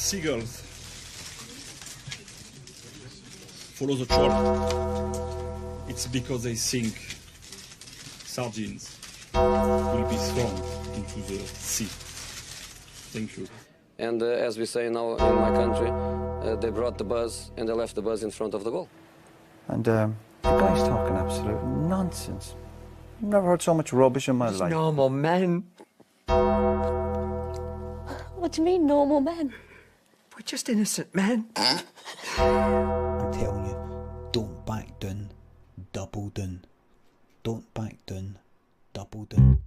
seagulls follow the trawl. It's because they think sardines will be thrown into the sea. Thank you. And as we say now in my country, they brought the bus and they left the bus in front of the goal. And the guy's talking absolute nonsense. I've never heard so much rubbish in my life. Normal men. What do you mean, normal men? We're just innocent men. I'm telling you, don't back down, double down. Don't back down, double down.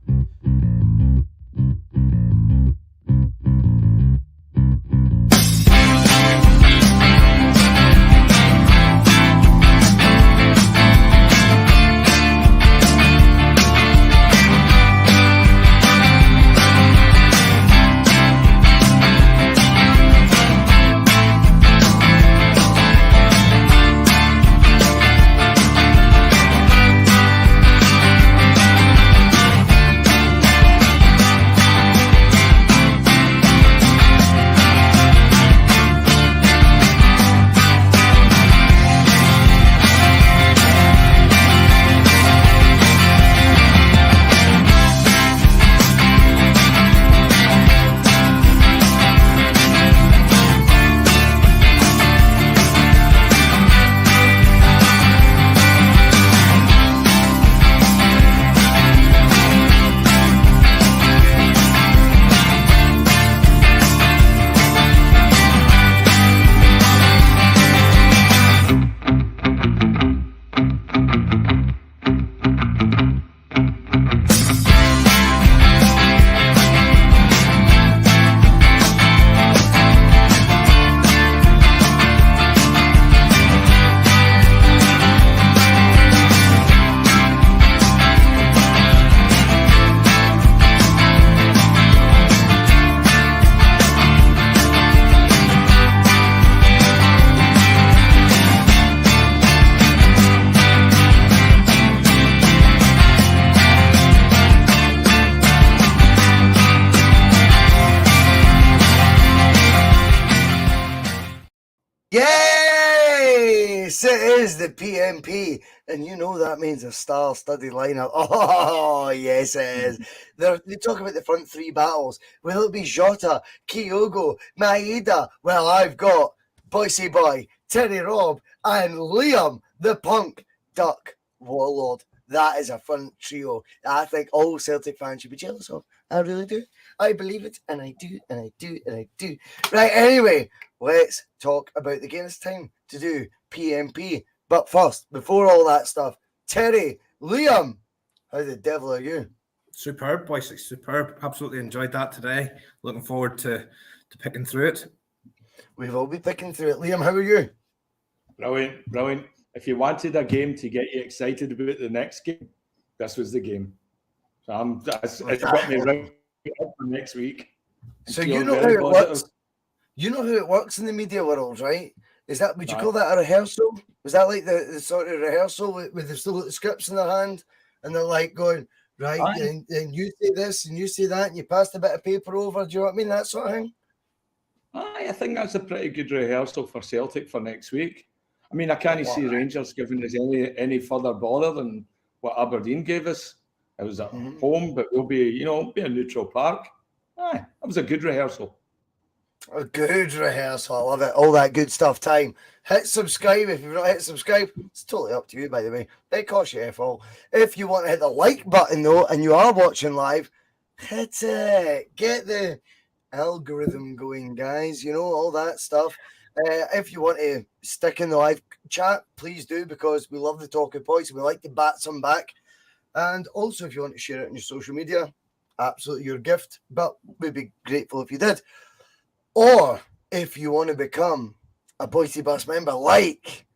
Yes, it is the P.M.P. And you know that means a star-studded lineup. Oh, yes, it is. They talk about the front three battles. Will it be Jota, Kyogo, Maeda? Well, I've got Bhoycie Boy, Terry Robb, and Liam, the Punk Duck Warlord. That is a fun trio I think all Celtic fans should be jealous of. I really do. I believe it, and I do, and I do, and I do. Right, anyway, let's talk about the game. It's time to do P.M.P. But first, before all that stuff, Terry, Liam, how the devil are you? Superb, Bhoycie, superb. Absolutely enjoyed that today. Looking forward to picking through it. We've all been picking through it. Liam, how are you? Brilliant, brilliant. If you wanted a game to get you excited about the next game, this was the game. So it's got me right up for next week. So you know how it works. You know how it works in the media world, right? Is that, would you call that a rehearsal? Was that like the sort of rehearsal where they've still got the scripts in their hand and they're like going, right, and you say this and you say that and you pass a bit of paper over, do you know what I mean? That sort of thing? I think that's a pretty good rehearsal for Celtic for next week. I mean, I can't see Rangers giving us any further bother than what Aberdeen gave us. It was at home, but we'll be, be a neutral park. Aye, that was a good rehearsal. A good rehearsal. I love it. All that good stuff. Time. Hit subscribe. If you've not hit subscribe, it's totally up to you, by the way. It costs you F all. If you want to hit the like button, though, and you are watching live, hit it. Get the algorithm going, guys. You know, all that stuff. If you want to stick in the live chat, please do, because we love the talking points and we like to bat some back. And also, if you want to share it on your social media, absolutely your gift, but we'd be grateful if you did. Or if you want to become a Bhoycie Bus member, like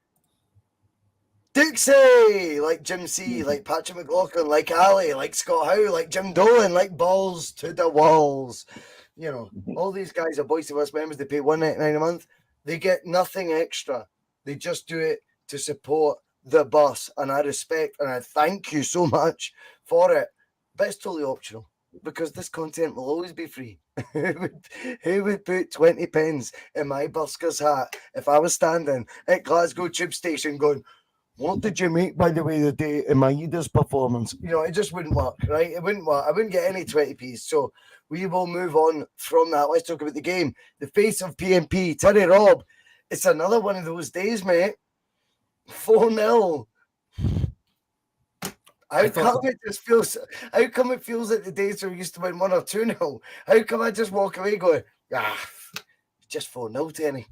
Dixie, like Jim C, like Patrick McLaughlin, like Ali, like Scott Howe, like Jim Dolan, like Balls to the Walls. You know, all these guys are Bhoycie Bus members. They pay $1.99 a month. They get nothing extra. They just do it to support the bus. And I respect and I thank you so much for it. But it's totally optional. because this content will always be free. Who would put 20 pence in my busker's hat if I was standing at Glasgow Tube Station going, what did you make, by the way, the day in my Eda's performance? You know, it just wouldn't work, right? It wouldn't work. I wouldn't get any 20p's. So we will move on from that. Let's talk about the game. The face of P.M.P, Terry Robb. It's another one of those days, mate. 4-0. How come it feels like the days where we used to win 1 or 2-0? How come I just walk away going, just 4-0, Terry?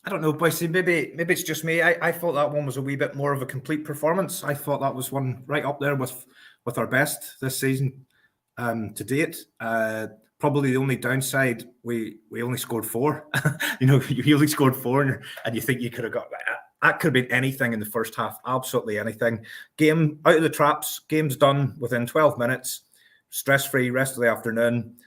I don't know, Bhoycie. Maybe it's just me. I thought that one was a wee bit more of a complete performance. I thought that was one right up there with our best this season to date. Probably the only downside, we only scored 4. You only scored 4, and you think you could have got that. Could have been anything in the first half, absolutely anything. Game out of the traps, game's done within 12 minutes, stress-free, rest of the afternoon.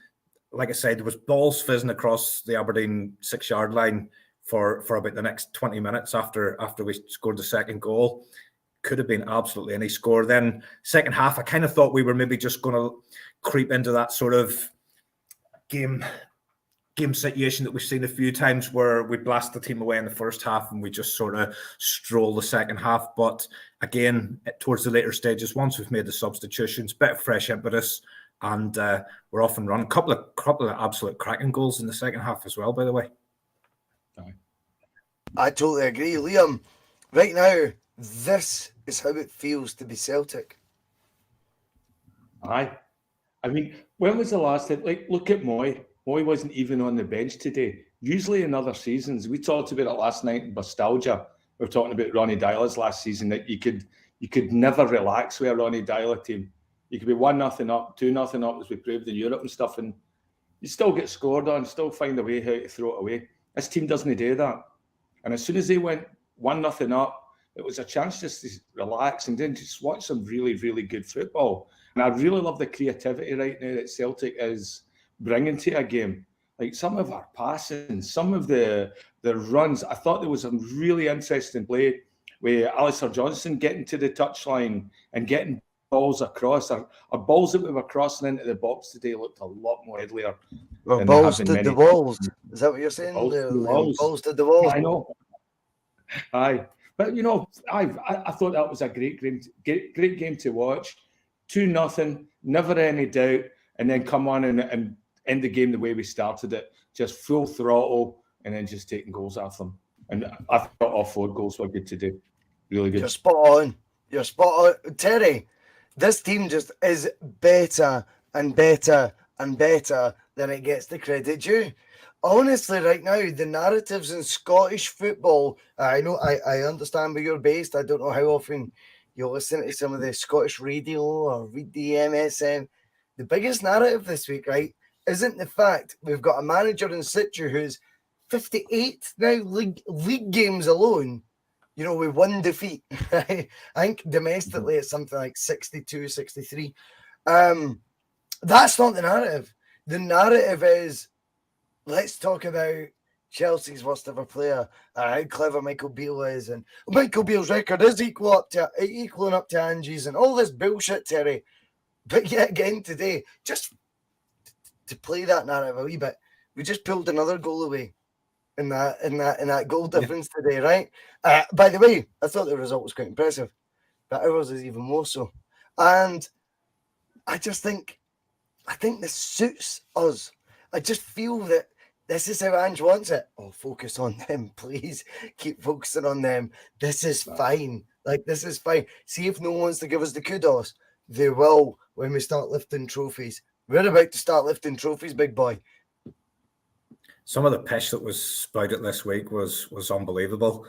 Like I said, there was balls fizzing across the Aberdeen 6-yard line for about the next 20 minutes after we scored the second goal. Could have been absolutely any score. Then second half, I kind of thought we were maybe just going to creep into that sort of game situation that we've seen a few times where we blast the team away in the first half and we just sort of stroll the second half. But again, towards the later stages, once we've made the substitutions, bit of fresh impetus, and we're off and run. Couple of absolute cracking goals in the second half as well, by the way. I totally agree, Liam. Right now, this is how it feels to be Celtic. Aye. I mean, when was the last time? Like, look at Moy. Moy wasn't even on the bench today. Usually in other seasons, we talked about it last night in Bustalgia. We were talking about Ronnie Dyler's last season, that you could never relax with a Ronnie Dyler team. You could be 1-0 up, 2-0 up, as we proved in Europe and stuff, and you still get scored on, still find a way how to throw it away. This team doesn't do that. And as soon as they went 1-0 up, it was a chance just to relax and then just watch some really, really good football. And I really love the creativity right now that Celtic is bringing to a game. Like some of our passing, some of the runs. I thought there was some really interesting play with Alistair Johnson getting to the touchline and getting balls across. Our balls that we were crossing into the box today looked a lot more deadlier. Well, balls to the walls. Is that what you're saying? Balls to the walls. I know. Aye. But, you know, I thought that was a great game to watch. 2-0, never any doubt, and then come on and end the game the way we started it, just full throttle, and then just taking goals off them. And I thought all 4 goals were good today. Really good. You're spot on. You're spot on. Terry, this team just is better and better and better than it gets the credit due. Honestly, right now, the narratives in Scottish football, I know, I understand where you're based. I don't know how often you listen to some of the Scottish radio or read the MSN. The biggest narrative this week, right, isn't the fact we've got a manager in situ who's 58 now league games alone, you know, with 1 defeat. Right? I think domestically it's something like 62, 63. That's not the narrative. The narrative is, let's talk about Chelsea's worst ever player, how clever Michael Beale is, and Michael Beale's record is equaling up to Angie's, and all this bullshit, Terry. But yet again today, just to play that narrative a wee bit, we just pulled another goal away in that goal difference today, right? By the way, I thought the result was quite impressive, but ours is even more so. And I think this suits us. I just feel that this is how Ange wants it. Oh, focus on them, please. Keep focusing on them. This is fine. Like, this is fine. See if no one wants to give us the kudos. They will when we start lifting trophies. We're about to start lifting trophies, big boy. Some of the pish that was spouted this week was unbelievable.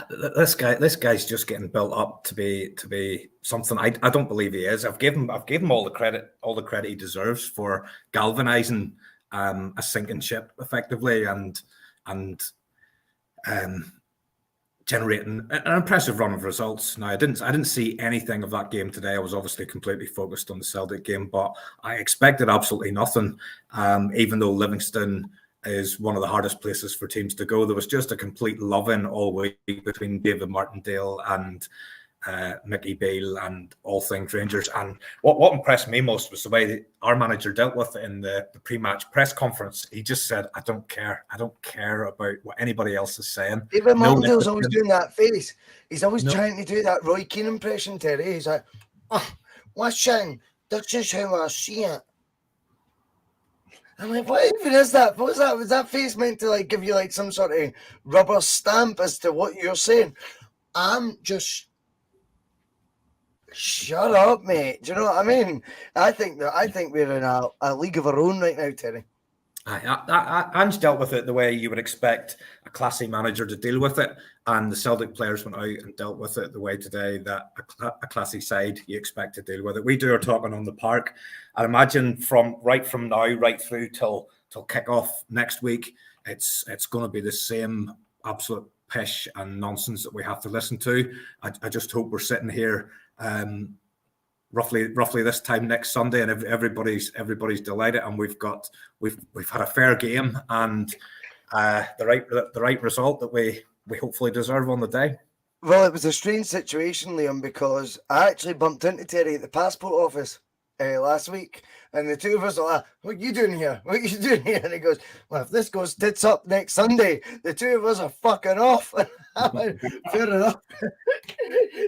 This guy's just getting built up to be something I don't believe he is. I've given him all the credit he deserves for galvanizing a sinking ship effectively and generating an impressive run of results. Now I didn't see anything of that game today. I was obviously completely focused on the Celtic game, but I expected absolutely nothing. Even though Livingston is one of the hardest places for teams to go, there was just a complete love-in all week between David Martindale and Mickey Beale and all things Rangers. And what impressed me most was the way that our manager dealt with it in the pre-match press conference. He just said, I don't care about what anybody else is saying. David Martindale's always doing that face. He's always trying to do that Roy Keane impression, Terry. He's like, oh, listen, that's just how I see it. I'm like, what even is that? What was that? Was that face meant to like give you like some sort of rubber stamp as to what you're saying? I'm just... Shut up, mate. Do you know what I mean? I think we're in a league of our own right now, Terry. Ange dealt with it the way you would expect a classy manager to deal with it, and the Celtic players went out and dealt with it the way today that a classy side you expect to deal with it. We do our talking on the park. I imagine from now right through till kick off next week, it's going to be the same absolute pish and nonsense that we have to listen to. I just hope we're sitting here roughly this time next Sunday, and everybody's delighted, and we've had a fair game and the right result that we hopefully deserve on the day. Well, it was a strange situation, Liam, because I actually bumped into Terry at the passport office last week, and the two of us are like, what are you doing here? What are you doing here? And he goes, well, if this goes tits up next Sunday, the two of us are fucking off. I went, fair enough.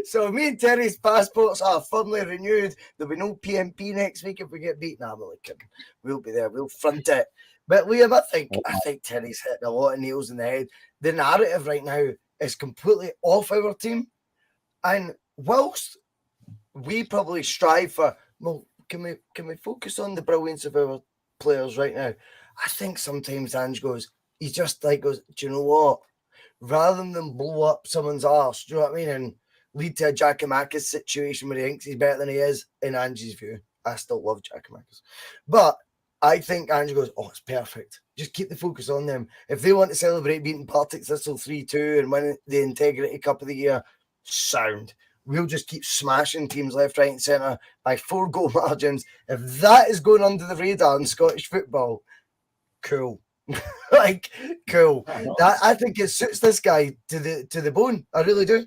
So me and Terry's passports are firmly renewed. There'll be no P.M.P next week if we get beaten. I'm only kidding. We'll be there. We'll front it. But Liam, I think Terry's hitting a lot of nails in the head. The narrative right now is completely off our team. And whilst we probably strive for, well, can we focus on the brilliance of our players right now? I think sometimes Ange goes, he just like goes, do you know what? Rather than blow up someone's arse, do you know what I mean? And lead to a Giakoumakis situation where he thinks he's better than he is, in Ange's view. I still love Giakoumakis. But I think Ange goes, oh, it's perfect. Just keep the focus on them. If they want to celebrate beating Partick Thistle 3-2 and winning the Integrity Cup of the Year, sound. We'll just keep smashing teams left, right, and centre by 4-goal margins. If that is going under the radar in Scottish football, cool. Like, cool. I think it suits this guy to the bone. I really do.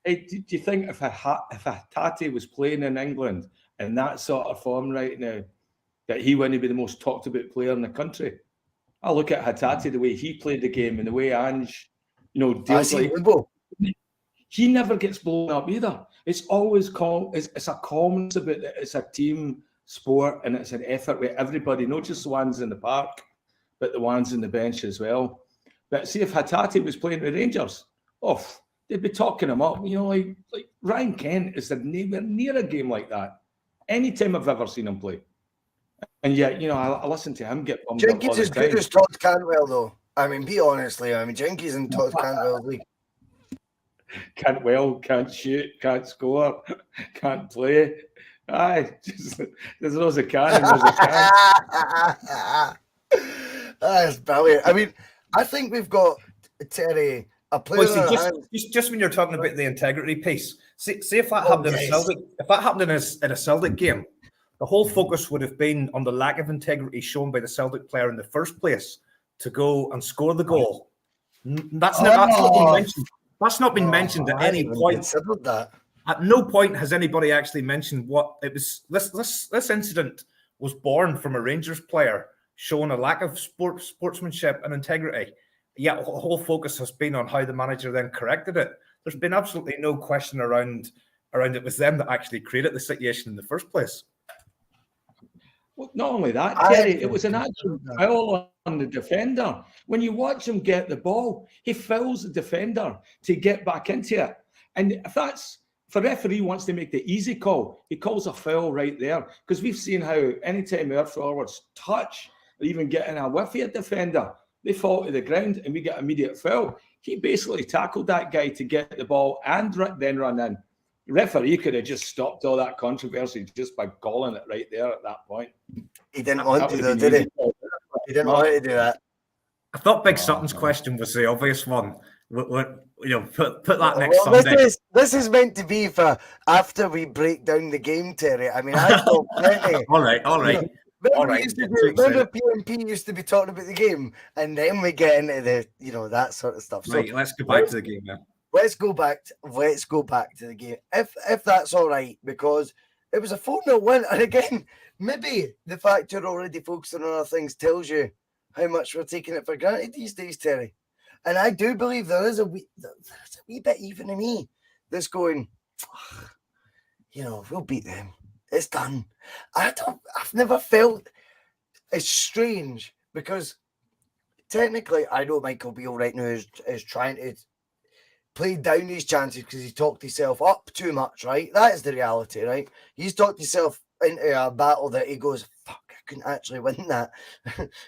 Hey, do you think if Hatate was playing in England in that sort of form right now, that he wouldn't be the most talked about player in the country? I look at Hatate, the way he played the game and the way Ange, deals like. He never gets blown up either. It's always calm. It's a calmness about it. It's a team sport and it's an effort with everybody, not just the ones in the park, but the ones in the bench as well. But see, if Hatate was playing with Rangers, they'd be talking him up. Like Ryan Kent is nowhere near a game like that. Anytime I've ever seen him play. And yet, I listen to him get bummed up all the time. Jenkins is good as Todd Cantwell, though. I mean, be honestly, Jenkins and Todd Cantwell's league. Cantwell can't shoot, can't score, can't play. Aye, there's those that can and those that can't. That's brilliant. I mean, I think we've got, Terry, a player just when you're talking about the integrity piece, see if that happened in a Celtic, if that happened in a Celtic game, the whole focus would have been on the lack of integrity shown by the Celtic player in the first place to go and score the goal. That's not been mentioned. That's not been mentioned at any point. At no point has anybody actually mentioned what it was. This incident was born from a Rangers player showing a lack of sportsmanship and integrity. Yet the whole focus has been on how the manager then corrected it. There's been absolutely no question around it was them that actually created the situation in the first place. Well, not only that, Terry, it was an actual foul on the defender. When you watch him get the ball, he fouls the defender to get back into it. And if a referee wants to make the easy call, he calls a foul right there. Because we've seen how anytime our forwards touch or even get in a whiff of a defender, they fall to the ground and we get immediate foul. He basically tackled that guy to get the ball and then run in. The referee could have just stopped all that controversy just by calling it right there at that point. He didn't want to, though, did he? He didn't want to do that. I thought Big Sutton's question was the obvious one. Put that next Sunday. This is meant to be for after we break down the game, Terry. I mean, I thought plenty. All right. Remember P.M.P used to be talking about the game, and then we get into the, that sort of stuff. Right, let's go back to the game now. let's go back to the game. If that's all right, because it was a 4-0 win. And again, maybe the fact you're already focusing on other things tells you how much we're taking it for granted these days, Terry. And I do believe there's a wee bit even in me that's going, we'll beat them. It's done. I've never felt it's strange, because technically I know Michael Beale right now is trying to play down his chances because he talked himself up too much, right? That is the reality, right? He's talked himself into a battle that he goes, fuck, I couldn't actually win that.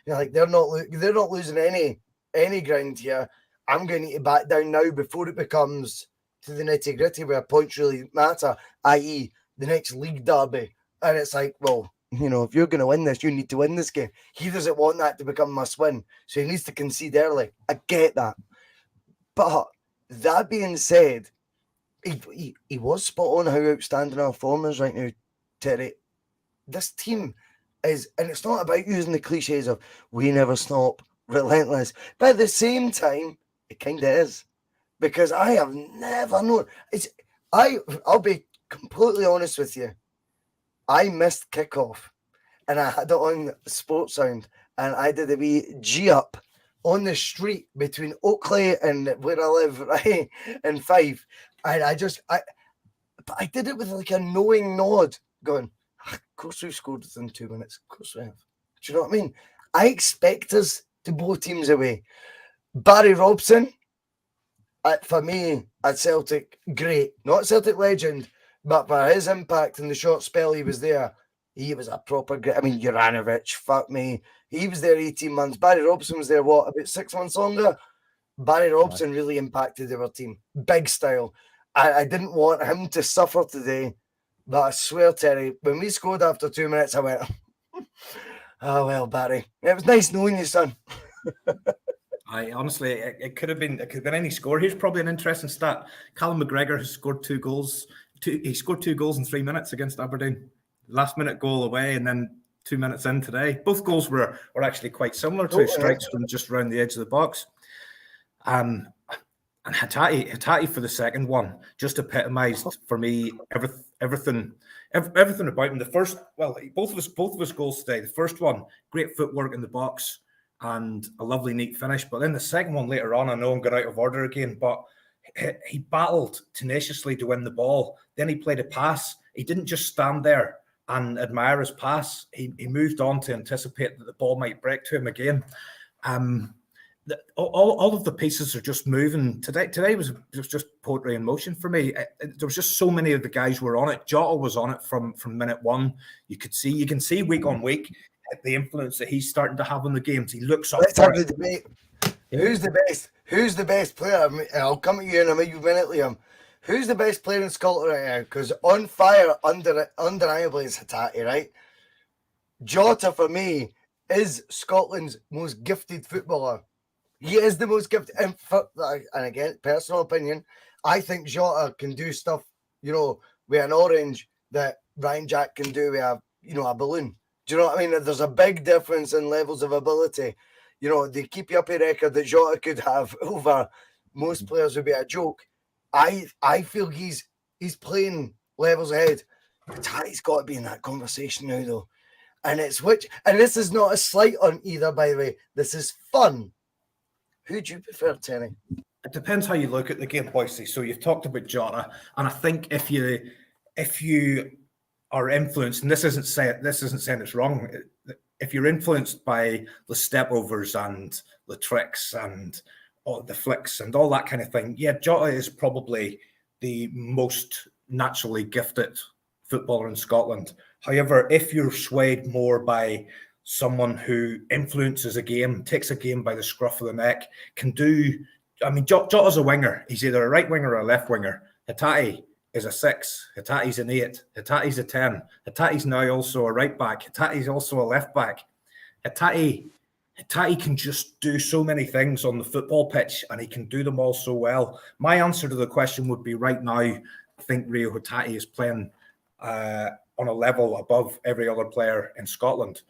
You're like, they're not losing any ground here. I'm going to need to back down now before it becomes to the nitty gritty where points really matter, i.e. the next league derby. And it's like, well, if you're going to win this, you need to win this game. He doesn't want that to become must win, so he needs to concede early. I get that. But that being said, he was spot on how outstanding our form is right now, Terry. This team is, and it's not about using the cliches of we never stop, relentless, but at the same time, it kind of is. Because I have never known. I'll be completely honest with you. I missed kickoff, and I had it on Sports Sound, and I did a wee G up on the street between Oakley and where I live, right, and Fife. And but I did it with like a knowing nod, going, of course we've scored within 2 minutes. Of course we have. Do you know what I mean? I expect us to blow teams away. Barry Robson, for me, at Celtic, great. Not Celtic legend, but for his impact in the short spell he was there, he was a proper great. I mean, Juranovic, fuck me. He was there 18 months. Barry Robson was there, about 6 months longer? Barry Robson really impacted our team. Big style. I didn't want him to suffer today, but I swear, Terry, when we scored after 2 minutes, I went, oh, well, Barry. It was nice knowing you, son. Honestly, it could have been any score. Here's probably an interesting stat. Callum McGregor has scored 2 goals. He scored 2 goals in 3 minutes against Aberdeen. Last minute goal away, and then 2 minutes in today. Both goals were actually quite similar to strikes from just around the edge of the box. And Hatate for the second one just epitomised for me everything about him. The first, both of his goals today. The first one, great footwork in the box and a lovely neat finish. But then the second one later on, I know I'm going out of order again, but he battled tenaciously to win the ball. Then he played a pass. He didn't just stand there and admire his pass. He moved on to anticipate that the ball might break to him again. All of the pieces are just moving. Today was just poetry in motion for me. There was just so many of the guys were on it. Jota was on it from minute one. You can see week on week the influence that he's starting to have on the games. He looks up. Let's have the debate. Who's the best? Who's the best player? I'll come at you in a minute, Liam. Who's the best player in Scotland right now? Because on fire, undeniably, is Hatate, right? Jota, for me, is Scotland's most gifted footballer. He is the most gifted. And again, personal opinion, I think Jota can do stuff, with an orange that Ryan Jack can do with a balloon. Do you know what I mean? There's a big difference in levels of ability. The keep up a record that Jota could have over most players would be a joke. I feel he's playing levels ahead. But Hattie's got to be in that conversation now, though. And this is not a slight on either, by the way. This is fun. Who do you prefer, Terry? It depends how you look at the game, Bhoycie. So you've talked about Jota, and I think if you are influenced, and this isn't saying it's wrong. If you're influenced by the stepovers and the tricks and all the flicks and all that kind of thing, yeah, Jota is probably the most naturally gifted footballer in Scotland. However, if you're swayed more by someone who influences a game, takes a game by the scruff of the neck, Jota's a winger. He's either a right winger or a left winger. Hatate is a 6. Hatate's an 8. Hatate's a 10. Hatate's now also a right back. Hatate's also a left back. Hatate can just do so many things on the football pitch, and he can do them all so well. My answer to the question would be right now, I think Rio Hatate is playing on a level above every other player in Scotland.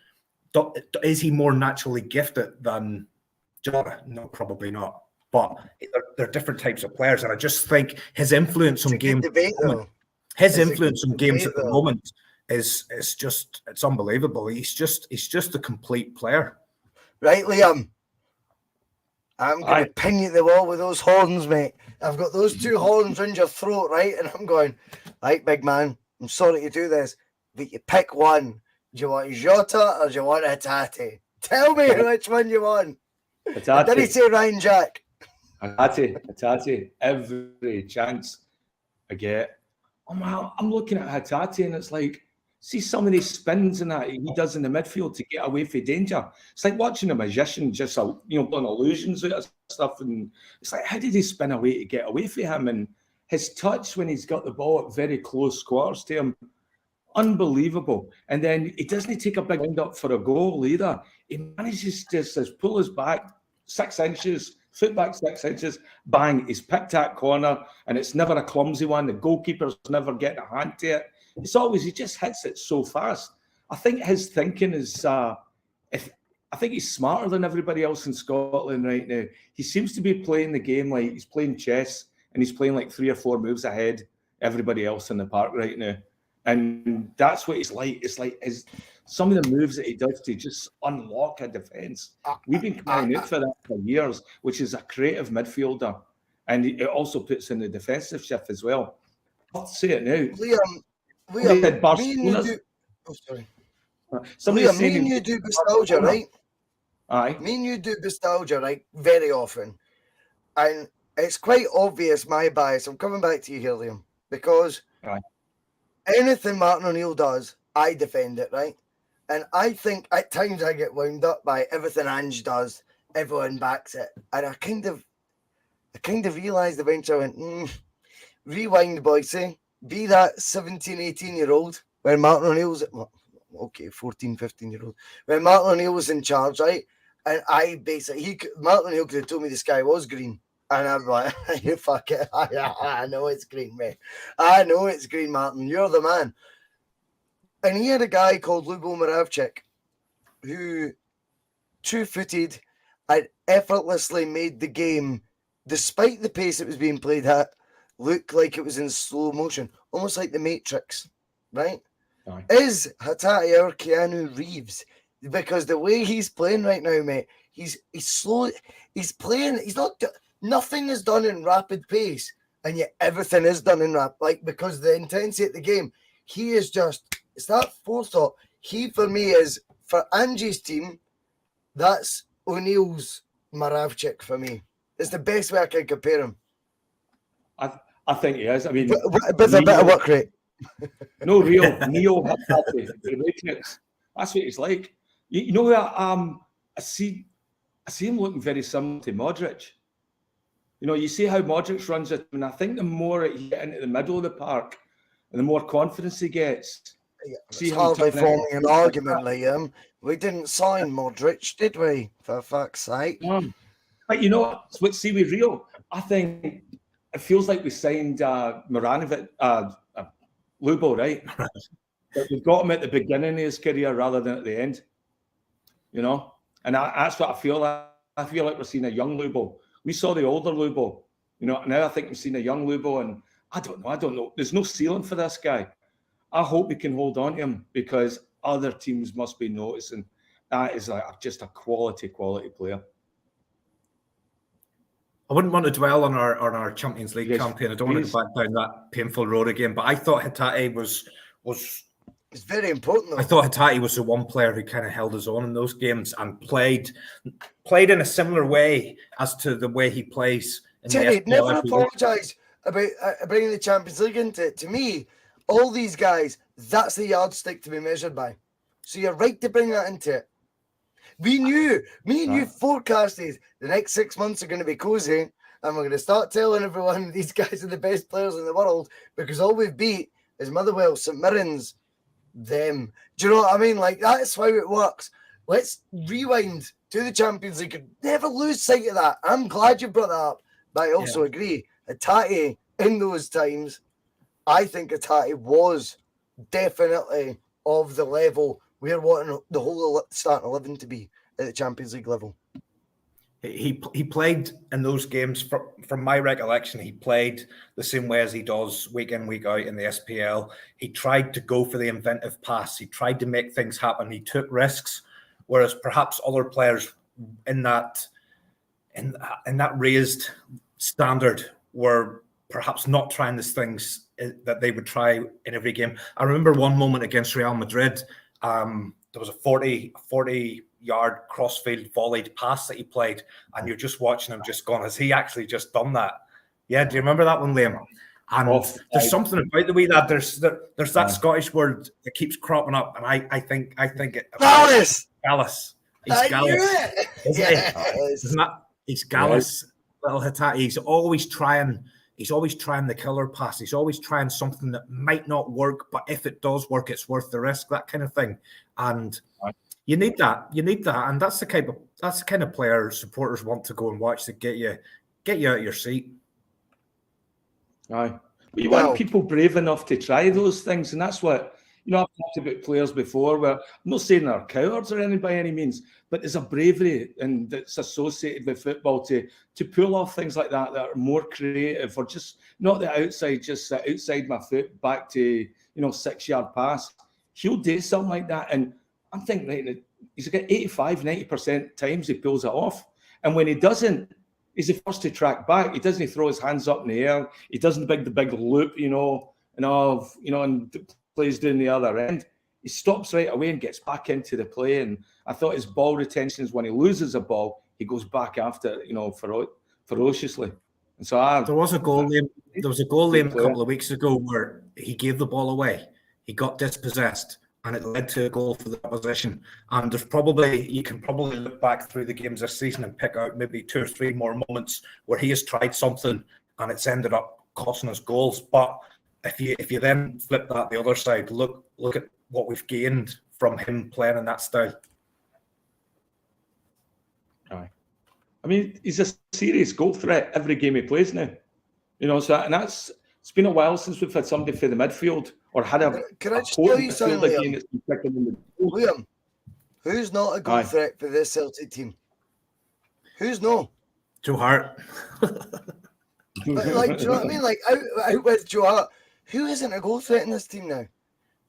Is he more naturally gifted than Jota? No, probably not. but they're different types of players. And I just think his influence on games, It's influence on games at the though. moment is just, it's unbelievable. He's just a complete player. Right, Liam. I'm going to pin you at the wall with those horns, mate. I've got those two horns in your throat, right? And I'm going, right, big man, I'm sorry to do this, but you pick one. Do you want Jota or do you want Hatate? Tell me which one you want. Hatate. Did he say Ryan Jack? Hatate. Every chance I get. Oh man, I'm looking at Hatate and it's like, see some of these spins and that he does in the midfield to get away from danger. It's like watching a magician just, doing illusions out of stuff. And it's like, how did he spin away to get away from him? And his touch when he's got the ball at very close quarters to him, unbelievable. And then he doesn't take a big wind up for a goal either. He manages to just pull his back 6 inches, foot back 6 inches, bang, he's picked that corner, and it's never a clumsy one. The goalkeeper's never getting a hand to it. It's always, he just hits it so fast. I think his thinking is, I think he's smarter than everybody else in Scotland right now. He seems to be playing the game like he's playing chess, and he's playing like 3 or 4 moves ahead everybody else in the park right now. And that's what he's like. It's like some of the moves that he does to just unlock a defence. We've been crying out for that for years, which is a creative midfielder. And it also puts in the defensive shift as well. I'll say it now. Liam, said Liam, me and you do Bustalgia, right? Aye. Me and you do Bustalgia, right? Very often. And it's quite obvious my bias. I'm coming back to you here, Liam, because anything Martin O'Neill does, I defend it, right? And I think at times I get wound up by everything Ange does, everyone backs it. And I kind of realised eventually, I went, rewind, Bhoycie. Be that 17, 18-year-old when Martin O'Neill's, 14, 15-year-old, when Martin O'Neill was in charge, right? And I basically, Martin O'Neill could have told me the sky was green. And I'm like, you fuck it. I know it's green, mate. I know it's green, Martin. You're the man. And he had a guy called Lubo Moravcik who, two-footed, and effortlessly made the game, despite the pace it was being played at, look like it was in slow motion, almost like the Matrix, right? Aye. Is Hatate our Keanu Reeves? Because the way he's playing right now, mate, he's slow. He's playing. He's not. Nothing is done in rapid pace, and yet everything is done in because the intensity of the game. He is just. It's that forethought. He for me is for Angie's team. That's O'Neill's Moravcik for me. It's the best way I can compare him. I think he is. I mean, but a bit of work rate. No, real Neo Hatate, the Matrix. That's what he's like. You know that I see him looking very similar to Modric. You see how Modric runs it, and I think the more he gets into the middle of the park, and the more confidence he gets. It's hardly forming an argument, Liam. We didn't sign Modric, did we? For fuck's sake. But see with Rio, I think it feels like we signed Maranovic, Lubo, right? But we've got him at the beginning of his career rather than at the end. And that's what I feel like. I feel like we're seeing a young Lubo. We saw the older Lubo, now I think we've seen a young Lubo, and I don't know. There's no ceiling for this guy. I hope we can hold on to him because other teams must be noticing. That is just a quality player. I wouldn't want to dwell on our Champions League campaign. I don't want to go back down that painful road again. But I thought Hatate was it's very important, though. I thought Hatate was the one player who kind of held his own in those games and played in a similar way as to the way he plays. Terry, never apologise about bringing the Champions League into it. To me, all these guys, that's the yardstick to be measured by. So you're right to bring that into it. Me and you forecasted the next 6 months are going to be cozy, and we're going to start telling everyone these guys are the best players in the world because all we've beat is Motherwell, St Mirren's, them. Do you know what I mean? That's how it works. Let's rewind to the Champions League. Never lose sight of that. I'm glad you brought that up, but I also agree. Hatate, in those times, I think Hatate was definitely of the level we're wanting the whole starting 11 to be at the Champions League level. He played in those games, from my recollection, he played the same way as he does week in, week out in the SPL. He tried to go for the inventive pass. He tried to make things happen. He took risks, whereas perhaps other players in that raised standard were perhaps not trying these things that they would try in every game. I remember one moment against Real Madrid, there was a 40-yard crossfield volleyed pass that he played, and you're just watching him just going, has he actually just done that? Yeah, do you remember that one, Liam? And there's something about the way that there's that Scottish word that keeps cropping up, and I think it. Gallus! Gallus. He's I Gallus. knew it! Yes. Isn't that? He's Gallus, little Hatate. He's always trying the killer pass. He's always trying something that might not work, but if it does work, it's worth the risk, that kind of thing. And you need that. And that's the kind of player supporters want to go and watch, to get you out of your seat. Aye. But you want people brave enough to try those things, and that's what, I've talked about players before where I'm not saying they're cowards or anything by any means, but there's a bravery and that's associated with football to pull off things like that are more creative, or just not the outside, just outside my foot back to 6-yard pass. He'll do something like that, and I'm thinking, right, he's got 85-90% times he pulls it off, and when he doesn't, he's the first to track back. He doesn't throw his hands up in the air. He doesn't the big loop, and plays down the other end. He stops right away and gets back into the play. And I thought his ball retention is when he loses a ball, he goes back after it, ferociously. And so there was a goal Liam a couple of weeks ago where he gave the ball away. He got dispossessed, and it led to a goal for the opposition. And you can probably look back through the games this season and pick out maybe 2 or 3 more moments where he has tried something and it's ended up costing us goals. But if you then flip that the other side, look at what we've gained from him playing in that style. Aye. I mean, he's a serious goal threat every game he plays now. It's been a while since we've had somebody for the midfield or had a. Can I just tell you something, Liam? Who's not a goal threat for this Celtic team? Who's no? Joe Hart. Do you know what I mean? Like out with Joe Hart. Who isn't a goal threat in this team now?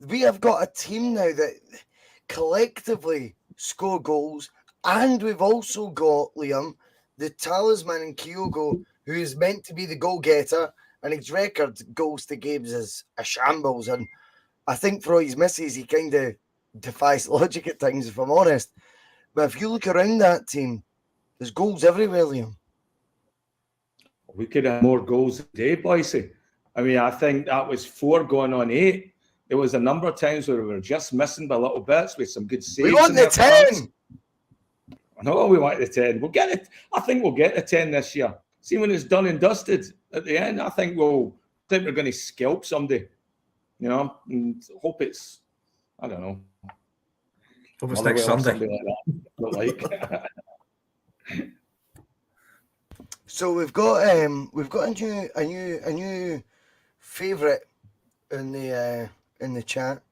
We have got a team now that collectively score goals, and we've also got, Liam, the talisman in Kyogo, who is meant to be the goal-getter, and his record goals to games is a shambles. And I think for all his misses, he kind of defies logic at times, if I'm honest. But if you look around that team, there's goals everywhere, Liam. We could have more goals today, Bhoycie. I mean, I think that was 4 going on 8. There was a number of times where we were just missing by little bits with some good saves. We want the 10! I know we want the 10. We'll get it. I think we'll get the 10 this year. See, when it's done and dusted at the end, I think we're going to scalp somebody. And hope it's, I don't know. Hope it's next Sunday. So we've got a new favourite in the chat.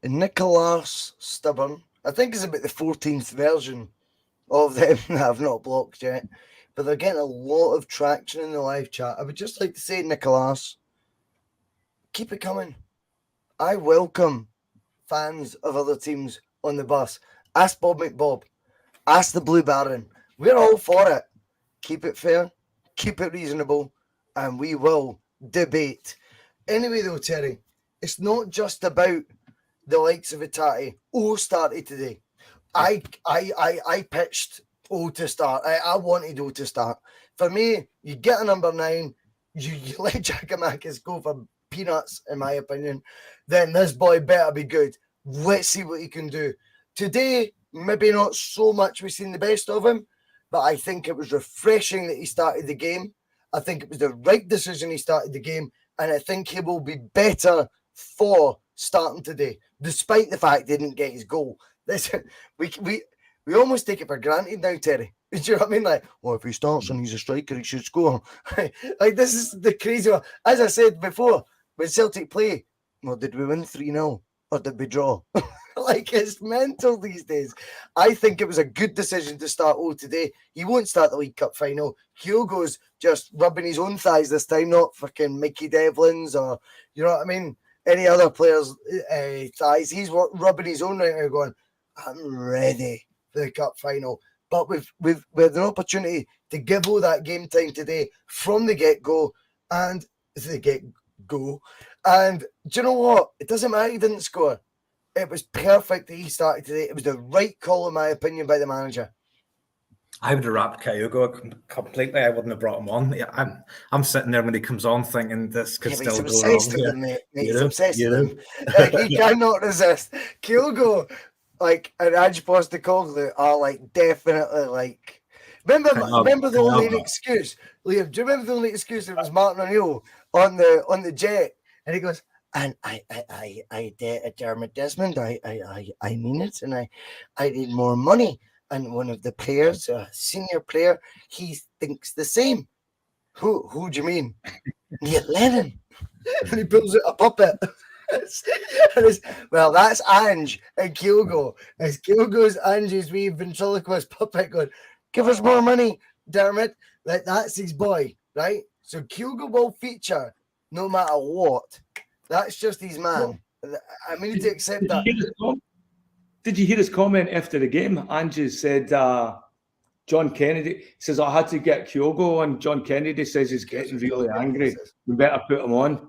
Nicholas Stubborn. I think it's about the 14th version of them that I've not blocked yet, but they're getting a lot of traction in the live chat. I would just like to say, Nicholas, keep it coming. I welcome fans of other teams on the bus. Ask Bob McBob. Ask the Blue Baron. We're all for it. Keep it fair, keep it reasonable, and we will debate. Anyway, though, Terry, it's not just about the likes of Hatate. Started today. I pitched to start. I wanted to start. For me, you get a number 9, you let Giakoumakis go for peanuts, in my opinion, then this boy better be good. Let's see what he can do. Today, maybe not so much we've seen the best of him, but I think it was refreshing that he started the game. I think it was the right decision he started the game, and I think he will be better for starting today, despite the fact he didn't get his goal. We almost take it for granted now, Terry. Do you know what I mean? Like, well, if he starts and he's a striker, he should score. Like, this is the crazy one. As I said before, when Celtic play, well, did we win 3-0 or did we draw? Like, it's mental these days. I think it was a good decision to start O today. He won't start the League Cup final. Kyogo's just rubbing his own thighs this time, not fucking Mickey Devlin's or, you know what I mean, any other players' thighs. He's rubbing his own right now going, I'm ready for the cup final. But with an opportunity to give all that game time today from the get-go and the get-go. And do you know what? It doesn't matter he didn't score. It was perfect that he started today. It was the right call, in my opinion, by the manager. I would have wrapped Kyogo completely. I wouldn't have brought him on. Yeah, I'm sitting there when he comes on thinking this could still go wrong. With him, mate. He's obsessed with him. He cannot resist. Kyogo, like, and Ange Postecoglou are like definitely like. Remember the only excuse, Liam? Do you remember the only excuse that was Martin O'Neill on the jet, and he goes, and I Dermot Desmond, I mean it, and I need more money. And one of the players, a senior player, he thinks the same. Who do you mean? Yeah, Lennon. And he pulls out a puppet. Well, that's Ange and Kyogo. As Kyogo's Ange's wee ventriloquist puppet going, give us more money, Dermot. That's his boy, right? So Kyogo will feature no matter what. That's just his man. I mean, to accept that. Did you hear his comment after the game? Angie said, John Kennedy says, I had to get Kyogo on. John Kennedy says he's getting really angry. We better put him on.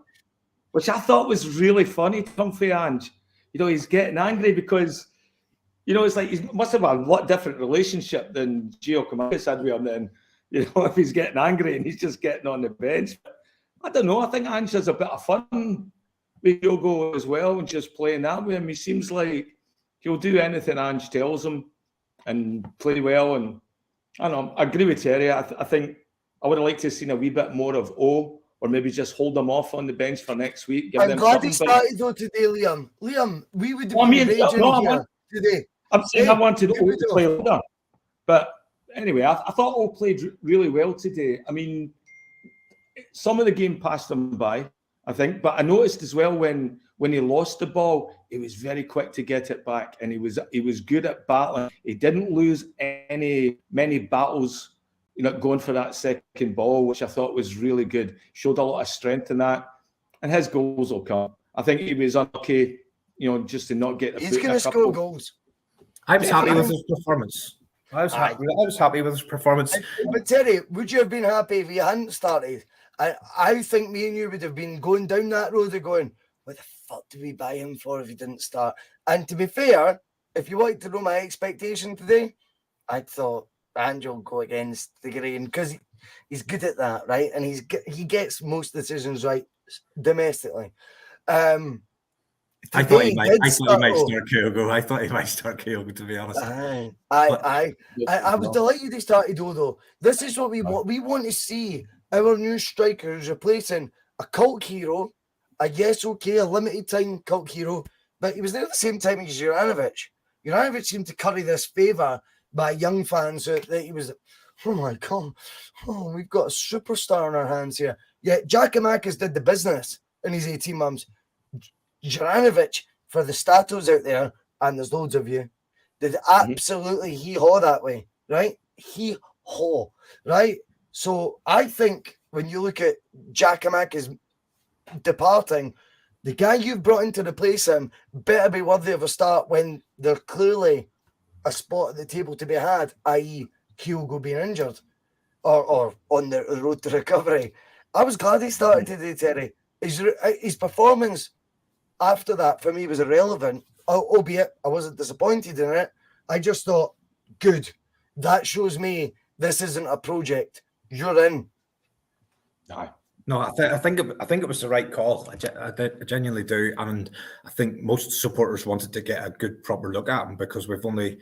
Which I thought was really funny, Comfy Ange. You know, he's getting angry because, you know, it's like he must have a lot different relationship than Gio Kamakas had with him then. You know, if he's getting angry and he's just getting on the bench. I don't know. I think Ange has a bit of fun with Kyogo as well and just playing that with him. He seems like he'll do anything Ange tells him and play well. And I don't know, I agree with Terry. I think I would have liked to have seen a wee bit more of O, or maybe just hold them off on the bench for next week. I'm glad he started though today, Liam. Liam, we would be raging today. I'm saying I wanted O to play later. But anyway, I thought O played really well today. I mean, some of the game passed him by, I think. But I noticed as well when he lost the ball, he was very quick to get it back, and he was good at battling. He didn't lose many battles, you know, going for that second ball, which I thought was really good. Showed a lot of strength in that, and his goals will come. I think he was unlucky, you know, just to not get the. He's going to score goals. I was happy with his performance. I was happy with his performance. But Terry, would you have been happy if he hadn't started? I think me and you would have been going down that road of going, what the fuck did we buy him for if he didn't start? And to be fair, if you wanted to know my expectation today, I thought Ange will go against the grain because he's good at that, right? And he gets most decisions right domestically. I thought he might start Kyogo. I thought he might start Kyogo, to be honest. I was delighted he started though. This is what we want. We want to see our new striker who's replacing a cult hero, a limited time cult hero, but he was there at the same time as Juranovic. Juranovic seemed to curry this favour by young fans that he was, oh my God, we've got a superstar in our hands here. Yeah, Giakoumakis did the business in his 18 months. Juranovic, for the statos out there, and there's loads of you, did absolutely hee-haw that way, right? Hee-haw, right? So I think when you look at Giakoumakis departing, the guy you've brought in to replace him better be worthy of a start when there's clearly a spot at the table to be had, i.e. Kyogo being injured or on the road to recovery. I was glad he started today, Terry. His performance after that for me was irrelevant, albeit I wasn't disappointed in it. I just thought, good. That shows me this isn't a project. You're in. No, I think it was the right call. I genuinely do, and I think most supporters wanted to get a good proper look at him because we've only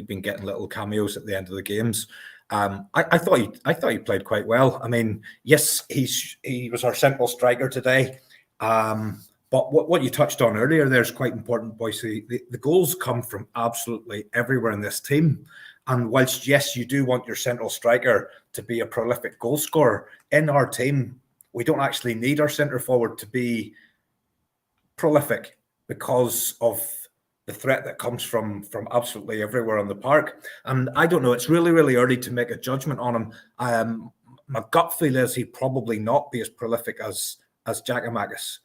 been getting little cameos at the end of the games. I thought he played quite well. I mean, yes, he was our central striker today. But what you touched on earlier there is quite important, Bhoycie. The goals come from absolutely everywhere in this team. And whilst, yes, you do want your central striker to be a prolific goal scorer, in our team, we don't actually need our centre forward to be prolific because of threat that comes from absolutely everywhere on the park. And I don't know, it's really, really early to make a judgment on him. My gut feel is he'd probably not be as prolific as Giakoumakis.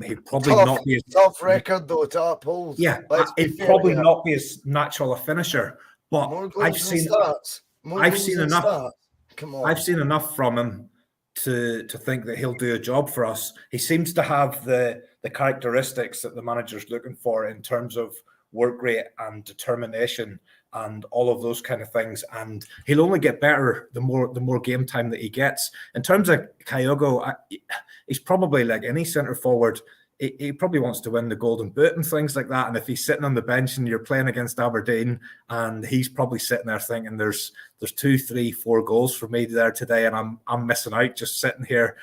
He'd probably not be as tough record though to uphold. Yeah, Let's be he'd fair probably here. not be as natural a finisher. But More goals I've than seen starts. More I've goals seen than enough. starts. Come on. I've seen enough from him to think that he'll do a job for us. He seems to have the characteristics that the manager's looking for in terms of work rate and determination and all of those kind of things. And he'll only get better the more game time that he gets. In terms of Kyogo, he's probably like any centre forward. He probably wants to win the Golden Boot and things like that. And if he's sitting on the bench and you're playing against Aberdeen, and he's probably sitting there thinking there's 2, 3, 4 goals for me there today, and I'm missing out just sitting here,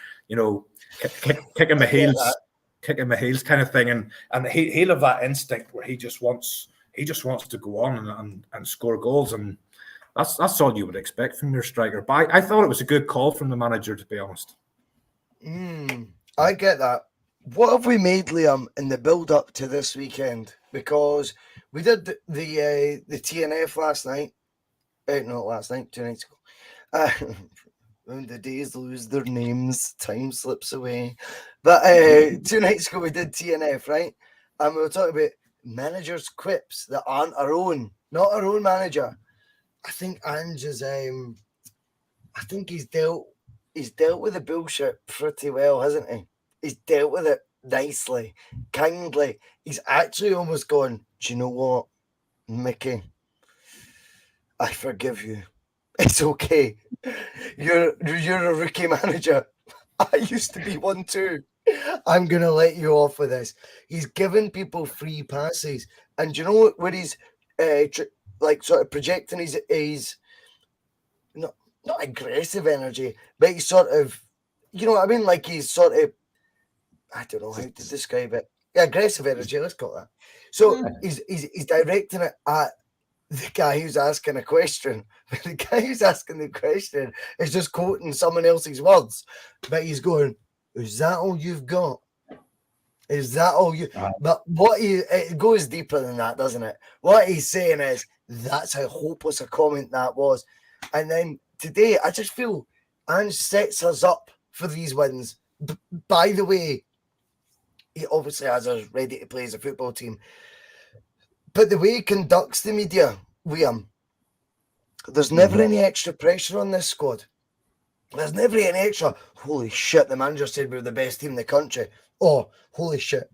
kicking my heels kind of thing. And he'll have that instinct where he just wants to go on and score goals. And that's all you would expect from your striker. But I thought it was a good call from the manager, to be honest. I get that. What have we made, Liam, in the build-up to this weekend? Because we did the TNF last night. Not last night, 2 nights ago. When the days lose their names, time slips away. But 2 nights ago we did TNF, right? And we were talking about managers' quips that aren't our own, not our own manager. I think Ange is. I think he's dealt with the bullshit pretty well, hasn't he? He's dealt with it nicely, kindly. He's actually almost gone, do you know what, Mickey? I forgive you. It's okay. You're a rookie manager. I used to be one too. I'm going to let you off with this. He's given people free passes. And do you know what he's sort of projecting his not aggressive energy, but he's sort of, you know what I mean? Like he's sort of, I don't know how to describe it. Yeah, aggressive energy, let's call it that. So he's directing it at the guy who's asking a question. The guy who's asking the question is just quoting someone else's words. But he's going, is that all you've got? Is that all you... But it goes deeper than that, doesn't it? What he's saying is, that's how hopeless a comment that was. And then today, I just feel Ange sets us up for these wins. By the way, he obviously has us ready to play as a football team. But the way he conducts the media, Liam, there's never any extra pressure on this squad. There's never any extra, holy shit, the manager said we were the best team in the country. Or, holy shit,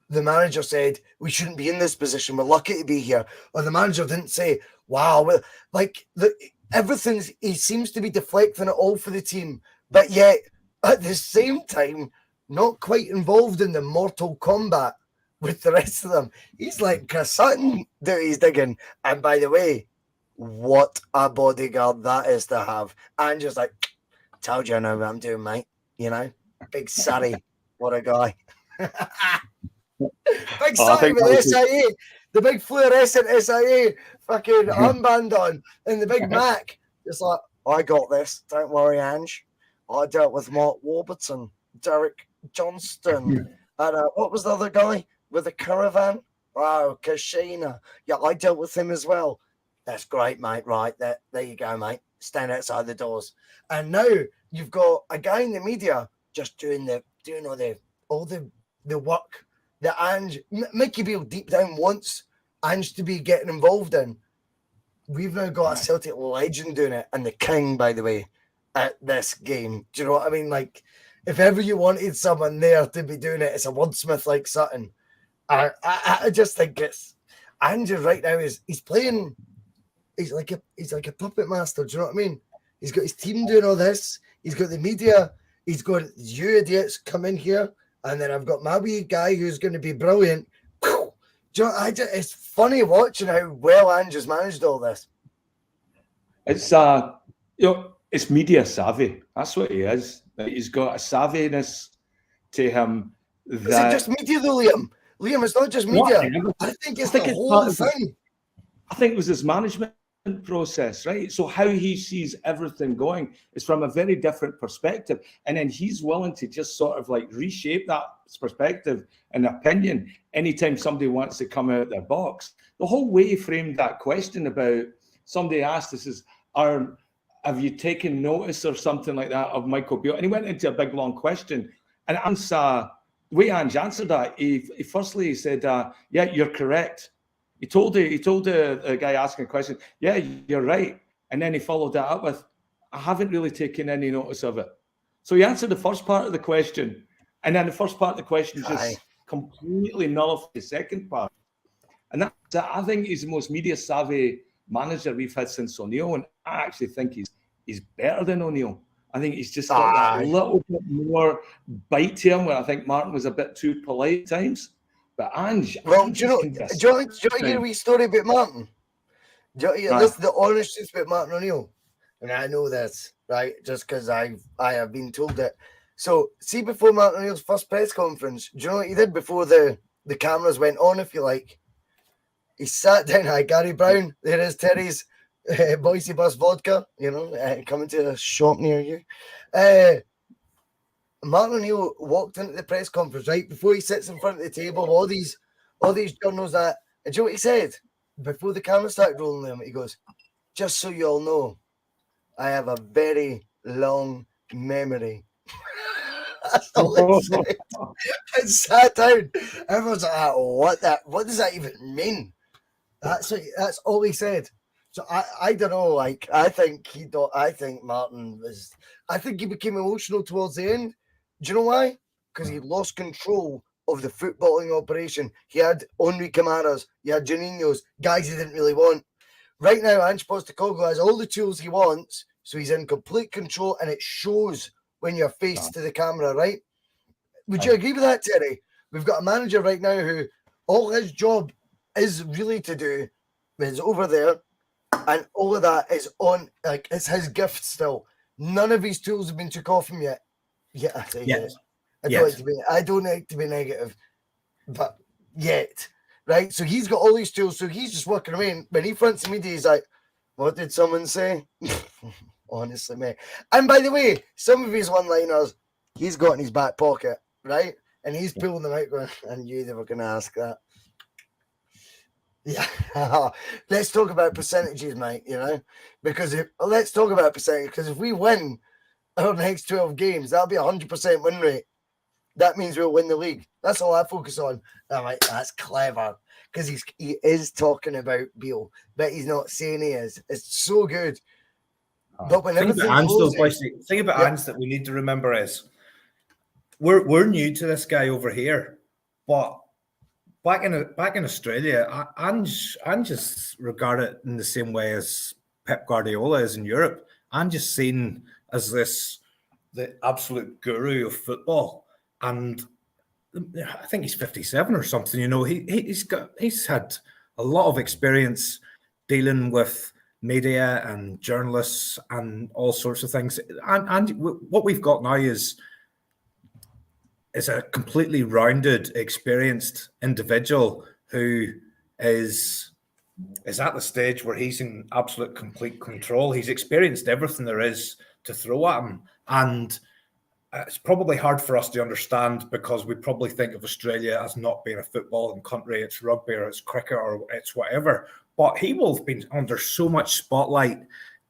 the manager said we shouldn't be in this position. We're lucky to be here. Or the manager didn't say, wow, he seems to be deflecting it all for the team. But yet, at the same time, not quite involved in the mortal combat with the rest of them. He's like Chris Sutton that he's digging. And by the way, what a bodyguard that is to have. And just like, told you I know what I'm doing, mate. You know, big Surrey. What a guy. Big Surrey with SIA. The big fluorescent SIA fucking armband on. And the big Mac. Just like, I got this. Don't worry, Ange. I dealt with Mark Warburton, Derek Johnston, and what was the other guy with the caravan? Oh, Kashina. Yeah, I dealt with him as well. That's great, mate. Right, there you go, mate. Stand outside the doors. And now you've got a guy in the media just doing all the work that Ange, Mickey Beale deep down wants Ange to be getting involved in. We've now got a Celtic legend doing it, and the king, by the way, at this game. Do you know what I mean? Like, if ever you wanted someone there to be doing it, it's a wordsmith like Sutton. I just think it's Andrew right now he's playing. He's like a puppet master. Do you know what I mean? He's got his team doing all this. He's got the media. He's got you idiots come in here, and then I've got my wee guy who's going to be brilliant. Do you know, it's funny watching how well Andrew's managed all this. It's it's media savvy. That's what he is. He's got a savviness to him. Is it just media though, Liam? Liam, it's not just media. I think it's the whole thing. I think it was his management process, right? So how he sees everything going is from a very different perspective. And then he's willing to just sort of like reshape that perspective and opinion anytime somebody wants to come out of their box. The whole way he framed that question about, somebody asked us is, have you taken notice or something like that of Michael Beale? And he went into a big long question. And the way Ange answered that, he firstly said, yeah, you're correct. He told the guy asking a question, yeah, you're right. And then he followed that up with, I haven't really taken any notice of it. So he answered the first part of the question, and then the first part of the question just completely nullified the second part. And I think he's the most media savvy manager we've had since O'Neill, and I actually think he's better than O'Neill. I think he's just got that little bit more bite to him, where I think Martin was a bit too polite at times. But Ange, well, do you want to hear a wee story about Martin? This is the honest truth about Martin O'Neill, and I know this, right? Just because I have been told it. So, see, before Martin O'Neill's first press conference, do you know what he did before the cameras went on, if you like? He sat down. Hi, Gary Brown. There is Terry's Bhoycie Bus vodka. Coming to a shop near you. Martin O'Neill walked into the press conference right before he sits in front of the table. All these journals that. And do you know what he said before the camera started rolling him? He goes, "Just so you all know, I have a very long memory." That's all he said. And sat down. Everyone's like, what does that even mean? That's all he said. So I don't know. Like, I think Martin was. I think he became emotional towards the end. Do you know why? Because he lost control of the footballing operation. He had Henri Camaras, he had Juninho's, guys he didn't really want. Right now, Ange Postecoglou has all the tools he wants, so he's in complete control, and it shows when you're faced to the camera, right? Would you agree with that, Terry? We've got a manager right now who all his job is really to do is over there, and all of that is on, like, it's his gift still. None of his tools have been took off him yet. Yeah, I say yet. I don't like to be negative, but yet, right? So he's got all these tools, so he's just working away. And when he fronts the media, he's like, "What did someone say?" Honestly, mate. And by the way, some of his one-liners he's got in his back pocket, right? And he's pulling them out, going, "I knew they were going to ask that." Yeah, let's talk about percentages, mate. Because let's talk about percentage. Because if we win our next 12 games, that'll be 100% win rate. That means we'll win the league. That's all I focus on. I'm like, that's clever, because he is talking about Beale, but he's not saying he is. It's so good. But when thing about Ange that we need to remember is we're new to this guy over here, but back in Australia, Ange is regarded in the same way as Pep Guardiola is in Europe. Ange is seen as the absolute guru of football, and I think he's 57 or something. He's had a lot of experience dealing with media and journalists and all sorts of things. And what we've got now is a completely rounded, experienced individual who is at the stage where he's in absolute complete control. He's experienced everything there is to throw at him. And it's probably hard for us to understand, because we probably think of Australia as not being a footballing country. It's rugby or it's cricket or it's whatever. But he will have been under so much spotlight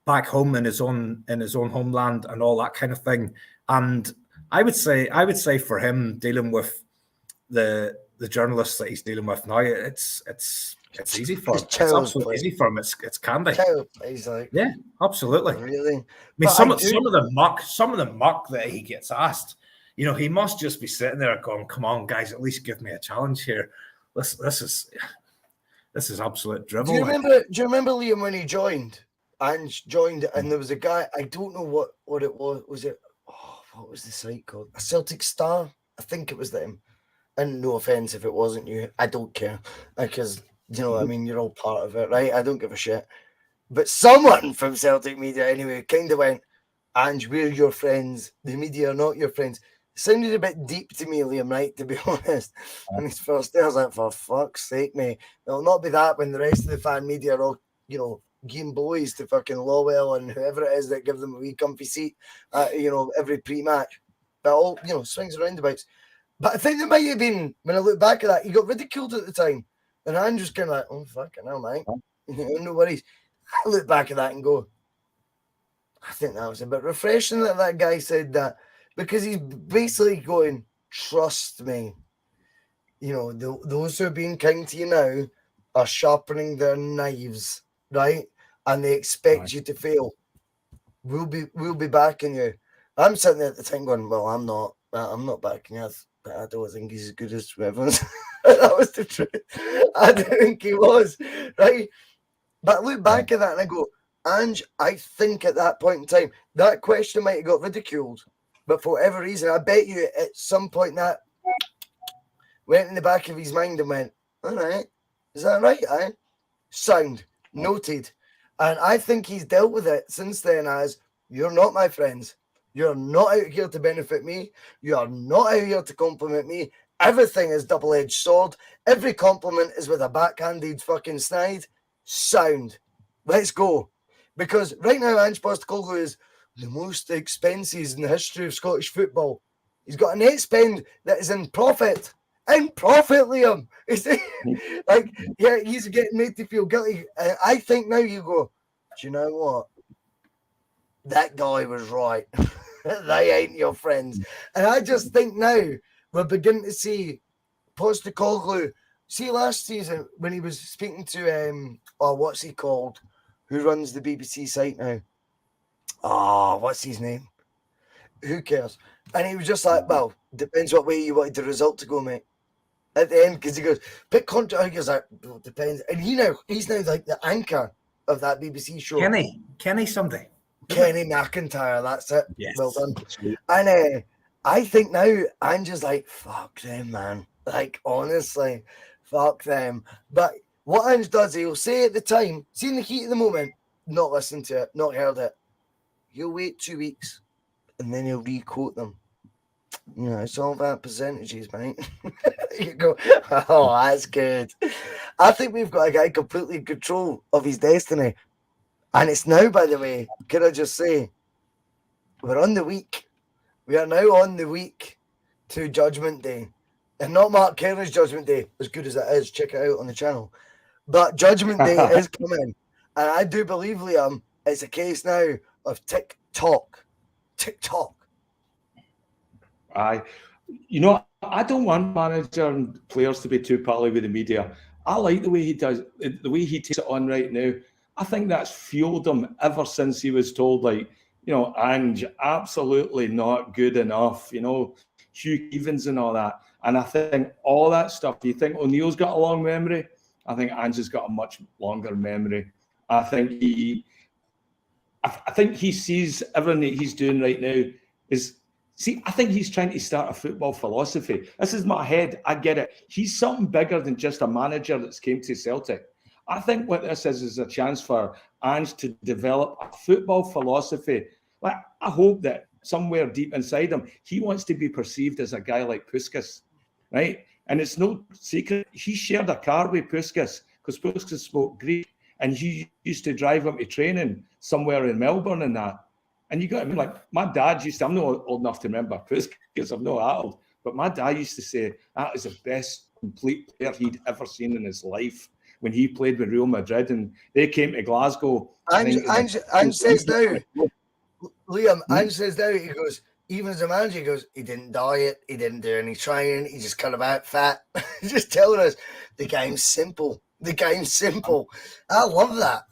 back home in his own homeland and all that kind of thing. And I would say for him, dealing with the journalists that he's dealing with now, it's easy for him. It's absolutely easy for him. It's candy. He's like, yeah, absolutely. Really? I mean, some of the muck that he gets asked, he must just be sitting there going, "Come on, guys, at least give me a challenge here." This is absolute drivel. Do you remember Liam when he joined? Ange joined, and there was a guy. I don't know what it was. Was it? What was the site called? A Celtic Star? I think it was them. And no offense if it wasn't you. I don't care, because you're all part of it, right? I don't give a shit. But someone from Celtic media, anyway, kind of went, "Ange, we're your friends. The media are not your friends." It sounded a bit deep to me, Liam, right, to be honest. And his first day, I was like, for fuck's sake, mate. It'll not be that when the rest of the fan media are all, game boys to fucking Lowell and whoever it is that give them a wee comfy seat, every pre-match. But all, swings and roundabouts. But I think there might have been, when I look back at that, he got ridiculed at the time. And I'm just kind of like, oh, fucking hell, mate. No worries. I look back at that and go, I think that was a bit refreshing that guy said that, because he's basically going, trust me. Those who are being kind to you now are sharpening their knives, right? And they expect you to fail. We'll be backing you. I'm sitting there at the time going, well, I'm not backing you. I don't think he's as good as Evans. That was the truth. I don't think he was, right? But I look back at that and I go, Ange, I think at that point in time, that question might have got ridiculed. But for whatever reason, I bet you at some point that went in the back of his mind and went, all right, is that right? Sound, noted. And I think he's dealt with it since then as, you're not my friends. You're not out here to benefit me. You are not out here to compliment me. Everything is double-edged sword. Every compliment is with a backhanded fucking snide. Sound. Let's go. Because right now, Ange Postecoglou is the most expenses in the history of Scottish football. He's got a net spend that is in profit. In profit, Liam. He's getting made to feel guilty. I think now you go, do you know what? That guy was right. They ain't your friends. And I just think now we're beginning to see Postecoglou. See, last season when he was speaking to what's he called? Who runs the BBC site now? What's his name? Who cares? And he was just like, well, depends what way you wanted the result to go, mate. At the end, because he goes, pick contract. He goes like, well, depends. And he's now like the anchor of that BBC show. Kenny Sunday. Kenny McIntyre, that's it. Yes. Well done. And I think now Ange's like, fuck them, man. Like, honestly, fuck them. But what Ange does, he'll say at the time, see in the heat of the moment, not listen to it, not heard it. He'll wait 2 weeks and then he'll re-quote them. It's all about percentages, mate. You go, oh, that's good. I think we've got a guy completely in control of his destiny. And it's now, by the way, can I just say, we're on the week. We are now on the week to Judgment Day. And not Mark Kelly's Judgment Day, as good as that is, check it out on the channel. But Judgment Day is coming. And I do believe, Liam, it's a case now of TikTok. I don't want manager and players to be too pally with the media. I like the way he does, the way he takes it on right now. I think that's fueled him ever since he was told, Ange, absolutely not good enough, Hugh Evans and all that. And I think all that stuff, do you think O'Neill's got a long memory? I think Ange has got a much longer memory. I think he sees everything that he's doing right now I think he's trying to start a football philosophy. This is my head. I get it. He's something bigger than just a manager that's came to Celtic. I think what this is a chance for Ange to develop a football philosophy. I hope that somewhere deep inside him, he wants to be perceived as a guy like Puskas, right? And it's no secret. He shared a car with Puskas because Puskas spoke Greek and he used to drive him to training somewhere in Melbourne and that. And you got to be like, my dad used to, I'm not old enough to remember Puskas, I'm not that old, but my dad used to say that is the best complete player he'd ever seen in his life when he played with Real Madrid and they came to Glasgow. Ange says now, Liam, Ange says now, he goes, even as a manager, he goes, he didn't diet, he didn't do any training, he just cut about fat. He's just telling us the game's simple. The game's simple. I love that.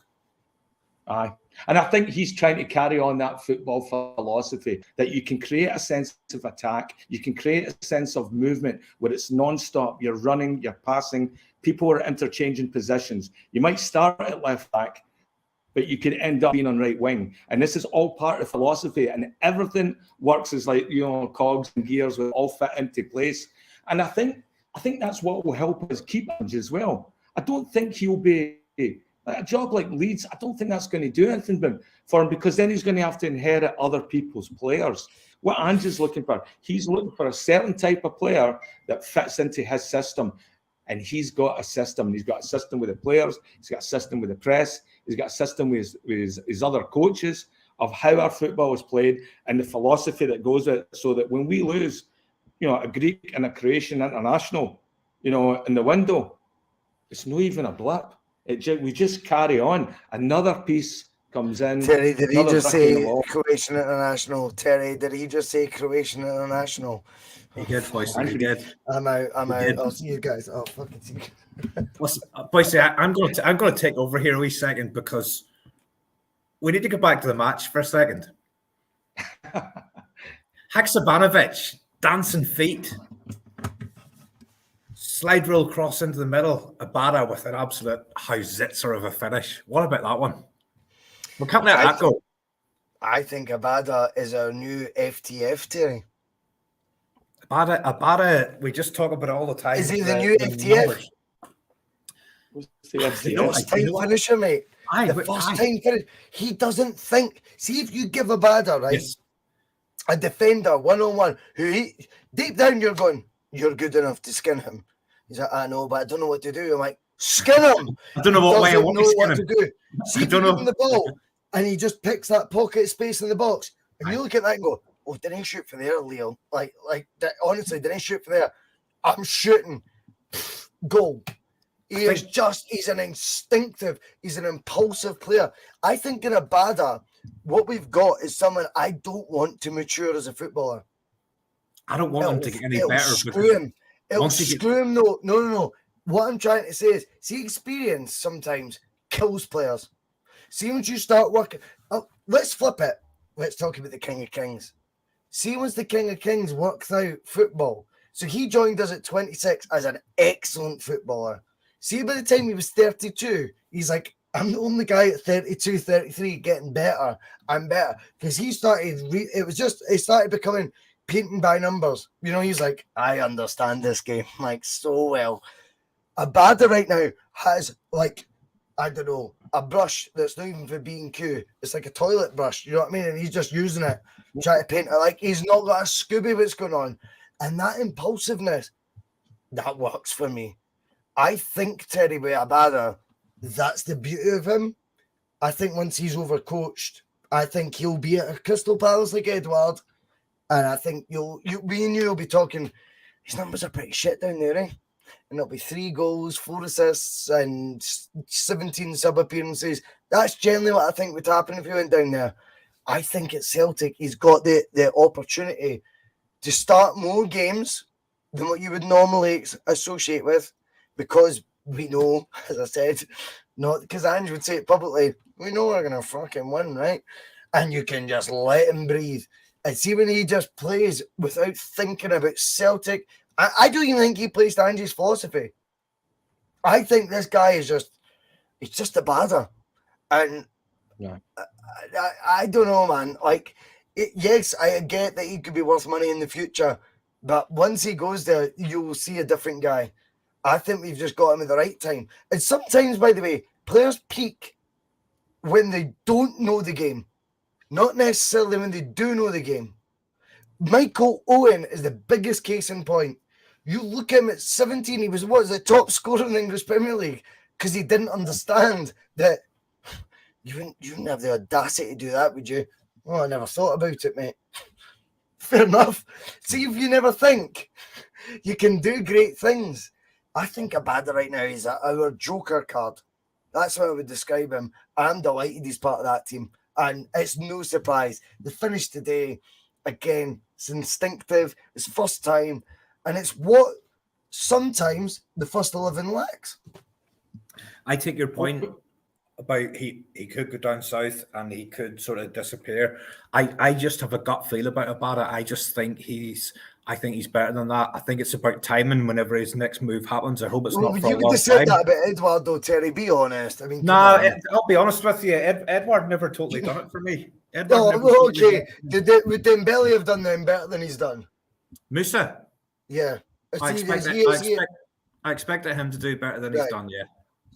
Aye. And I think he's trying to carry on that football philosophy that you can create a sense of attack, you can create a sense of movement where it's non-stop, you're running, you're passing, people are interchanging positions. You might start at left back, but you could end up being on right wing. And this is all part of philosophy and everything works as cogs and gears will all fit into place. And I think that's what will help us keep Ange as well. I don't think he'll be... a job like Leeds, I don't think that's going to do anything for him because then he's going to have to inherit other people's players. What Ange is looking for, he's looking for a certain type of player that fits into his system. And he's got a system. He's got a system with the players. He's got a system with the press. He's got a system with his other coaches of how our football is played and the philosophy that goes with it, so that when we lose, a Greek and a Croatian international, in the window, it's not even a blip. We just carry on. Another piece comes in. Terry, did he just brick in the say wall. Croatian international? Terry, did he just say Croatian international? He did, Bhoycie. He did. I'm out. did. I'll see you guys. I'll fucking see you. Listen, Bhoycie, I'm going to take over here a wee second because we need to go back to the match for a second. Haksabanovic, dancing feet, slide rule cross into the middle, Abada with an absolute howitzer of a finish. What about that one? We can't let that go. I think Abada is our new FTF, Terry. Abada, we just talk about it all the time. Is he the new FTF? The first time finisher, mate. The first time finisher. He doesn't think. See, if you give Abada, right, a defender one-on-one, who deep down you're going, you're good enough to skin him. He's like, I know, but I don't know what to do. I'm like, skin him. I don't know what way I want to skin him. To do. See, if you give him the ball and he just picks that pocket space in the box, and you look at that and go, oh, didn't he shoot from there, Leo? Honestly, didn't he shoot from there? I'm shooting. Goal. He's an instinctive, he's an impulsive player. I think in Abada, what we've got is someone I don't want to mature as a footballer. I don't want him to get any better. Screw him. It'll screw him. No. What I'm trying to say is, see, experience sometimes kills players. See, once you start working, let's flip it. Let's talk about the King of Kings. See, once the King of Kings works out football, so he joined us at 26 as an excellent footballer. See, by the time he was 32, he's like, I'm the only guy at 32, 33 getting better. I'm better. Because he started, it started becoming painting by numbers. He's like, I understand this game like so well. Abada right now has I don't know, a brush that's not even for B&Q. It's like a toilet brush, you know what I mean? And he's just using it, trying to paint it like he's not got a Scooby what's going on. And that impulsiveness, that works for me. I think Terry with Abada, that's the beauty of him. I think once he's overcoached, I think he'll be at a Crystal Palace like Edward. And I think we and you'll be talking, his numbers are pretty shit down there, eh? And it'll be 3 goals, 4 assists, and 17 sub-appearances. That's generally what I think would happen if he went down there. I think at Celtic, he's got the opportunity to start more games than what you would normally associate with, because we know, as I said, not because Ange would say it publicly, we know we're going to fucking win, right? And you can just let him breathe. And see when he just plays without thinking about Celtic. I don't even think he plays to Ange's philosophy. I think this guy is he's just a bada. And I don't know, man. Yes, I get that he could be worth money in the future, but once he goes there, you'll see a different guy. I think we've just got him at the right time. And sometimes, by the way, players peak when they don't know the game, not necessarily when they do know the game. Michael Owen is the biggest case in point. You look at him at 17, he was the top scorer in the English Premier League, because he didn't understand that you wouldn't have the audacity to do that, would you? Oh, I never thought about it, mate. Fair enough. See, if you never think, you can do great things. I think Abada right now is our joker card. That's how I would describe him. I'm delighted he's part of that team. And it's no surprise. The finish today, again, it's instinctive. It's first time. And it's what sometimes the first 11 lacks. I take your point about he could go down south and he could sort of disappear. I just have a gut feel about Abada. I just think he's better than that. I think it's about timing whenever his next move happens. I hope it's not for a long time. You would have said that about Edward, though, Terry. Be honest. I mean, I'll be honest with you. Edward never totally done it for me. Okay. Would Dembele have done them better than he's done? Musa? Yeah. I expected him to do better than he's done, yeah.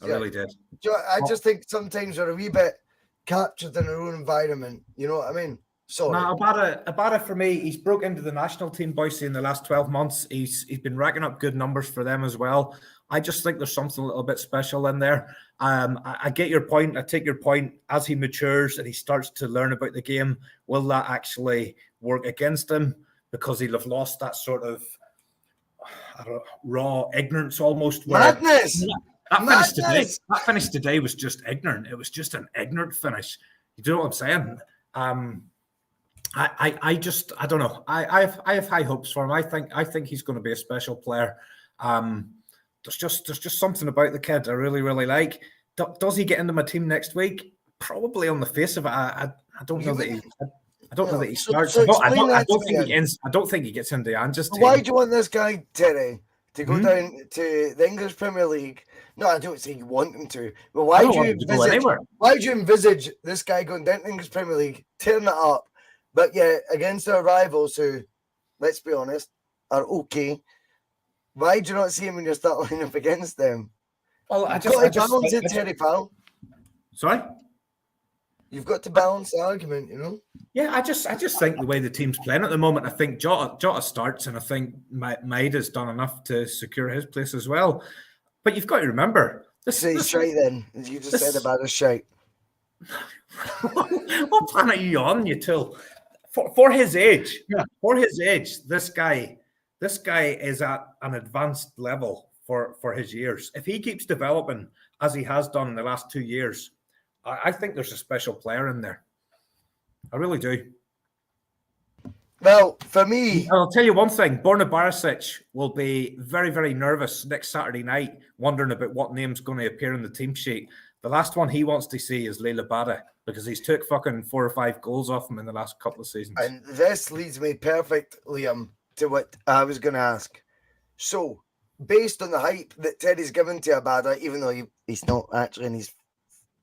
I really did. I just think sometimes we're a wee bit captured in our own environment. You know what I mean? Sorry. Nah, Abada for me, he's broke into the national team, Bhoycie, in the last 12 months. He's been racking up good numbers for them as well. I just think there's something a little bit special in there. I get your point. I take your point. As he matures and he starts to learn about the game, will that actually work against him? Because he'll have lost that sort of raw ignorance almost. Madness! That finish today was just ignorant. It was just an ignorant finish. You know what I'm saying? I don't know. I have high hopes for him. I think he's going to be a special player. There's just something about the kid I really, really like. Does he get into my team next week? Probably on the face of it. I don't know that he. I don't know that he starts. I don't think he gets into Ange's team. Why do you want this guy, Terry, to go down to the English Premier League? No, I don't say you want him to. But why do you envisage this guy going down to the English Premier League, tearing it up, but yeah, against our rivals who, let's be honest, are okay? Why do you not see him when you start lining up against them? Well, balance it, Terry, pal. Sorry? You've got to balance the argument, you know? Yeah, I just think the way the team's playing at the moment, I think Jota starts, and I think Maeda's done enough to secure his place as well. But you've got to remember this. Shite then. You just said about a shite. What planet are you on, you tool? For his age, this guy is at an advanced level for his years. If he keeps developing as he has done in the last 2 years, I think there's a special player in there. I really do. Well, for me... I'll tell you one thing. Borna Barisic will be very, very nervous next Saturday night, wondering about what name's going to appear in the team sheet. The last one he wants to see is Leila Abada, because he's took fucking 4 or 5 goals off him in the last couple of seasons. And this leads me perfect, Liam, to what I was going to ask. So, based on the hype that Teddy's given to Abada, even though he's not actually in his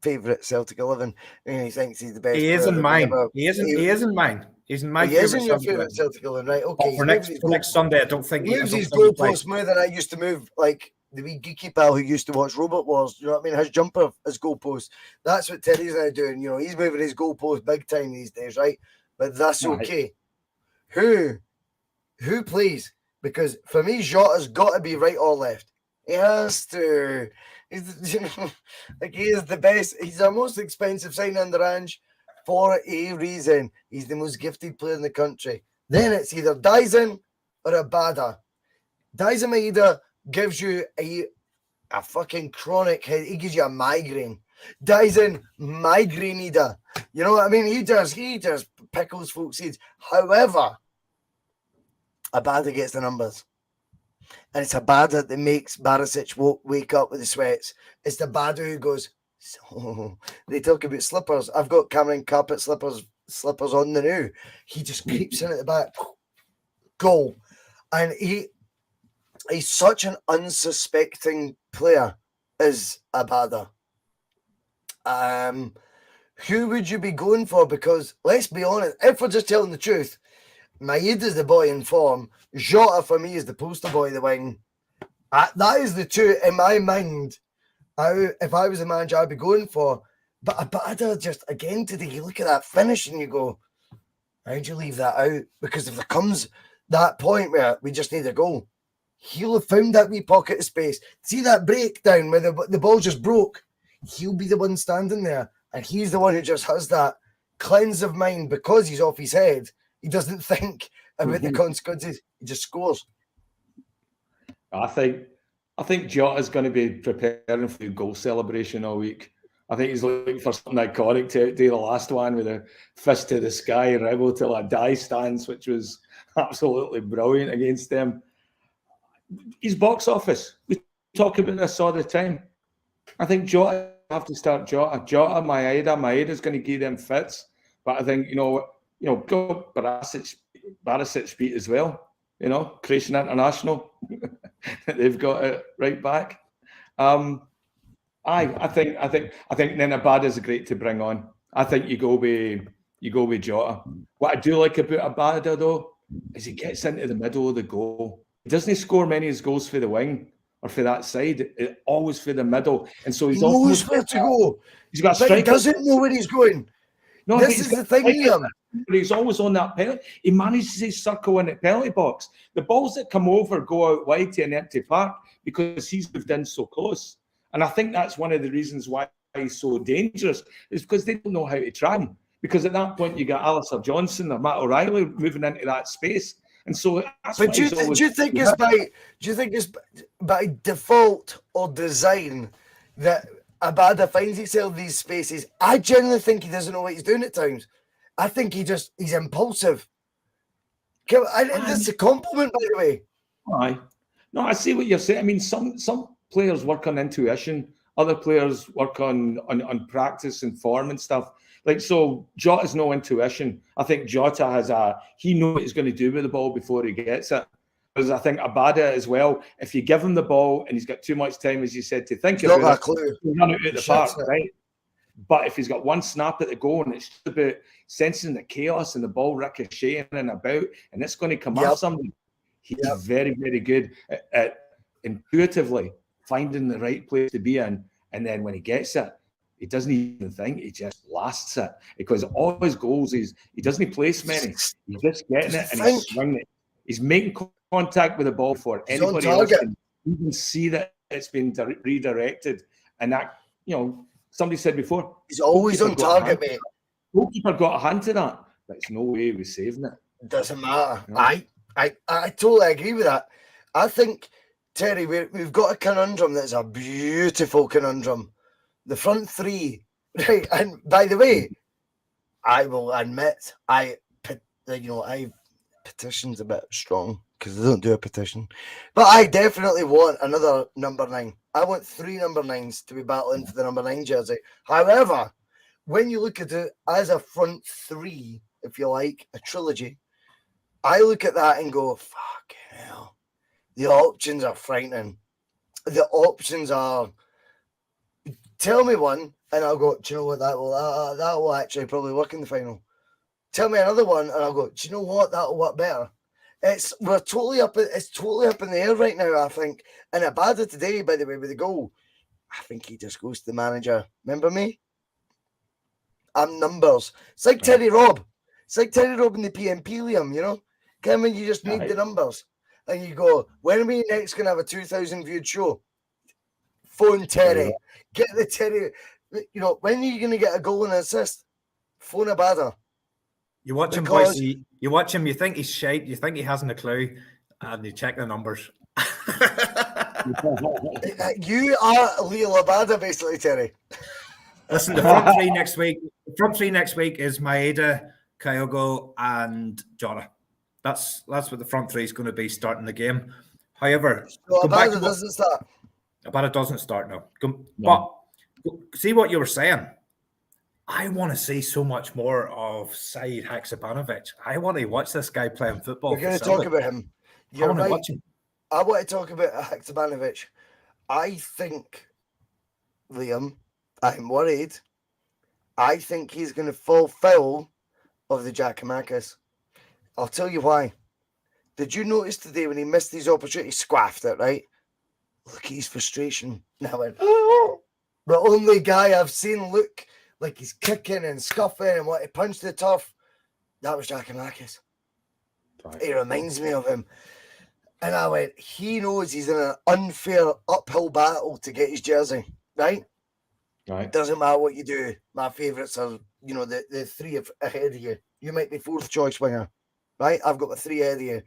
favourite Celtic 11, and he thinks he's the best. He is in mine. He is in mine. He's in my. He is in your favourite Celtic 11, right? Okay. For next Sunday, I don't think he moves his goalposts more than I used to move. Like the wee geeky pal who used to watch Robot Wars. You know what I mean? His jumper, his goalpost. That's what Terry's now doing. You know, he's moving his goalpost big time these days, right? But that's okay. Who plays? Because for me, Jota's got to be right or left. He has to. He is the best. He's our most expensive signing under Ange for a reason. He's the most gifted player in the country. Then it's either Dyson or Abada. Dyson Maeda gives you a fucking chronic head. He gives you a migraine. Dyson migraine-ida. You know what I mean? He just pickles folks' heads. However, Abada gets the numbers. And it's Abada that makes Barisic wake up with the sweats. It's the Abada who goes, so they talk about slippers. I've got Cameron carpet slippers on the new. He just creeps in at the back. Goal. And he's such an unsuspecting player as Abada. Who would you be going for? Because let's be honest, if we're just telling the truth, Maeda's the boy in form. Jota for me is the poster boy of the wing. That is the two in my mind. If I was a manager, I'd be going for. But Abada just again today, you look at that finish and you go, how'd you leave that out? Because if there comes that point where we just need a goal, he'll have found that wee pocket of space. See that breakdown where the ball just broke? He'll be the one standing there, and he's the one who just has that cleanse of mind because he's off his head. He doesn't think about the consequences. He just scores. I think Jota's going to be preparing for the goal celebration all week. I think he's looking for something iconic to do the last one with a fist to the sky, rebel till I die stance, which was absolutely brilliant against them. His box office. We talk about this all the time. I think Jota have to start Jota. Maeda's going to give them fits. But I think, go Barisic beat as well. Croatian International. They've got it right back. I think then Abada's great to bring on. I think you go with Jota. What I do like about Abada though is he gets into the middle of the goal. He doesn't score many of his goals for the wing or for that side. It always for the middle, and so he knows where to go. He's got a but he doesn't know where he's going. No, this is the thing, Liam. but he's always on that penalty. He manages his circle in the penalty box. The balls that come over go out wide to an empty park because he's moved in so close. And I think that's one of the reasons why he's so dangerous, is because they don't know how to track him. Because at that point, you got Alistair Johnson or Matt O'Reilly moving into that space. And so that's But do you think it's by default or design that Abada finds himself in these spaces? I genuinely think he doesn't know what he's doing at times. I think he's impulsive. That's a compliment, by the way. Aye. No, I see what you're saying. I mean, some players work on intuition, other players work on practice and form and stuff. Like, so Jota's no intuition. I think Jota he knows what he's going to do with the ball before he gets it. Because I think Abada as well, if you give him the ball and he's got too much time, as you said, to think about it, he'll run out of the park, right? But if he's got one snap at the goal and it's just about sensing the chaos and the ball ricocheting and about, and it's going to come off something, he's very, very good at intuitively finding the right place to be in. And then when he gets it, he doesn't even think, he just blasts it. Because all his goals, he doesn't place many. He's just getting it and he's swinging it. He's making contact with the ball before anybody else can even see that it's been redirected. And that, somebody said before, he's always on target, mate. Goalkeeper got a hand to that, but it's no way he was saving it. Doesn't matter. I totally agree with that. I think, Terry, we've got a conundrum that's a beautiful conundrum. The front three, right? And by the way, I will admit, petition's a bit strong because they don't do a petition, but I definitely want another number 9. I want 3 number 9s to be battling for the number 9 jersey. However, when you look at it as a front 3, if you like, a trilogy, I look at that and go, fucking hell, the options are frightening. The options are, tell me one and I'll go, do you know what, that will actually probably work in the final. Tell me another one and I'll go, do you know what, that'll work better. It's totally up in the air right now, I think. And Abada today, by the way, with the goal, I think he just goes to the manager. Remember me? I'm numbers. It's like Terry Robb. It's like Terry Robb in the P.M.P, Liam, Come when you just need the numbers. And you go, when are we next going to have a 2,000 viewed show? Phone Terry. Get the Terry. When are you going to get a goal and assist? Phone Abada. You watch him, Bhoycie, you watch him, you think he's shite, you think he hasn't a clue, and you check the numbers. You are Leo Abada, basically, Terry. Listen, the front three next week. The front three next week is Maeda, Kyogo, and Jota. That's what the front three is going to be starting the game. However, Abada doesn't start. Abada doesn't start now. But see what you were saying. I want to see so much more of Said Haksabanovic. I want to watch this guy playing football. We're going to talk about him. You're right. Watch him. I want to talk about Haksabanovic. I think, Liam, I'm worried. I think he's going to fall foul of the Giakoumakis. I'll tell you why. Did you notice today when he missed his opportunity, squaffed it, right? Look at his frustration. Now, the only guy I've seen look like he's kicking and scuffing and what he punched the turf, that was Giakoumakis. Right. He reminds me of him. And I went, he knows he's in an unfair uphill battle to get his jersey, right? Right. Doesn't matter what you do. My favourites are, the 3 ahead of you. You might be 4th choice winger, right? I've got the 3 ahead of you.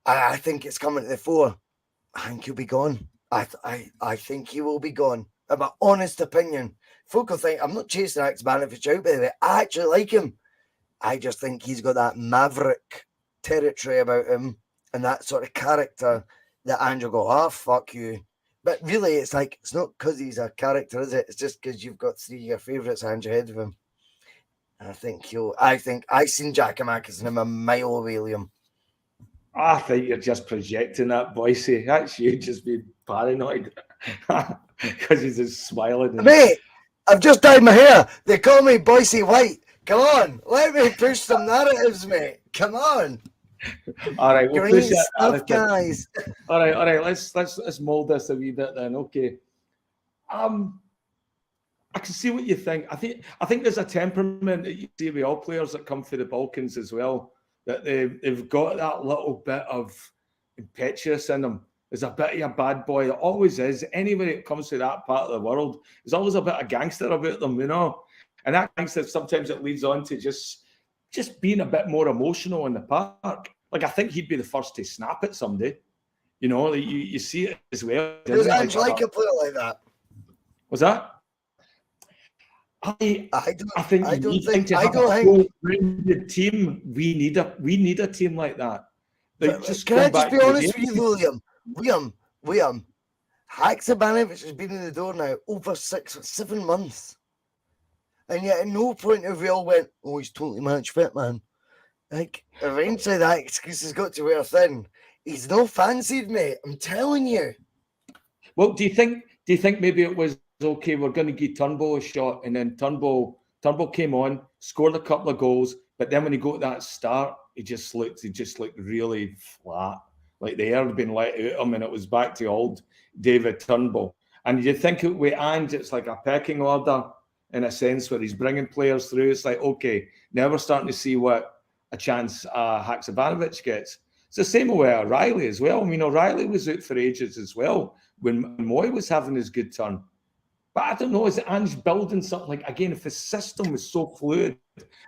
I think it's coming to the 4. I think he'll be gone. I think he will be gone. In my honest opinion. Folk will think I'm not chasing Haksabanovic out, by the way. I actually like him. I just think he's got that maverick territory about him and that sort of character that Andrew go, fuck you. But really, it's like, it's not because he's a character, is it? It's just because you've got 3 of your favourites, Andrew, ahead of him. And I think I seen Giakoumakis and him a mile away, Liam. I think you're just projecting that, Bhoycie. That's you just being paranoid. Because he's just smiling. Mate, I've just dyed my hair. They call me Bhoycie White. Come on, let me push some narratives, mate. Come on. All right, we'll push it, stuff, guys. All right. Let's mold this a wee bit then. Okay. I can see what you think. I think there's a temperament that you see with all players that come for the Balkans as well, that they've got that little bit of impetuous in them. There's a bit of a bad boy. It always is. Anywhere it comes to that part of the world, there's always a bit of gangster about them, you know. And that gangster, sometimes it leads on to just being a bit more emotional in the park. Like, I think he'd be the first to snap at somebody. You know, you see it as well. Does Ange like a player like that? Was that? I don't think rounded team. We need a team like that. Like, can I just be honest with you, Liam? Haksabanovic has been in the door now over 6 or 7 months, and yet at no point have we all went, "Oh, he's totally match fit, man." Like, eventually that excuse has got to wear thin. He's no fancied, mate. I'm telling you. Well, do you think maybe it was okay? We're going to give Turnbull a shot, and then Turnbull came on, scored a couple of goals, but then when he got that start, he just looked really flat. Like the air had been let out of him, and it was back to old David Turnbull. And you think with Ange, it's like a pecking order in a sense where he's bringing players through. It's like, okay, now we're starting to see what a chance Haksabanovic gets. It's the same with O'Reilly as well. I mean, O'Reilly was out for ages as well when Moy was having his good turn. But I don't know, is Ange building something like, again, if the system was so fluid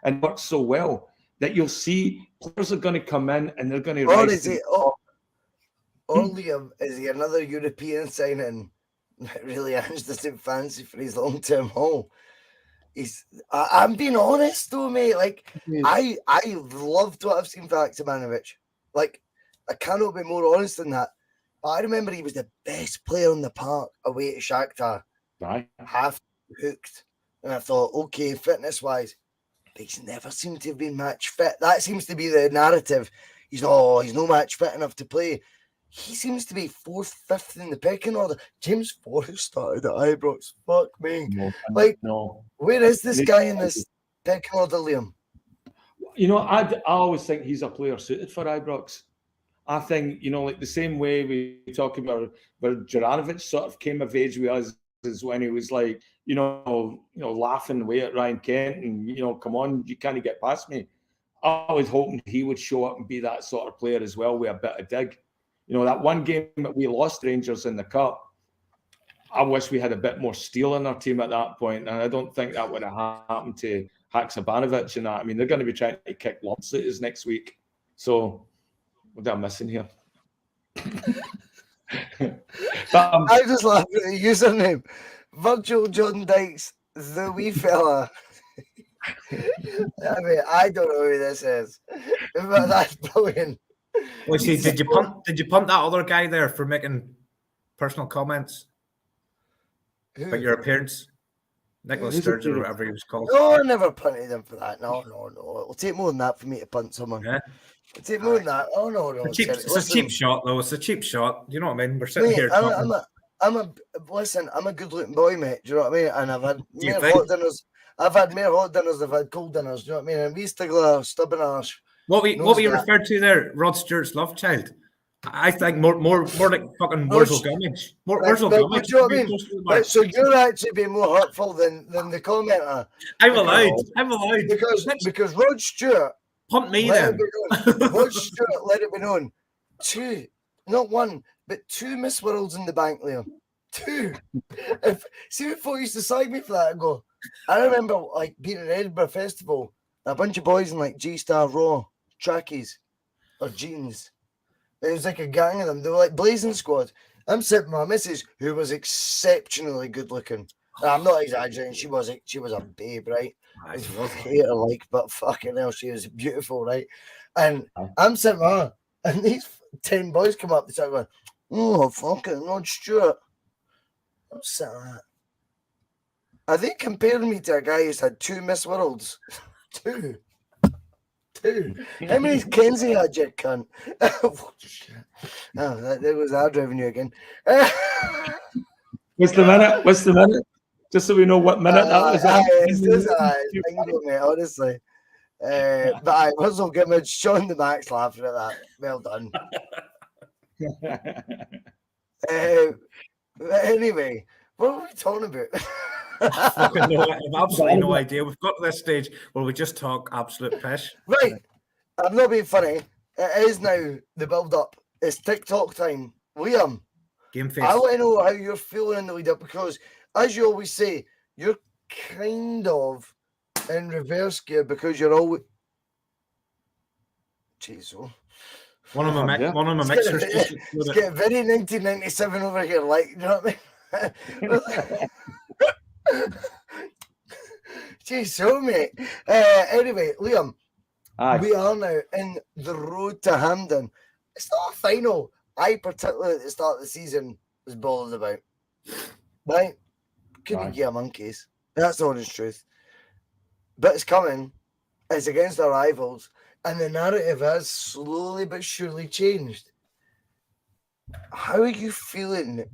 and works so well, that you'll see players are going to come in and they're going to rise. Liam, is he another European signing that really Ange doesn't fancy for his long-term haul? I'm being honest though, mate. Like, I loved what I've seen for Haksabanovic. Like, I cannot be more honest than that. But I remember he was the best player in the park away to Shakhtar. Right. Half hooked. And I thought, okay, fitness-wise, but he's never seemed to have been match fit. That seems to be the narrative. He's no match fit enough to play. He seems to be 4th, 5th in the pecking order. James Forrest started at Ibrox. Fuck me. No. Where is this guy in this pecking order, Liam? You know, I always think he's a player suited for Ibrox. I think, you know, like the same way we talk about where Juranovic sort of came of age with us is when he was like, you know, laughing away at Ryan Kent and, you know, come on, you can't get past me. I was hoping he would show up and be that sort of player as well with a bit of dig. You know, that one game that we lost Rangers in the Cup, I wish we had a bit more steel in our team at that point, and I don't think that would have happened to Haksabanovic and that. I mean, they're going to be trying to kick lumps at us next week. So, what am I missing here? I just laugh at the username. Virgil John Dykes, the wee fella. I mean, I don't know who this is, but that's brilliant. Well, see, did you punt that other guy there for making personal comments about your appearance? Nicholas Sturgeon, or whatever he was called. No, I never punted him for that. No. It'll take more than that for me to punt someone. Yeah. It'll take more than that. Oh, no. It's a cheap shot, though. It's a cheap shot. Do you know what I mean? We're sitting here talking. I'm a good-looking boy, mate. Do you know what I mean? And I've had more hot dinners. I've had more hot dinners than I've had cold dinners. Do you know what I mean? And we still stubborn arse. What we referred to there, Rod Stewart's love child. I think more like fucking Wurzel Gummidge. Wurzel Gummidge. Do you know what I mean? Right, so you're actually being more hurtful than the commenter. I'm allowed. Because Rod Stewart punt me then. Rod Stewart let it be known. 2, not 1, but 2 Miss Worlds in the bank, Liam. 2. See what folk used to slag me for that and go. I remember like being at Edinburgh Festival, a bunch of boys in like G-Star Raw trackies or jeans. It was like a gang of them. They were like blazing squad. I'm sitting with my missus, who was exceptionally good looking. I'm not exaggerating. She was a babe, right? I hate her like, but fucking hell, she was beautiful, right? And I'm sitting with her, and these 10 boys come up. They start going, "Oh, fucking Rod Stewart." I'm sitting like that. Are they comparing me to a guy who's had 2 Miss Worlds? 2. How many Kenzie had, you cunt? There goes ad revenue again. What's the minute? Just so we know what minute that was. It's just bingo, mate, honestly. But Russell Gummidge, Sean the Max laughing at that. Well done. Anyway, what were we talking about? Fucking no, I've absolutely no idea. We've got to this stage where we just talk absolute pish. Right. I'm not being funny. It is now the build-up. It's TikTok time. Liam, Game face. I want to know how you're feeling in the lead-up because, as you always say, you're kind of in reverse gear because you're always... Jeez, oh. One of my mixers. It's getting very 1997 over here, like, you know what I mean? Jeez, so mate. Anyway, Liam, we are now in the road to Hampden. It's not a final. I particularly at the start of the season was bothered about. Right? Couldn't give a monkeys. That's the honest truth. But it's coming. It's against our rivals. And the narrative has slowly but surely changed. How are you feeling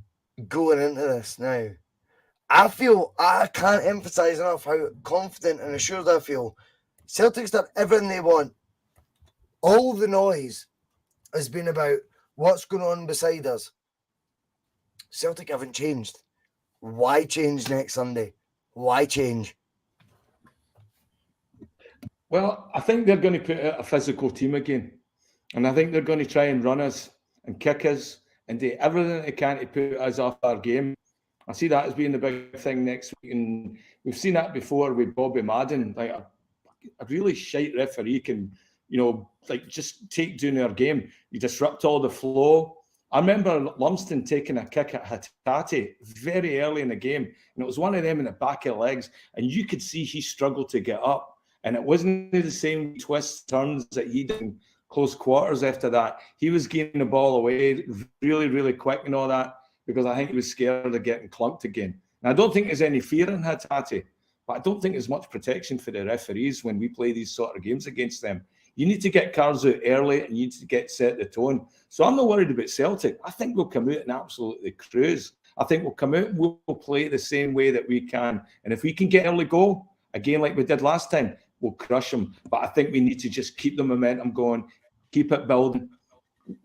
going into this now? I can't emphasise enough how confident and assured I feel. Celtic's done everything they want. All the noise has been about what's going on beside us. Celtic haven't changed. Why change next Sunday? Why change? Well, I think they're going to put out a physical team again. And I think they're going to try and run us and kick us and do everything they can to put us off our game. I see that as being the big thing next week. And we've seen that before with Bobby Madden. Like a really shite referee can, like just take down our game. You disrupt all the flow. I remember Lumsden taking a kick at Hatate very early in the game. And it was one of them in the back of the legs. And you could see he struggled to get up. And it wasn't the same twists, turns that he did in close quarters after that. He was getting the ball away really, really quick and all that because I think he was scared of getting clunked again. And I don't think there's any fear in Hatate, but I don't think there's much protection for the referees when we play these sort of games against them. You need to get cards out early and you need to set the tone. So I'm not worried about Celtic. I think we'll come out and absolutely cruise. I think we'll come out and we'll play the same way that we can. And if we can get early goal, again, like we did last time, we'll crush them. But I think we need to just keep the momentum going, keep it building.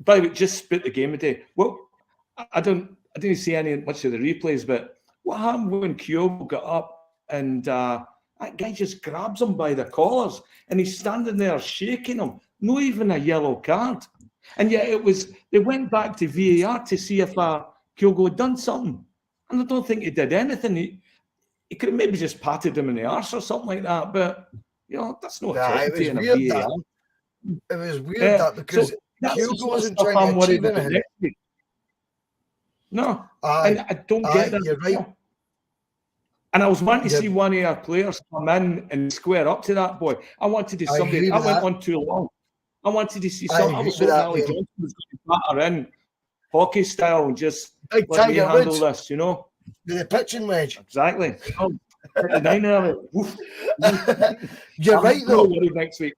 By the way, just split the game a day. Well, I didn't see much of the replays, but what happened when Kyogo got up and that guy just grabs him by the collars and he's standing there shaking him, not even a yellow card. And yet they went back to VAR to see if Kyogo had done something. And I don't think he did anything. He could have maybe just patted him in the arse or something like that, but that's not authority in a VAR. It was weird that because Kyogo wasn't trying to achieve anything. No, and I don't get that. You're right. And I was wanting to see one of our players come in and square up to that boy. I wanted to see somebody. I went on too long. I wanted to see something. I was hoping Ali Johnson was going to batter in hockey style and just let me handle this, The pitching wedge. Exactly. You're right, though. Next week.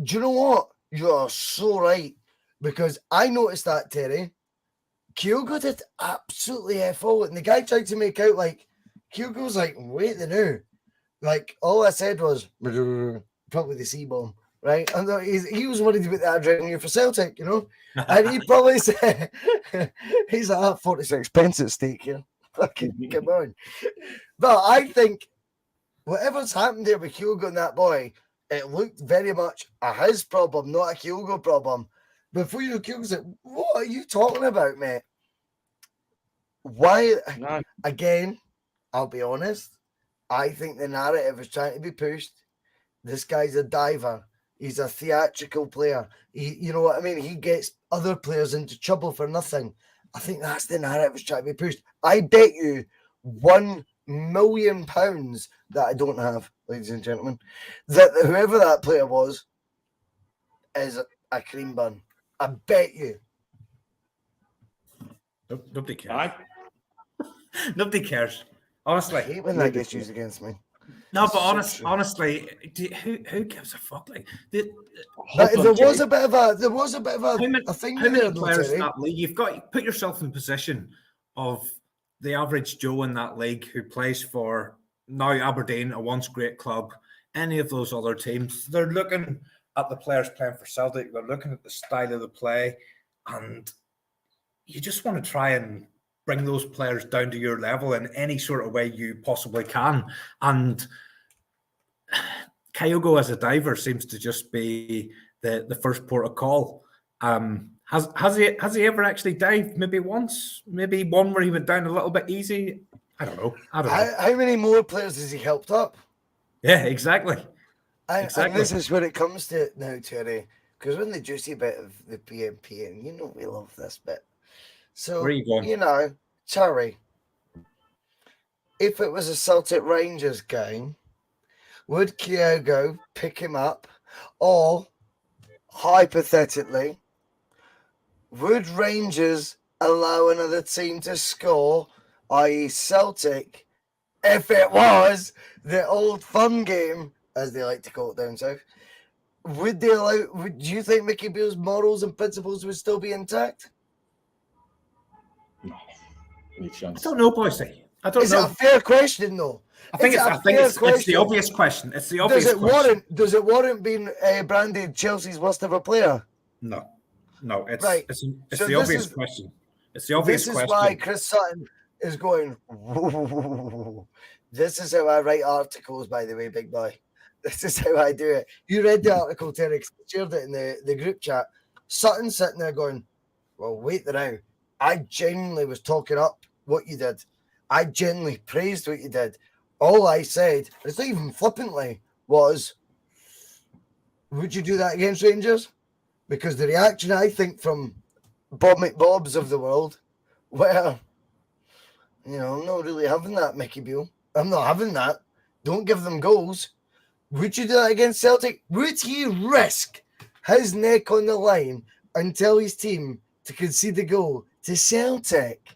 Do you know what? You are so right. Because I noticed that, Terry. Kyogo did absolutely F all. And the guy tried to make out like, Kyogo's like, wait the new. Like, all I said was, probably the C-bomb, right? And he was worried about that adrenaline for Celtic, And he probably said, he's like, 46 pence at stake here. Fucking come on. But I think whatever's happened there with Kyogo and that boy, it looked very much his problem, not a Kyogo problem. Before Kyogo said, what are you talking about, mate? Why? No. Again, I'll be honest. I think the narrative is trying to be pushed. This guy's a diver. He's a theatrical player. You know what I mean? He gets other players into trouble for nothing. I think that's the narrative is trying to be pushed. I bet you £1 million that I don't have, ladies and gentlemen, that whoever that player was is a cream bun. I bet you. Nobody cares. Nobody cares. Honestly, I hate when that gets used against me. No, but honestly, who gives a fuck? Like, there was a bit of a thing. How many players in that league? You've got to put yourself in the position of the average Joe in that league who plays for now Aberdeen, a once great club, any of those other teams. They're looking at the players playing for Celtic. They're looking at the style of the play, and you just want to try and bring those players down to your level in any sort of way you possibly can. And Kyogo as a diver seems to just be the first port of call. Has he ever actually dived? Maybe once, maybe one where he went down a little bit easy. I don't know. How many more players has he helped up? Yeah, exactly. And this is where it comes to it now, Terry, because we're in the juicy bit of the P.M.P, and you know we love this bit. So, where are you going? You know, Terry, if it was a Celtic Rangers game, would Kyogo pick him up, or hypothetically, would Rangers allow another team to score, i.e. Celtic, if it was the old fun game, as they like to call it down south? Would they allow? Do you think Mickey Beale's morals and principles would still be intact? No, any chance? I don't know, Bhoycie. I don't know. Is it a fair question, though? I think it's the obvious question. It's the obvious question. Does it warrant being branded Chelsea's worst ever player? No. It's right. It's the obvious question. It's the obvious question. This is why Chris Sutton is going. This is how I write articles, by the way, big boy. This is how I do it. You read the article, Terry, shared it in the group chat. Sutton's sitting there going, well, wait there now. I genuinely was talking up what you did. I genuinely praised what you did. All I said, it's not even flippantly, was, would you do that against Rangers? Because the reaction, I think, from Bob McBobs of the world, well, you know, I'm not really having that, Mickey Beale. I'm not having that. Don't give them goals. Would you do that against Celtic? Would he risk his neck on the line and tell his team to concede the goal to Celtic?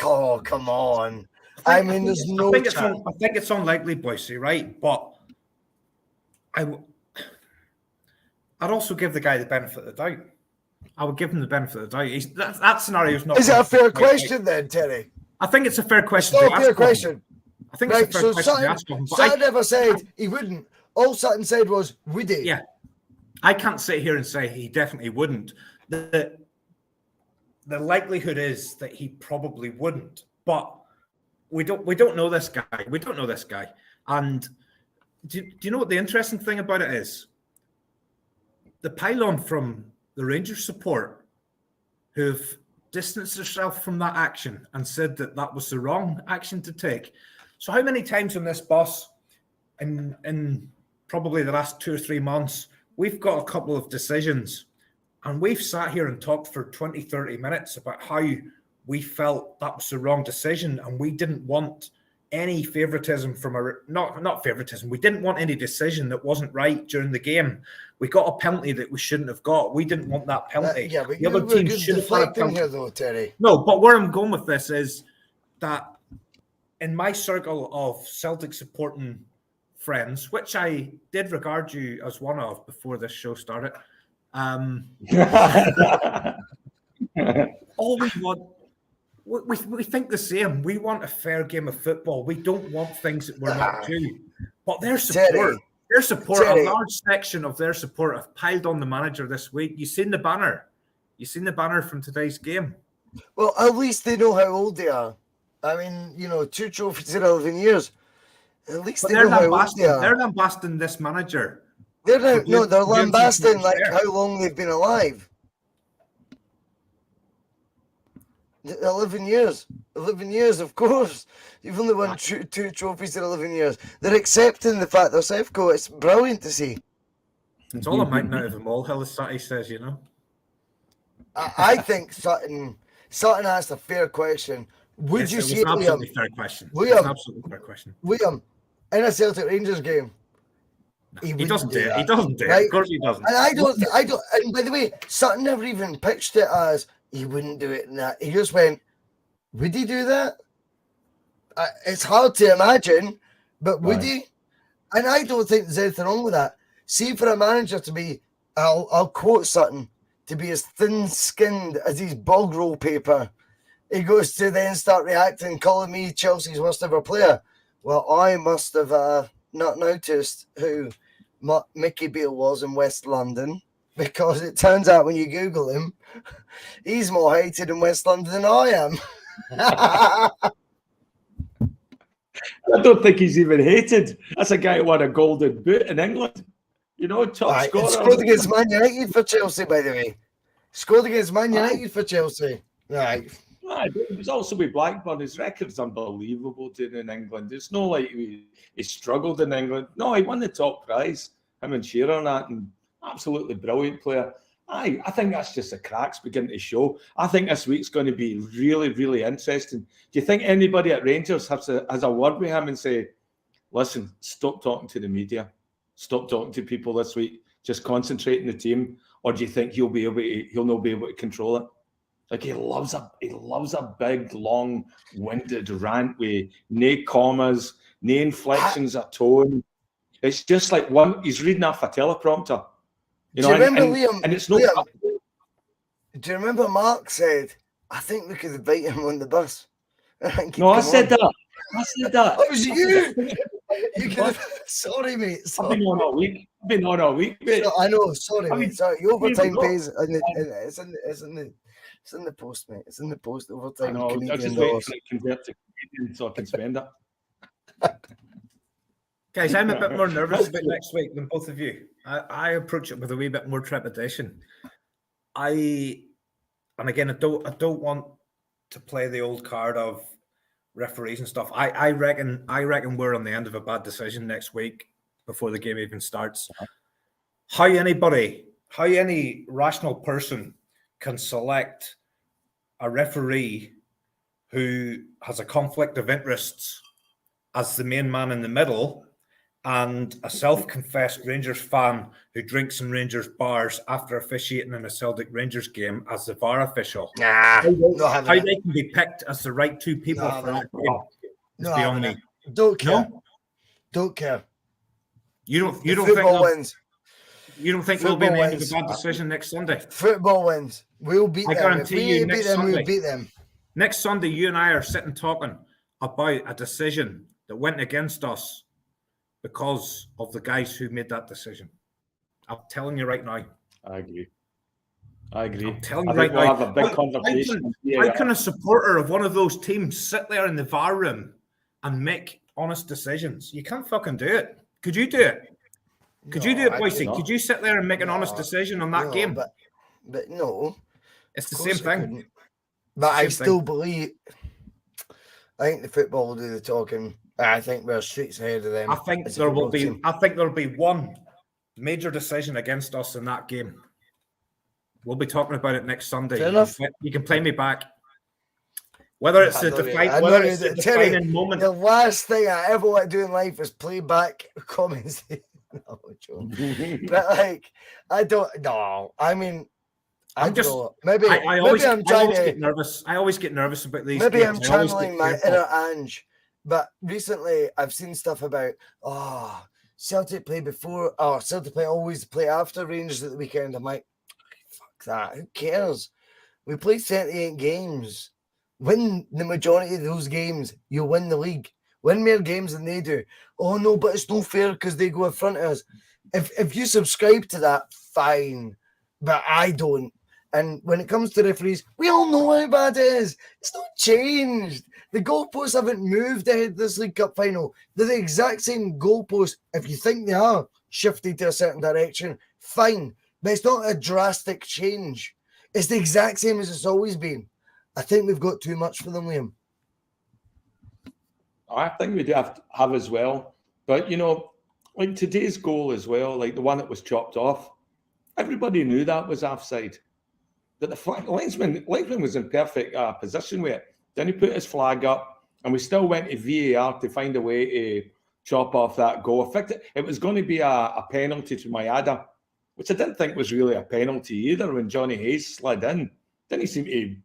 Oh, come on. I mean, there's no chance. I think it's unlikely, Bhoycie, right? But I'd also give the guy the benefit of the doubt. I would give him the benefit of the doubt. That scenario is not. Is it a fair question then, Terry? I think it's a fair question. It's not a fair question. I think it's a fair question to ask him. Sutton never said he wouldn't. All Sutton said was, would he? Yeah. I can't sit here and say he definitely wouldn't. The likelihood is that he probably wouldn't. But we don't know this guy. We don't know this guy. And do you know what the interesting thing about it is? The pylon from the Rangers support who've distanced themselves from that action and said that was the wrong action to take. So how many times on this bus in probably the last 2 or 3 months, we've got a couple of decisions and we've sat here and talked for 20, 30 minutes about how we felt that was the wrong decision and we didn't want any favoritism from not favoritism. We didn't want any decision that wasn't right during the game. We got a penalty that we shouldn't have got. We didn't want that penalty. But the other team should have had a penalty. Here, though, Terry. No, but where I'm going with this is that in my circle of Celtic supporting friends, which I did regard you as one of before this show started, all we want. We think the same. We want a fair game of football. We don't want things that we're not due. But their support, a large section of their support have piled on the manager this week. You've seen the banner. You've seen the banner from today's game. Well, at least they know how old they are. I mean, 2 trophies in 11 years. At least they know how old they are. They're lambasting this manager. They're lambasting like how long they've been alive. 11 years. 11 years, of course. You've only won 2 trophies in 11 years. They're accepting the fact they're Sevco. It's brilliant to see. It's all a mountain out of a molehill, as Sati says, I think Sutton asked a fair question. Would you see Liam? It's an absolutely fair question. Liam, in a Celtic Rangers game, he doesn't do it. He doesn't do it. Of course he doesn't. And I don't. And by the way, Sutton never even pitched it as he wouldn't do it in that. He just went, would he do that? It's hard to imagine, but would he? And I don't think there's anything wrong with that. See, for a manager to be, I'll quote Sutton, to be as thin-skinned as his bog roll paper, he goes to then start reacting, calling me Chelsea's worst ever player. Well, I must have not noticed who Mickey Beale was in West London. because it turns out when you Google him, he's more hated in West London than I am. I don't think he's even hated. That's a guy who won a golden boot in England. You know, top Right, scorer. scored against Man United for Chelsea, by the way. Scored against Man United for Chelsea. Right. He's also with Blackburn. His record's unbelievable in England. It's not like he struggled in England. No, he won the top prize. Him and Shearer and that, and absolutely brilliant player. I think that's just the cracks beginning to show. I think this week's going to be really, really interesting. Do you think anybody at Rangers has a word with him and say, listen, stop talking to the media, stop talking to people this week, just concentrate on the team? Or do you think he'll not be able to control it? Like he loves a big, long-winded rant with no commas, no inflections of tone. It's just like he's reading off a teleprompter. You know, do you remember Liam? And it's not. Liam, do you remember Mark said, I think we could invite him on the bus? I said that. That was you. You could have, sorry, mate. Sorry. I've been on all week. Mate. So, I know. Sorry, mate. Sorry. Your overtime pays. It's in the post, mate. It's in the post. Overtime. I know. I just waiting for it to convert to Canadian so I can spend it. Guys, I'm a bit more nervous about next week than both of you. I approach it with a wee bit more trepidation. And again, I don't want to play the old card of referees and stuff. I reckon we're on the end of a bad decision next week before the game even starts. How any rational person can select a referee who has a conflict of interests as the main man in the middle, and a self-confessed Rangers fan who drinks in Rangers bars after officiating in a Celtic Rangers game as the VAR official. How they can be picked as the right two people for that game is beyond me. Don't care. No? Don't care. You don't Football wins. You don't think we'll be in the end of a bad decision next Sunday? Football wins. We'll beat them. I guarantee you next Sunday. We'll beat them. Next Sunday, you and I are sitting talking about a decision that went against us because of the guys who made that decision. I'm telling you right now. I agree. I'm telling you right now. Have a big conversation. How can a supporter of one of those teams sit there in the VAR room and make honest decisions? You can't fucking do it. Could you do it? Could you do it, Bhoycie? Could you sit there and make an honest decision on that game? But no. It's the same thing. But I still believe. I think the football will do the talking. I think we're streets ahead of them. I think there will be one major decision against us in that game. We'll be talking about it next Sunday. Fair enough. You can play me back. Whether it's the defining moment. The last thing I ever want to do in life is play back comments. No, but like, I don't know. I mean, I get nervous. I always get nervous about these. Maybe I'm channeling my inner Ange. But recently, I've seen stuff about Celtic play before, Celtic always play after Rangers at the weekend. I'm like, fuck that. Who cares? We play 38 games. Win the majority of those games, you'll win the league. Win more games than they do. Oh no, but it's no fair because they go in front of us. If you subscribe to that, fine. But I don't. And when it comes to referees, we all know how bad it is. It's not changed. The goalposts haven't moved ahead of this League Cup final. They're the exact same goalposts. If you think they are shifted to a certain direction, fine. But it's not a drastic change. It's the exact same as it's always been. I think we've got too much for them, Liam. I think we do have as well. But, you know, like today's goal as well, like the one that was chopped off, everybody knew that was offside. That the linesman was in perfect position with it. Then he put his flag up, and we still went to VAR to find a way to chop off that goal. In fact, it was going to be a penalty to Abada, which I didn't think was really a penalty either when Johnny Hayes slid in. Didn't seem to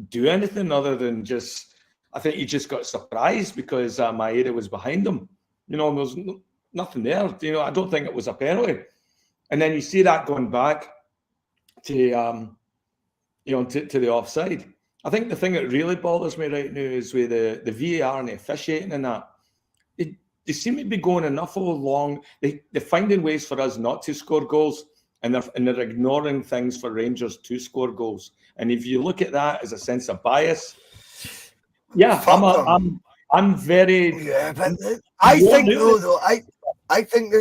do anything other than just, I think he just got surprised because Maeda was behind him. You know, there was nothing there. You know, I don't think it was a penalty. And then you see that going back to, to the offside. I think the thing that really bothers me right now is with the VAR and the officiating and that. They seem to be going enough long. They're finding ways for us not to score goals. and they're ignoring things for Rangers to score goals. And if you look at that as a sense of bias, yeah, I'm very. Yeah, but I think though, I think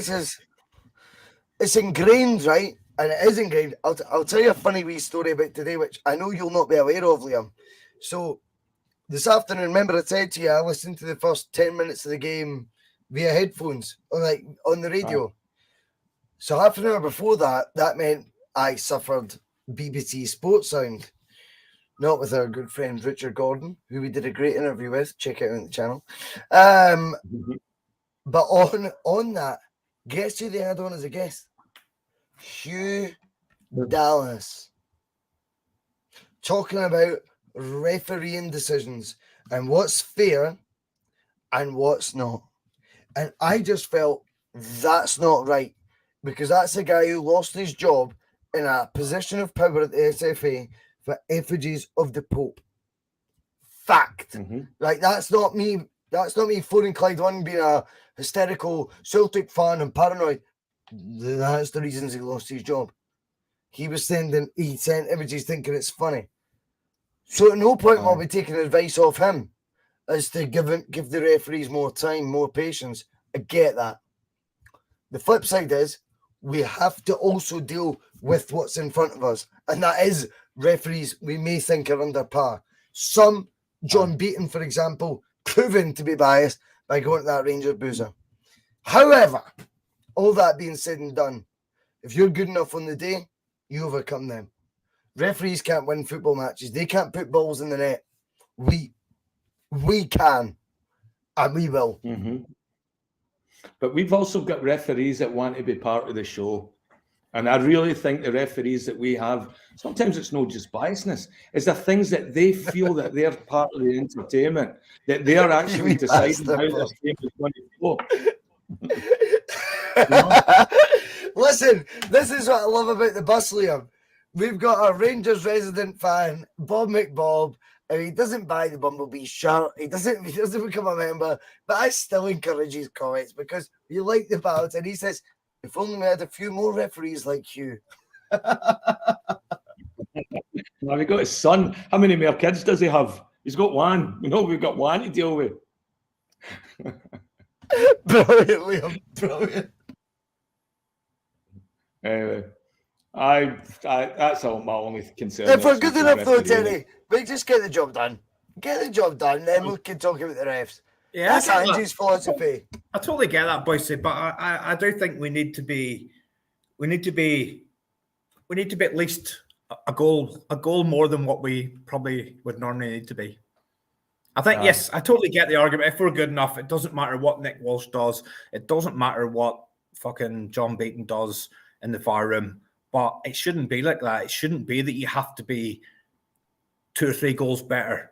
it's ingrained, right? And it is ingrained. I'll tell you a funny wee story about today, which I know you'll not be aware of, Liam. So this afternoon, remember I said to you, I listened to the first 10 minutes of the game via headphones, on the radio. So half an hour before that meant I suffered BBC Sports sound. Not with our good friend Richard Gordon, who we did a great interview with. Check it out on the channel. But on that, guess who they had on as a guest? Hugh Dallas. Talking about refereeing decisions and what's fair and what's not. And I just felt that's not right, because that's a guy who lost his job in a position of power at the SFA for effigies of the Pope. Fact. Like, that's not me phoning Clyde One being a hysterical Celtic fan and paranoid. That's the reasons he lost his job. He sent images thinking it's funny. So at no point will we taking advice off him as to give the referees more time, more patience. I get that. The flip side is we have to also deal with what's in front of us, and that is referees we may think are under par. Some, John Beaton, for example, proven to be biased by going to that Rangers boozer. However, all that being said and done, if you're good enough on the day, you overcome them. Referees can't win football matches. They can't put balls in the net. We can, and we will. But we've also got referees that want to be part of the show. And I really think the referees that we have, sometimes it's not just biasness, it's the things that they feel that they're part of the entertainment, that they are actually deciding how this game is going to go. Listen, this is what I love about the bus, Liam. We've got a Rangers resident fan, Bob McBob, and he doesn't buy the Bumblebee shirt. He doesn't become a member, but I still encourage his comments because we like the balance. And he says, if only we had a few more referees like you. Now we got his son. How many more kids does he have? He's got one. We've got one to deal with. Brilliant, Liam. Brilliant. Anyway, that's all my only concern. If we're good enough though, Terry, we just get the job done. Get the job done, then we can talk about the refs. Yeah, that's Angie's philosophy. I totally get that, Bhoycie, but I do think we need to be at least a goal more than what we probably would normally need to be. I think, yes, I totally get the argument. If we're good enough, it doesn't matter what Nick Walsh does. It doesn't matter what fucking John Beaton does in the fire room. But it shouldn't be like that. It shouldn't be that you have to be 2 or 3 goals better.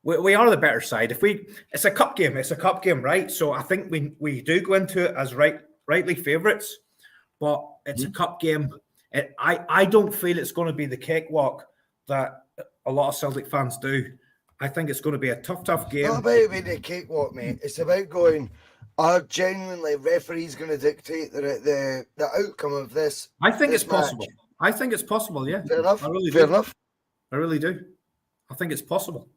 We are the better side. It's a cup game. It's a cup game, right? So I think we do go into it as rightly favourites, but it's a cup game. I don't feel it's going to be the cakewalk that a lot of Celtic fans do. I think it's going to be a tough game. It's not about being a cakewalk, mate. It's about going, are genuinely referees going to dictate the outcome of this? I think it's match? possible. I think it's possible, yeah. Fair enough. I really Fair do. enough. I really do. I think it's possible.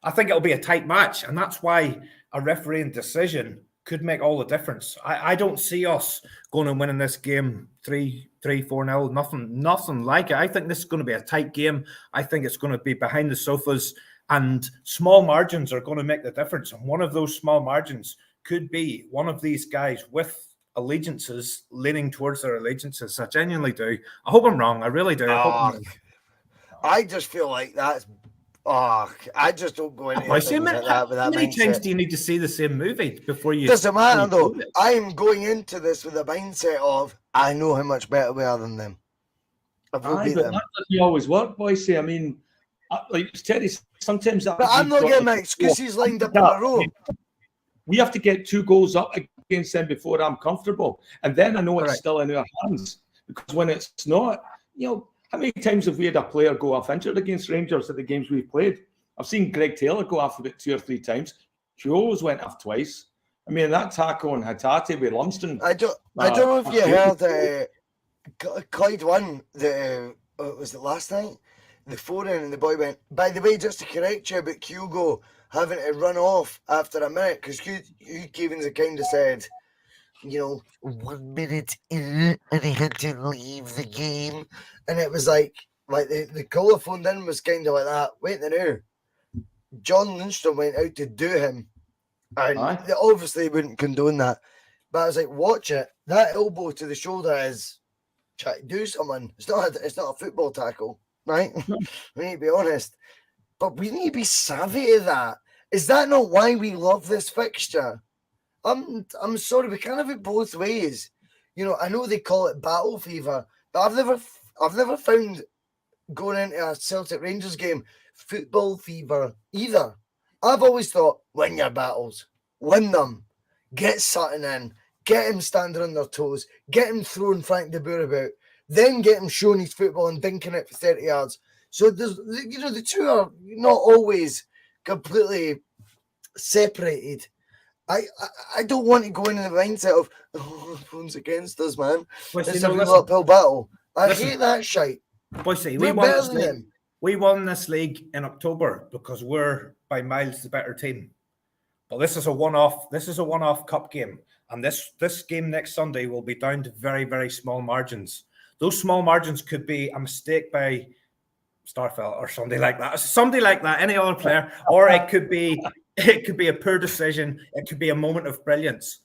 I think it'll be a tight match, and that's why a refereeing decision could make all the difference. I don't see us going and winning this game 3-4-0, nothing like it. I think this is going to be a tight game. I think it's going to be behind the sofas, and small margins are going to make the difference. And one of those small margins could be one of these guys with allegiances leaning towards their allegiances. I genuinely do. I hope I'm wrong. I really do. I just feel like that's. I just don't go into things like that with that How many mindset. times do you need to see the same movie before you? Doesn't matter though. I'm going into this with a mindset of I know how much better we are than them. I will beat them. That doesn't always work, Bhoycie. I mean, like Terry, sometimes that. But I'm not getting my excuses lined up in a row. We have to get 2 goals up against them before I'm comfortable, and then I know it's still in our hands. Because when it's not, how many times have we had a player go off injured against Rangers at the games we've played? I've seen Greg Taylor go off about 2 or 3 times. He always went off twice. I mean, that tackle on Hatate with Lumsden. I don't know if you heard. Clyde won was it last night? The phone-in, and the boy went, by the way, just to correct you about Kyogo having to run off after a minute, because Hugh Keevins had kind of said, 1 minute in, and he had to leave the game. And it was like the caller phoned in was kind of like that. Wait a minute. John Lindstrom went out to do him. And they obviously wouldn't condone that. But I was like, watch it. That elbow to the shoulder is try to do something. It's not a football tackle, right? We need to be honest. But we need to be savvy to that. Is that not why we love this fixture? I'm sorry, we can't have it both ways. I know they call it battle fever, but I've never found going into a Celtic Rangers game football fever either. I've always thought, win your battles, win them, get Sutton in, get him standing on their toes, get him throwing Frank de Boer about, then get him showing his football and dinking it for 30 yards. So there's, the two are not always completely separated. I don't want to go in the mindset of, everyone's against us, man. It's a real uphill battle. I hate that shite. Bhoycie, we won this league in October because we're by miles the better team. But this is a one-off. This is a one-off cup game, and this game next Sunday will be down to very, very small margins. Those small margins could be a mistake by Spfl or somebody like that, any other player, or it could be a poor decision. It could be a moment of brilliance.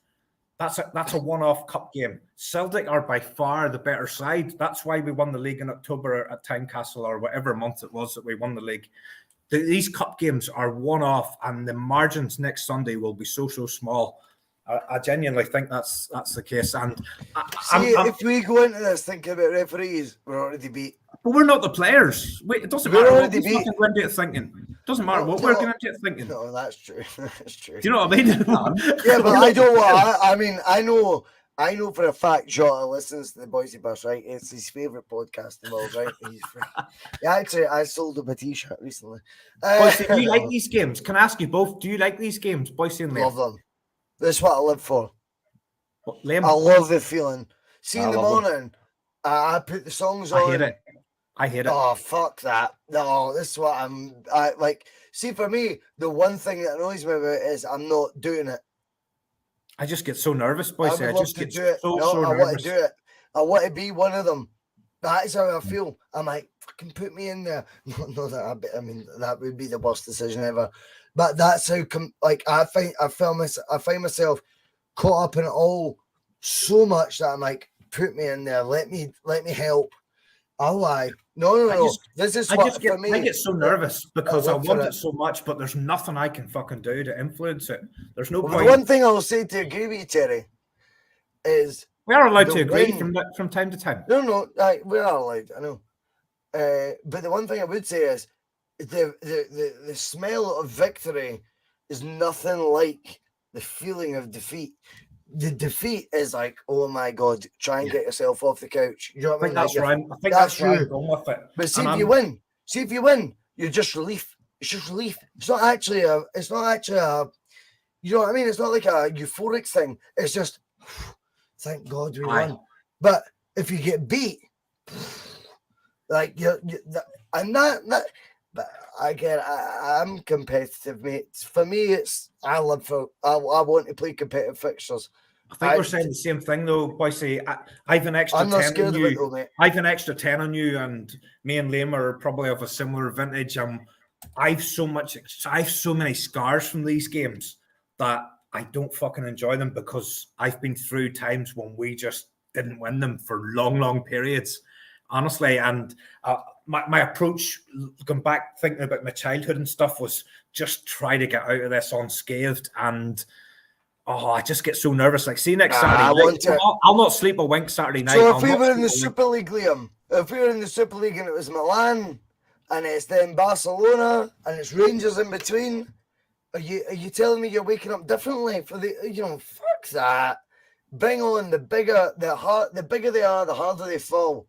That's a one-off cup game. Celtic are by far the better side. That's why we won the league in October at Tynecastle, or whatever month it was that we won the league. These cup games are one-off, and the margins next Sunday will be so small. I genuinely think that's the case. And if we go into this thinking about referees, we're already beat. But we're not the players. It doesn't matter what we're going into it thinking. It doesn't matter what we're going into it thinking. No, that's true. That's true. Do you know what I mean? Yeah, but I don't want. I know for a fact Jota listens to the Bhoycie Bus, right? It's his favourite podcast in the world, right? Actually, I sold him a t-shirt recently. Bhoycie, do you like these games? Can I ask you both? Do you like these games, Bhoycie and Liam? Love them. That's what I live for. Liam? I love the feeling. See, in the morning, I put the songs on. I hate it. Oh, fuck that. No, this is what I like. See, for me, the one thing that annoys me about it is I'm not doing it. I just get so nervous, Bhoycie. I just get so nervous. I want to do it. I want to be one of them. That is how I feel. I'm like, fucking put me in there. No, that would be the worst decision ever. But that's how I find myself caught up in it all so much that I'm like, put me in there. Let me help. I'll lie. No. This is what for me. I get so nervous because I want it so much, but there's nothing I can fucking do to influence it. There's no point. The one thing I'll say to agree with you, Terry, is we are allowed to agree from time to time. No, we are allowed. I know. But the one thing I would say is the smell of victory is nothing like the feeling of defeat. The defeat is like, oh my God, try and get yourself off the couch. You know what I mean? I think that's where I'm going with it. But see if you win, you're just relief. It's just relief. It's not actually a, you know what I mean? It's not like a euphoric thing. It's just, thank God we won. But if you get beat, like but again, I'm competitive, mate. For me, I want to play competitive fixtures. I think we're saying the same thing though, Bhoycie. I've an extra 10 on you. I've an extra 10 on you, and me and Liam are probably of a similar vintage. I've so many scars from these games that I don't fucking enjoy them because I've been through times when we just didn't win them for long periods, honestly. And my approach, going back thinking about my childhood and stuff, was just try to get out of this unscathed. And I just get so nervous. Like, see next Saturday night, I'll not sleep a wink Saturday night. So if we were in the Super League, Liam, if we were in the Super League and it was Milan and it's then Barcelona and it's Rangers in between, are you telling me you're waking up differently for the, fuck that. Bring on the bigger they are, the harder they fall.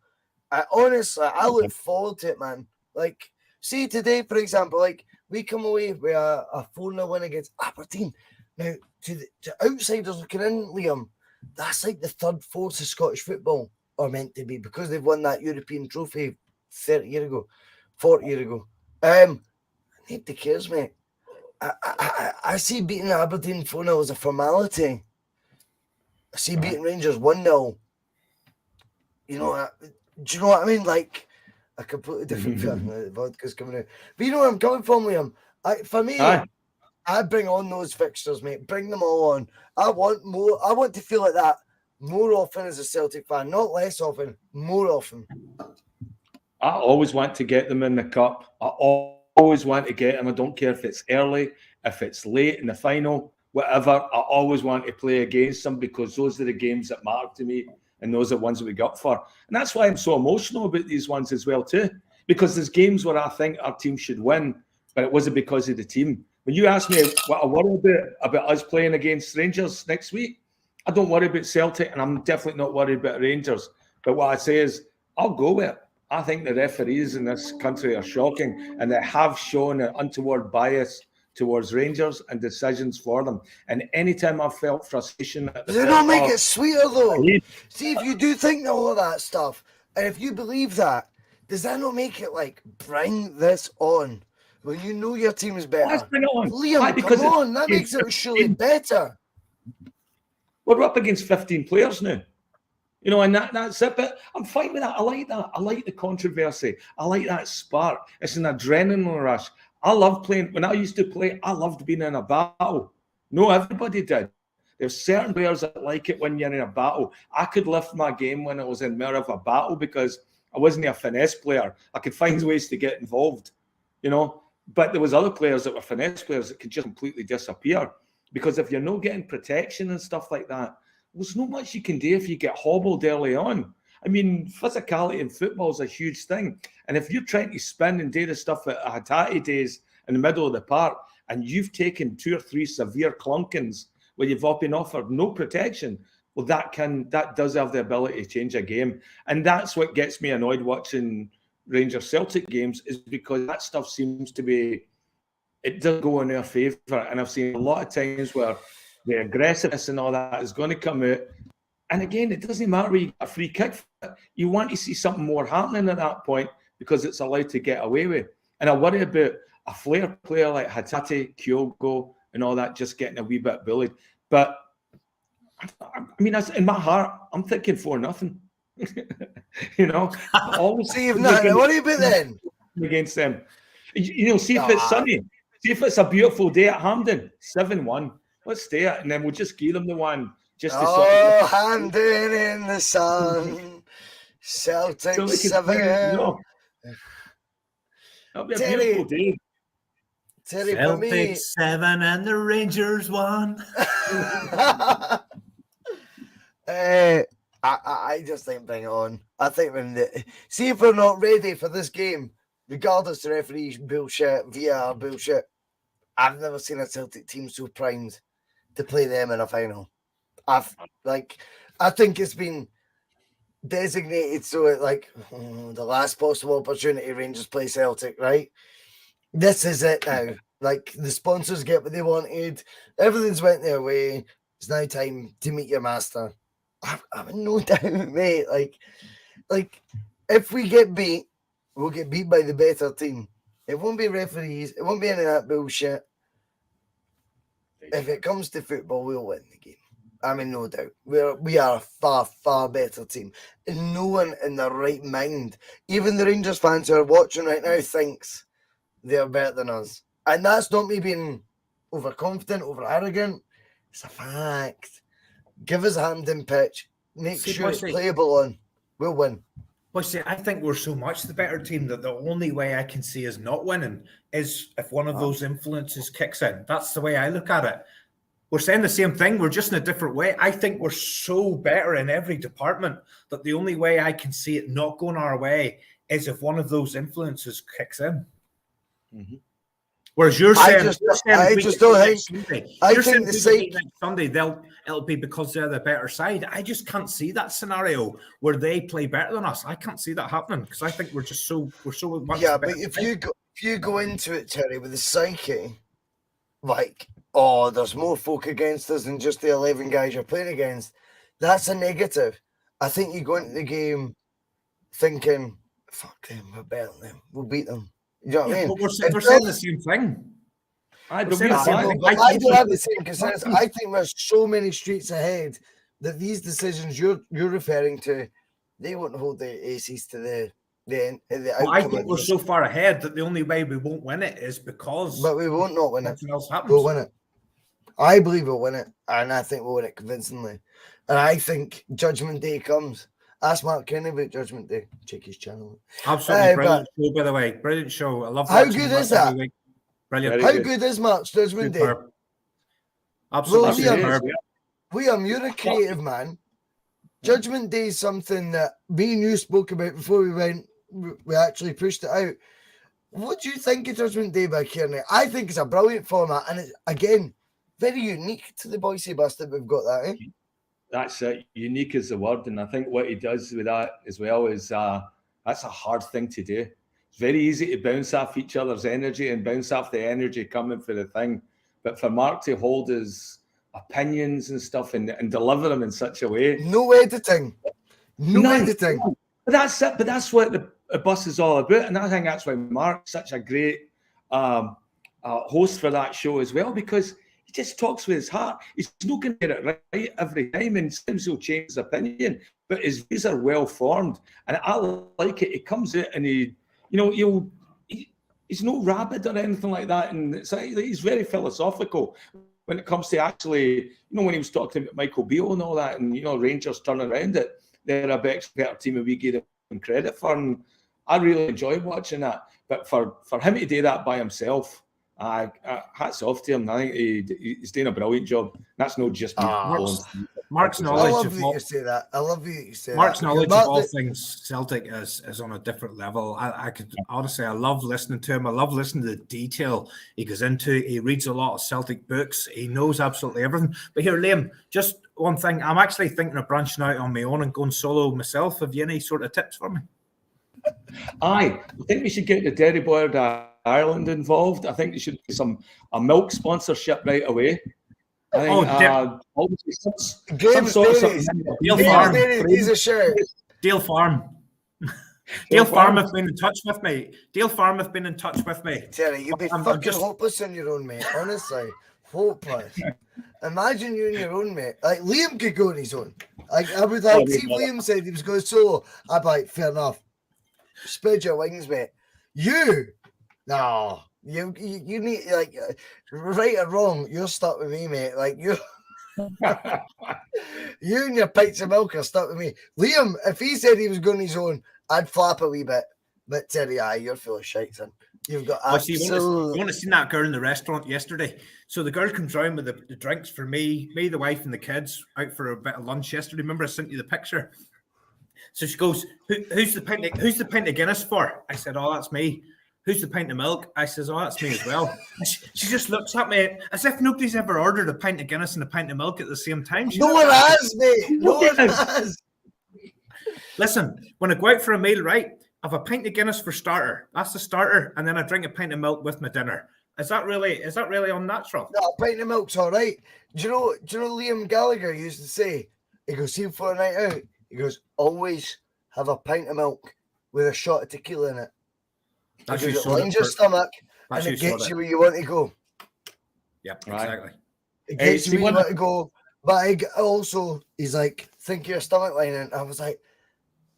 Honestly, I look forward to it, man. Like, see today, for example, like we come away with a 4-0 win against Aberdeen. Now, to outsiders looking in, Liam, that's like the third force of Scottish football. or meant to be, because they've won that European trophy 30 years ago, 40 years ago. Nobody cares, mate. I see beating Aberdeen 4-0 as a formality. I see beating Rangers 1-0. You know, do you know what I mean? Like a completely different film. Vodka's coming out. But you know where I'm coming from, Liam? For me, I bring on those fixtures, mate. Bring them all on. I want more. I want to feel like that more often as a Celtic fan. Not less often, more often. I always want to get them in the cup. I always want to get them. I don't care if it's early, if it's late in the final, whatever. I always want to play against them because those are the games that matter to me and those are the ones that we got for. And that's why I'm so emotional about these ones as well too, because there's games where I think our team should win, but it wasn't because of the team. When you ask me what I worry about us playing against Rangers next week, I don't worry about Celtic, and I'm definitely not worried about Rangers. But what I say is, I'll go with it. I think the referees in this country are shocking, and they have shown an untoward bias towards Rangers and decisions for them. And anytime I've felt frustration... Does it not make it sweeter, though? See, if you do think all of that stuff, and if you believe that, does that not make it like, bring this on? When you know your team is better. Let's bring it on. Liam, come on. That makes it surely better. We're up against 15 players now. You know, and that's it. But I'm fine with that. I like that. I like the controversy. I like that spark. It's an adrenaline rush. I love playing. When I used to play, I loved being in a battle. No, everybody did. There's certain players that like it when you're in a battle. I could lift my game when I was in more of a battle because I wasn't a finesse player. I could find ways to get involved, you know. But there was other players that were finesse players that could just completely disappear. Because if you're not getting protection and stuff like that, there's not much you can do if you get hobbled early on. I mean, physicality in football is a huge thing. And if you're trying to spin and do the stuff at Hatate days in the middle of the park, and you've taken 2 or 3 severe clunkings where you've been offered no protection, well, that does have the ability to change a game. And that's what gets me annoyed watching Rangers Celtic games, is because that stuff seems to be, it doesn't go in their favour. And I've seen a lot of times where the aggressiveness and all that is going to come out. And again, it doesn't matter where you get a free kick for it. You want to see something more happening at that point because it's allowed to get away with. And I worry about a flair player like Hatate, Kyogo, and all that just getting a wee bit bullied. But I mean, in my heart, I'm thinking 4-0. You know, always see, what are you about then? Against them, you know, see if it's sunny, see if it's a beautiful day at Hampden, 7-1. Let's stay it, and then we'll just give them the one. Just to Hampden in the sun, Celtic 7. No. That'll be a beautiful day. Terry, Celtic 7 and the Rangers 1. I just think bring it on. I think see if we're not ready for this game, regardless of referee bullshit, VR bullshit. I've never seen a Celtic team so primed to play them in a final. I think it's been designated so the last possible opportunity Rangers play Celtic, right? This is it now. Like, the sponsors get what they wanted. Everything's went their way. It's now time to meet your master. I've no doubt, mate. Like, if we get beat, we'll get beat by the better team. It won't be referees. It won't be any of that bullshit. If it comes to football, we'll win the game. I mean, no doubt. We are a far, far better team. And no one in their right mind, even the Rangers fans who are watching right now, thinks they're better than us. And that's not me being overconfident, over arrogant. It's a fact. Give us a Hampden pitch. Make sure it's playable on. We'll win. Well, see, I think we're so much the better team that the only way I can see us not winning is if one of those influences kicks in. That's the way I look at it. We're saying the same thing. We're just in a different way. I think we're so better in every department that the only way I can see it not going our way is if one of those influences kicks in. Mm-hmm. Whereas you're saying, I just don't think. I think the same next Sunday it'll be because they're the better side. I just can't see that scenario where they play better than us. I can't see that happening because I think we're so much. Yeah, but if you go into it, Terry, with the psyche, like, oh, there's more folk against us than just the 11 guys you're playing against. That's a negative. I think you go into the game thinking, fuck them, we're better than them, we'll beat them. You know what I mean? But we're saying the same thing. I We're don't saying the same thing. I don't have the same concerns. I think there's so many streets ahead that these decisions you're referring to, they won't hold the aces to the Well, outcome. I think we're so far ahead that the only way we won't win it is because But we won't not win it. nothing else happens. We'll win it. I believe we'll win it, and I think we'll win it convincingly. And I think Judgment Day comes. Ask Mark Kenny about Judgment Day. Check his channel. Absolutely brilliant show, by the way. Brilliant show. I love How watching good Mark is that? every week. Brilliant. How good is Mark's Judgment Day? Superb. Absolutely Well, superb. Liam, you're a creative man. Judgment Day is something that me and you spoke about before we actually pushed it out. What do you think of Judgment Day by Kearney? I think it's a brilliant format, and it's, again, very unique to the Bhoycie Bus that we've got that, eh? That's it. Unique is the word. And I think what he does with that as well is that's a hard thing to do. It's very easy to bounce off each other's energy and bounce off the energy coming for the thing. But for Mark to hold his opinions and stuff and deliver them in such a way. No editing. No editing. But that's it. But that's what the bus is all about. And I think that's why Mark's such a great host for that show as well, because he just talks with his heart. He's not going to get it right every time, and sometimes he'll change his opinion, but his views are well formed, and I like it. He comes out and he's no rabid or anything like that, and he's very philosophical when it comes to actually, when he was talking about Michael Beale and all that, and Rangers turning around it, they're a better team than we give them credit for, and I really enjoy watching that. But for him to do that by himself, hats off to him. I think he's doing a brilliant job. That's not just me. Mark's I knowledge love of that you say that. I love that you say Mark's that. knowledge of all things Celtic is on a different level. I could honestly, I love listening to him. I love listening to the detail he goes into. He reads a lot of Celtic books. He knows absolutely everything. But here, Liam, just one thing. I'm actually thinking of branching out on my own and going solo myself. Have you any sort of tips for me? I think we should get the Dairy Board Ireland involved. I think there should be a milk sponsorship right away. I think some sort of Dale Farm. He's a shirt. Dale Farm. Dale Farm have been in touch with me. Dale Farm have been in touch with me. Terry, you'd be fucking hopeless on your own, mate. Honestly, hopeless. Imagine you on your own, mate. Like Liam could go on his own. Like I would like. See, Liam said he was going solo. I'd be like, fair enough. Spread your wings, mate. You need, like, right or wrong, you're stuck with me, mate. Like you and your pints of milk are stuck with me. Liam, if he said he was going his own, I'd flap a wee bit. But Terry, you're full of shite, son. You've got absolutely. You want to see that girl in the restaurant yesterday? So the girl comes round with the drinks for me, the wife, and the kids out for a bit of lunch yesterday. Remember I sent you the picture? So she goes, who's the pint of Guinness for? I said, oh, that's me. Who's the pint of milk? I says, oh, that's me as well. She just looks at me as if nobody's ever ordered a pint of Guinness and a pint of milk at the same time. No one has, mate. No one has. Listen, when I go out for a meal, right, I have a pint of Guinness for starter. That's the starter, and then I drink a pint of milk with my dinner. Is that really unnatural? No, a pint of milk's all right. Do you know Liam Gallagher used to say, he goes, see him for a night out. He goes, always have a pint of milk with a shot of tequila in it. Because it lines your stomach and it gets you where you want to go. Yep, exactly. It gets you where you want to go. But he's like, think of your stomach lining. I was like,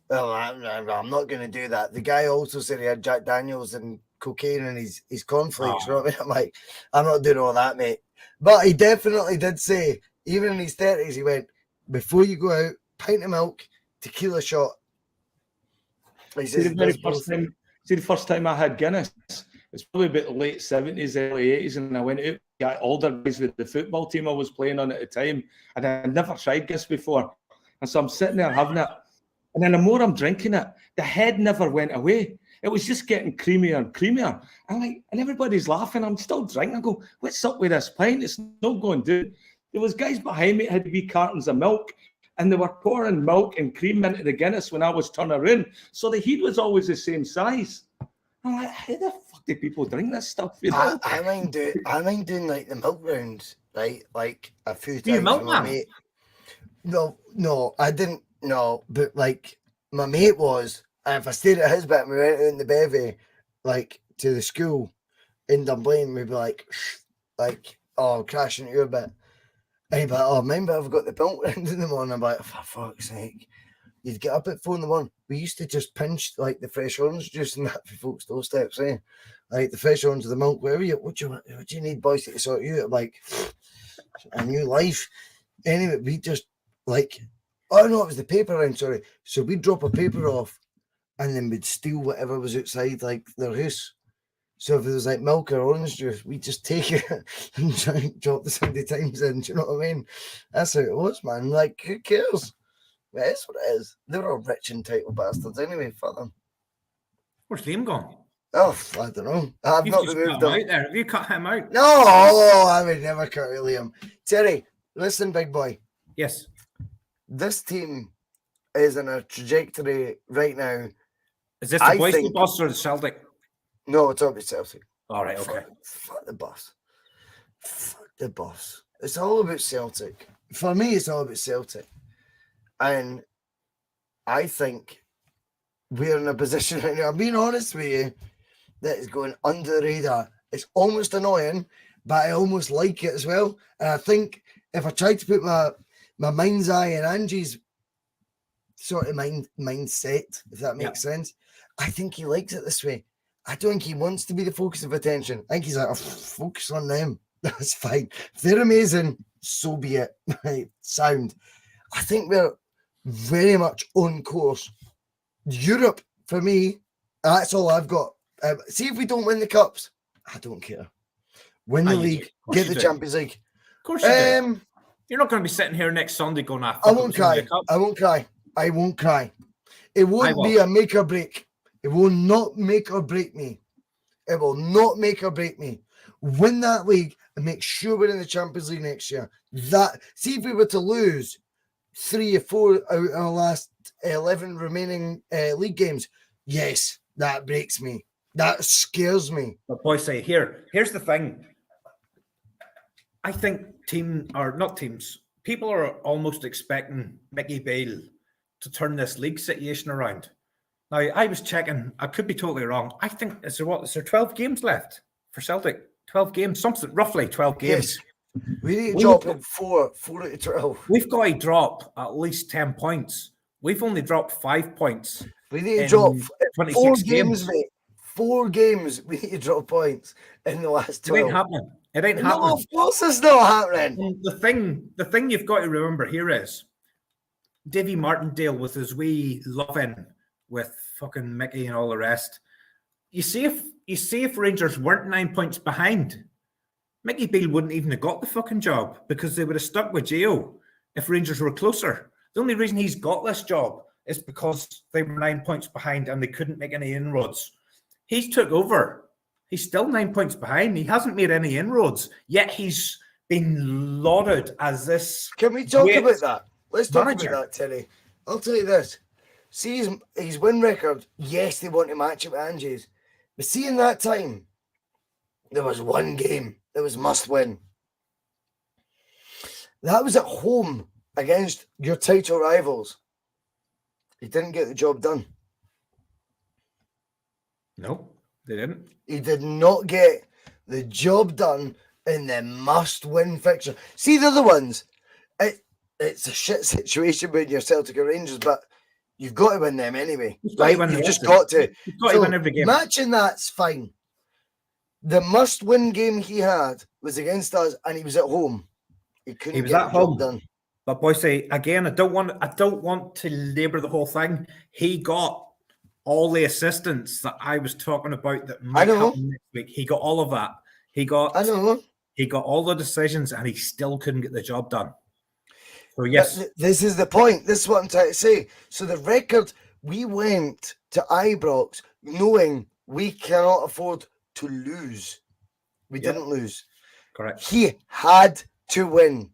well, I'm not going to do that. The guy also said he had Jack Daniels and cocaine in his cornflakes. You know what I mean? I'm like, I'm not doing all that, mate. But he definitely did say, even in his 30s, he went, before you go out, pint of milk, tequila shot. He says, the first time I had Guinness, it's probably about the late 70s, early 80s, and I went out, got older guys with the football team I was playing on at the time, and I had never tried Guinness before. And so I'm sitting there having it, and then the more I'm drinking it, the head never went away. It was just getting creamier and creamier. And everybody's laughing. I'm still drinking. I go, what's up with this pint? It's not going to do. There was guys behind me that had wee cartons of milk, and they were pouring milk and cream into the Guinness when I was turning around. So the heat was always the same size. I'm like, how the fuck do people drink this stuff? You know? I mind doing like the milk rounds, right? Like a few times. Do you milk, man? No, I didn't. No, but like my mate was, and if I stayed at his bit and we went out in the bevy, like to the school in Dunblane, we'd be like, oh, crash into your bit. And he'd be like, oh, mind I've got the belt round in the morning. I'm like, for fuck's sake. You'd get up at 4 in the morning. We used to just pinch like the fresh orange juice and that for folks' doorsteps, eh? Like the fresh orange, the milk, whatever you, what do you need, Bhoycie, to sort you out? Like a new life. Anyway, we just like, oh no, it was the paper round, sorry. So we'd drop a paper off and then we'd steal whatever was outside, like their house. So if there was like milk or orange juice, we'd just take it and try and drop the Sunday Times in. Do you know what I mean? That's how it was, man. Like, who cares? It is what it is. They're all rich entitled bastards anyway, fuck them. Where's Liam gone? Oh, I don't know. I've not You've removed cut him them. out there. Have you cut him out? No, I would never cut Liam. Terry, listen, big boy. Yes. This team is in a trajectory right now. Is this the Bhoycie Bus or the Celtic? No, it's obviously Celtic. All right, okay. Fuck the bus. Fuck the bus. It's all about Celtic. For me, it's all about Celtic. And I think we're in a position right now, I'm being honest with you, that is going under the radar. It's almost annoying, but I almost like it as well. And I think if I tried to put my mind's eye in Angie's sort of mindset, if that makes sense, I think he likes it this way. I don't think he wants to be the focus of attention. I think he's like, oh, focus on them. That's fine. If they're amazing, so be it. Right? Sound. I think we're very much on course. Europe, for me, that's all I've got. See if we don't win the cups, I don't care. Win the league, get the Champions League. Of course you do. You're not going to be sitting here next Sunday going, I won't cry. I won't cry. I won't cry. It won't be a make or break. It will not make or break me. It will not make or break me. Win that league and make sure we're in the Champions League next year. See if we were to lose 3 or 4 out of our last 11 remaining league games. Yes, that breaks me. That scares me. But Bhoycie, here's the thing. I think people are almost expecting Mickey Beale to turn this league situation around. Now, I was checking, I could be totally wrong. I think, is there 12 games left for Celtic? 12 games, something, roughly 12 games. Yes. We need to drop in 4 out of 12. We've got to drop at least 10 points. We've only dropped 5 points. We need to drop 4 games, mate. 4 games, we need to drop points in the last 12. It ain't happening. It ain't happening. No, of course it's not happening. And the thing you've got to remember here is Davy Martindale with his wee love-in with fucking Mickey and all the rest. You see if Rangers weren't 9 points behind, Mickey Beale wouldn't even have got the fucking job because they would have stuck with Gio if Rangers were closer. The only reason he's got this job is because they were 9 points behind and they couldn't make any inroads. He's took over. He's still 9 points behind. He hasn't made any inroads, yet he's been lauded as this. Can we talk about that? Let's talk about that, Terry. I'll tell you this. See his win record, yes, they want to match it with Angie's. But see, in that time, there was one game that was must win. That was at home against your title rivals. He didn't get the job done. No, they didn't. He did not get the job done in the must-win fixture. See, the other ones, it's a shit situation when you're Celtic or Rangers, but you've got to win them anyway. Right? You've just got to. You've got to win every game. Matching that's fine. The must-win game he had was against us, and he was at home. He couldn't get the job done. But Bhoycie, again, I don't want to labour the whole thing. He got all the assistance that I was talking about that might happen next week. He got all of that. He got all the decisions, and he still couldn't get the job done. So yes, but this is the point. This is what I'm trying to say. So the record, we went to Ibrox knowing we cannot afford to lose. We didn't lose. Correct. He had to win.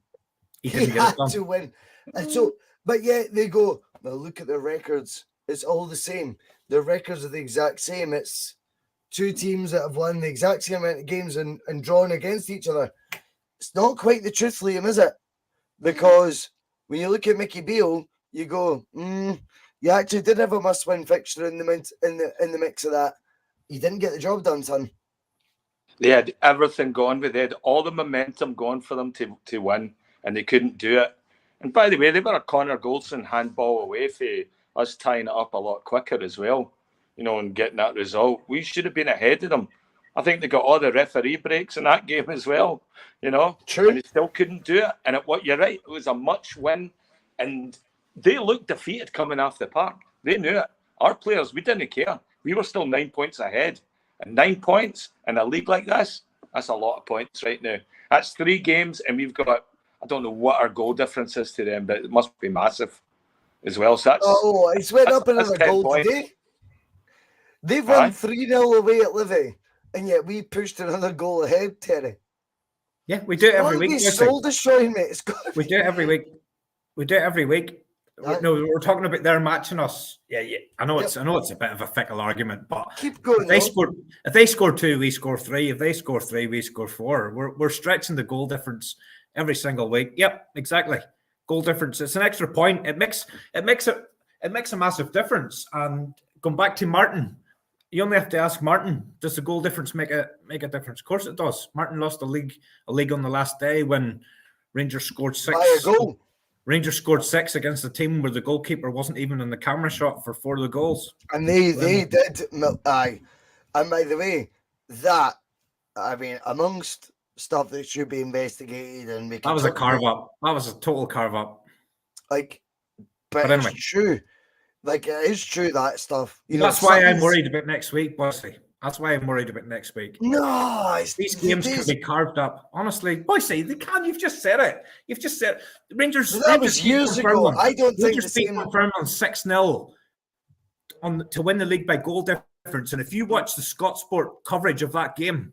He had to win. And so, but yet they go, well, look at their records. It's all the same. Their records are the exact same. It's 2 teams that have won the exact same amount of games and drawn against each other. It's not quite the truth, Liam, is it? Because when you look at Mickey Beale, you go, you actually did have a must-win fixture in the mix of that. You didn't get the job done, son. They had everything going with it. They had all the momentum going for them to win, and they couldn't do it. And by the way, they were a Connor Goldson handball away for us tying it up a lot quicker as well, and getting that result. We should have been ahead of them. I think they got all the referee breaks in that game as well, True. And they still couldn't do it. And you're right, it was a much win. And they looked defeated coming off the park. They knew it. Our players, we didn't care. We were still 9 points ahead. And 9 points in a league like this, that's a lot of points right now. That's 3 games, and we've got, I don't know what our goal difference is to them, but it must be massive as well. So it's went up another goal today. They've won 3-0 away at Livy, and yet we pushed another goal ahead, Terry. Yeah, we do it every week. It's soul destroying, mate. We do it every week. We do it every week. No, we're talking about they're matching us. Yeah. I know it's a bit of a fickle argument, but keep going. If they score 2, we score 3. If they score 3, we score 4. We're stretching the goal difference every single week. Yep, exactly. Goal difference. It's an extra point. It makes a massive difference. And going back to Martin, you only have to ask Martin, does the goal difference make a difference? Of course it does. Martin lost a league on the last day when Rangers scored 6. By a goal. Rangers scored 6 against a team where the goalkeeper wasn't even in the camera shot for 4 of the goals. And they did. Aye. And by the way, amongst stuff that should be investigated and that was a carve up. That was a total carve up. But anyway. It's true. It is true, that stuff. That's why I'm worried about next week, Bhoycie. That's why I'm worried about next week. No, these games could be carved up. Honestly, Bhoycie, they can. You've just said it. Rangers. That was years ago. I don't think Rangers beat Confirmed on 6-0 to win the league by goal difference. And if you watch the Scott Sport coverage of that game,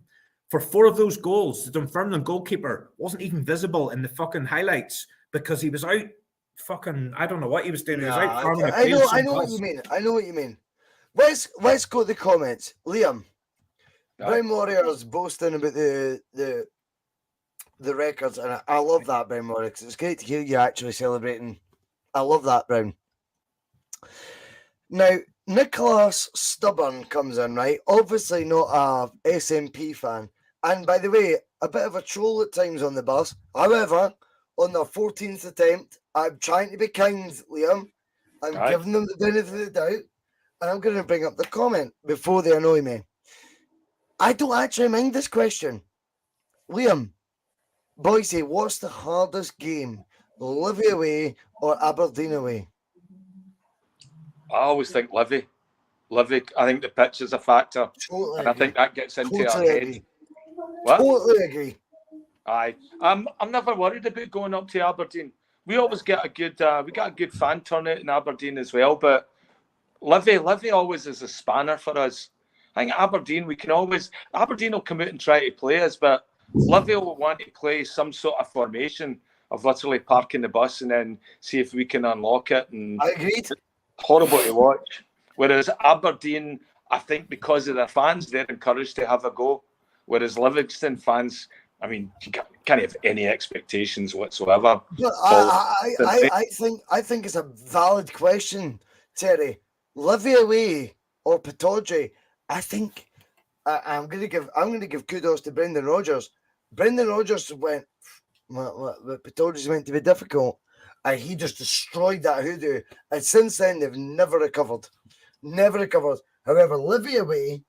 for 4 of those goals, the Dunfermline goalkeeper wasn't even visible in the fucking highlights because he was out. Fucking, I don't know what he was doing. He was out farming a field. I know what you mean. I know what you mean. Let's go to the comments. Liam, Brown Warriors boasting about the records, and I love that, Brown Warriors. It's great to hear you actually celebrating. I love that, Brown. Now, Nicholas Stubborn comes in, right? Obviously not a SNP fan, and by the way, a bit of a troll at times on the bus. However, on their 14th attempt, I'm trying to be kind, Liam. I'm giving them the benefit of the doubt. And I'm going to bring up the comment before they annoy me. I don't actually mind this question. Liam, Bhoycie, what's the hardest game? Livy away or Aberdeen away? I always think Livy. I think the pitch is a factor. Totally and agree. I think that gets into our Agree. head. What? Totally agree. Aye. I'm never worried about going up to Aberdeen. We always get a good fan turnout in Aberdeen as well, but Livy always is a spanner for us. I think Aberdeen will come out and try to play us, but Livy will want to play some sort of formation of literally parking the bus and then see if we can unlock it. And I agreed. Horrible to watch. Whereas Aberdeen, I think because of their fans, they're encouraged to have a go. Whereas Livingston fans, I mean, you can't have any expectations whatsoever. But I think it's a valid question, Terry. Livy away or Pittodrie? I think I'm going to give kudos to Brendan Rodgers. Brendan Rodgers went. Pittodrie's meant to be difficult, and he just destroyed that hoodoo. And since then, they've never recovered. Never recovered. However, Livy away,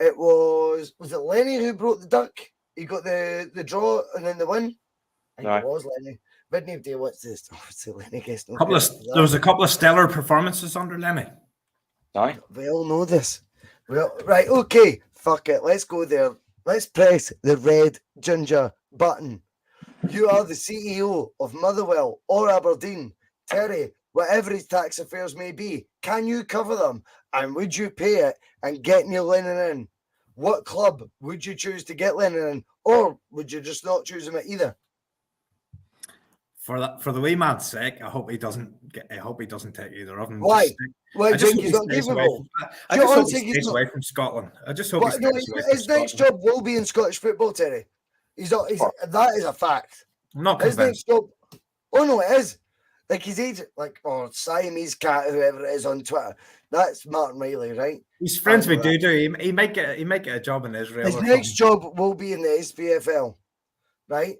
was it Lenny who broke the duck? He got the draw and then the win. I think it was Lenny. But nobody wants this. Obviously, Lenny gets no. There was a couple of stellar performances under Lenny. Aye. We all know this. Well, right, okay. Fuck it. Let's go there. Let's press the red ginger button. You are the CEO of Motherwell or Aberdeen. Terry, whatever his tax affairs may be, can you cover them? And would you pay it and get Neil Lennon in? What club would you choose to get Lennon in? Or would you just not choose him at either? For the wee man's sake, I hope he doesn't take either of them. Why? I just think he's not capable. I just hope he stays away from Scotland. I just hope his next job will be in Scottish football, Terry. That is a fact. I'm not his convinced. next job. Oh no, it is. Like his agent, or Siamese cat, whoever it is on Twitter. That's Martin Riley, right? He's friends with Dudu. He might get a job in Israel. His next job will be in the SPFL, right?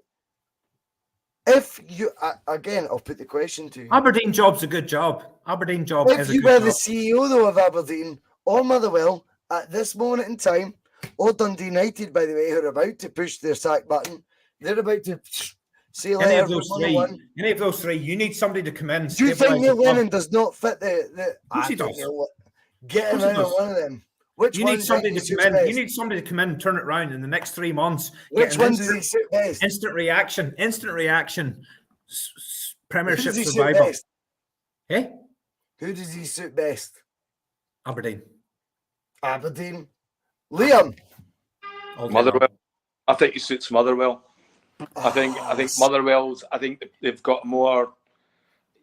If you again, I'll put the question to you. Aberdeen job's a good job. Aberdeen job If is a you good were job. the CEO though of Aberdeen or Motherwell at this moment in time, or Dundee United, by the way, who are about to push their sack button, they're about to say Any of those three, you need somebody to come in. Do you think Neil Lennon does not fit the? Of course he does. Get him out of one of them. You need somebody to come in. You need somebody to come in and turn it around in the next 3 months. Which one does he suit best? Instant reaction. Premiership Who does he survival. suit best? Eh? Who does he suit best? Aberdeen. Liam. Motherwell. I think he suits Motherwell. I think Motherwell's. I think they've got more.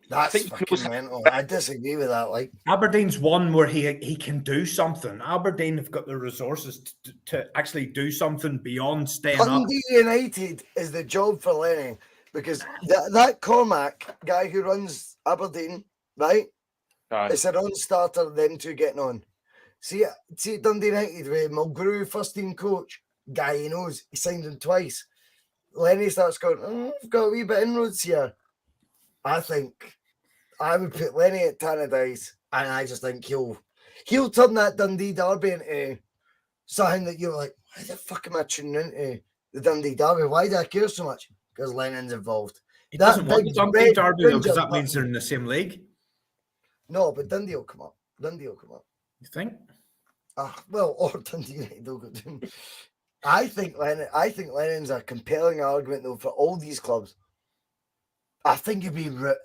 That's fucking mental. I disagree with that. Like Aberdeen's one where he can do something. Aberdeen have got the resources to actually do something beyond staying up. Dundee United is the job for Lennon because that Cormac guy who runs Aberdeen, right? It's a non-starter. Them two getting on. See Dundee United with Mulgrew, first team coach, guy he knows. He signed him twice. Lenny starts going, I've got a wee bit inroads here. I think I would put Lenny at Tannadice, and I just think he'll turn that Dundee derby into something that you're like, why the fuck am I tuning into the Dundee derby? Why do I care so much? Because Lennon's involved. He doesn't want the Dundee derby though, because that means they're in the same league. No, but Dundee will come up. You think? Well, or Dundee United will go down. I think Lennon's a compelling argument though for all these clubs. I think it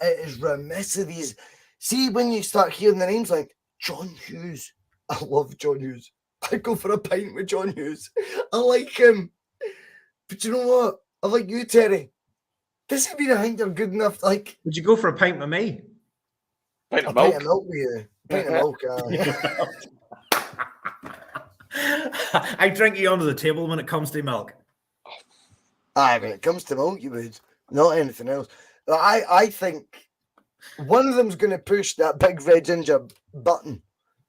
is remiss of these. See, when you start hearing the names like John Hughes, I love John Hughes. I'd go for a pint with John Hughes. I like him. But you know what? I like you, Terry. Doesn't mean I think you're good enough. Like, would you go for a pint with me? Pint of milk with you. Pint of milk. I drink you under the table when it comes to milk. When it comes to milk, you would. Not anything else. I think one of them's going to push that big red ginger button.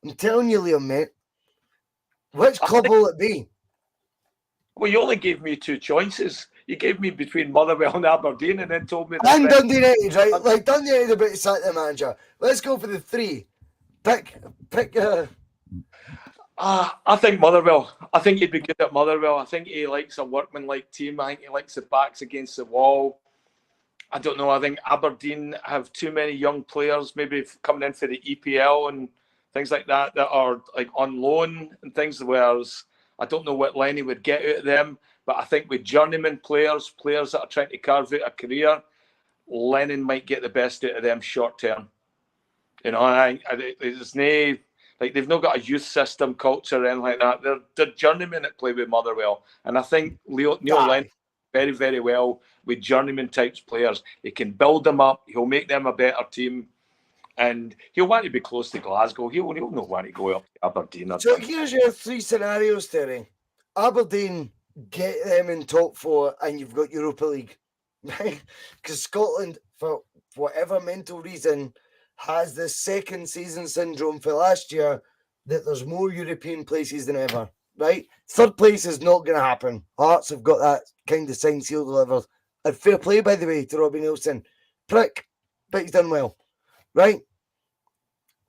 I'm telling you, Liam, mate. Which club will it be? Well, you only gave me two choices. You gave me between Motherwell and Aberdeen, and then told me. And Dundee United, right? Like Dundee United about to sack their manager. Let's go for the three. Pick. I think Motherwell. I think he'd be good at Motherwell. I think he likes a workman-like team. I think he likes the backs against the wall. I don't know. I think Aberdeen have too many young players, maybe coming in for the EPL and things like that are like on loan and things. Whereas I don't know what Lenny would get out of them. But I think with journeyman players that are trying to carve out a career, Lennon might get the best out of them short term. You know, there's no. Like, they've not got a youth system culture or anything like that. They're journeymen that play with Motherwell. And I think Neil Lennon very, very well with journeyman types players. He can build them up. He'll make them a better team. And he'll want to be close to Glasgow. He'll not want to go up to Aberdeen. So here's your three scenarios, Terry. Aberdeen, get them in top four, and you've got Europa League. Right? Because Scotland, for whatever mental reason, has this second season syndrome for last year that there's more European places than ever, right? Third place is not going to happen. Hearts have got that kind of signed, seal, delivered. And fair play, by the way, to Robbie Nielsen. Prick, but he's done well, right?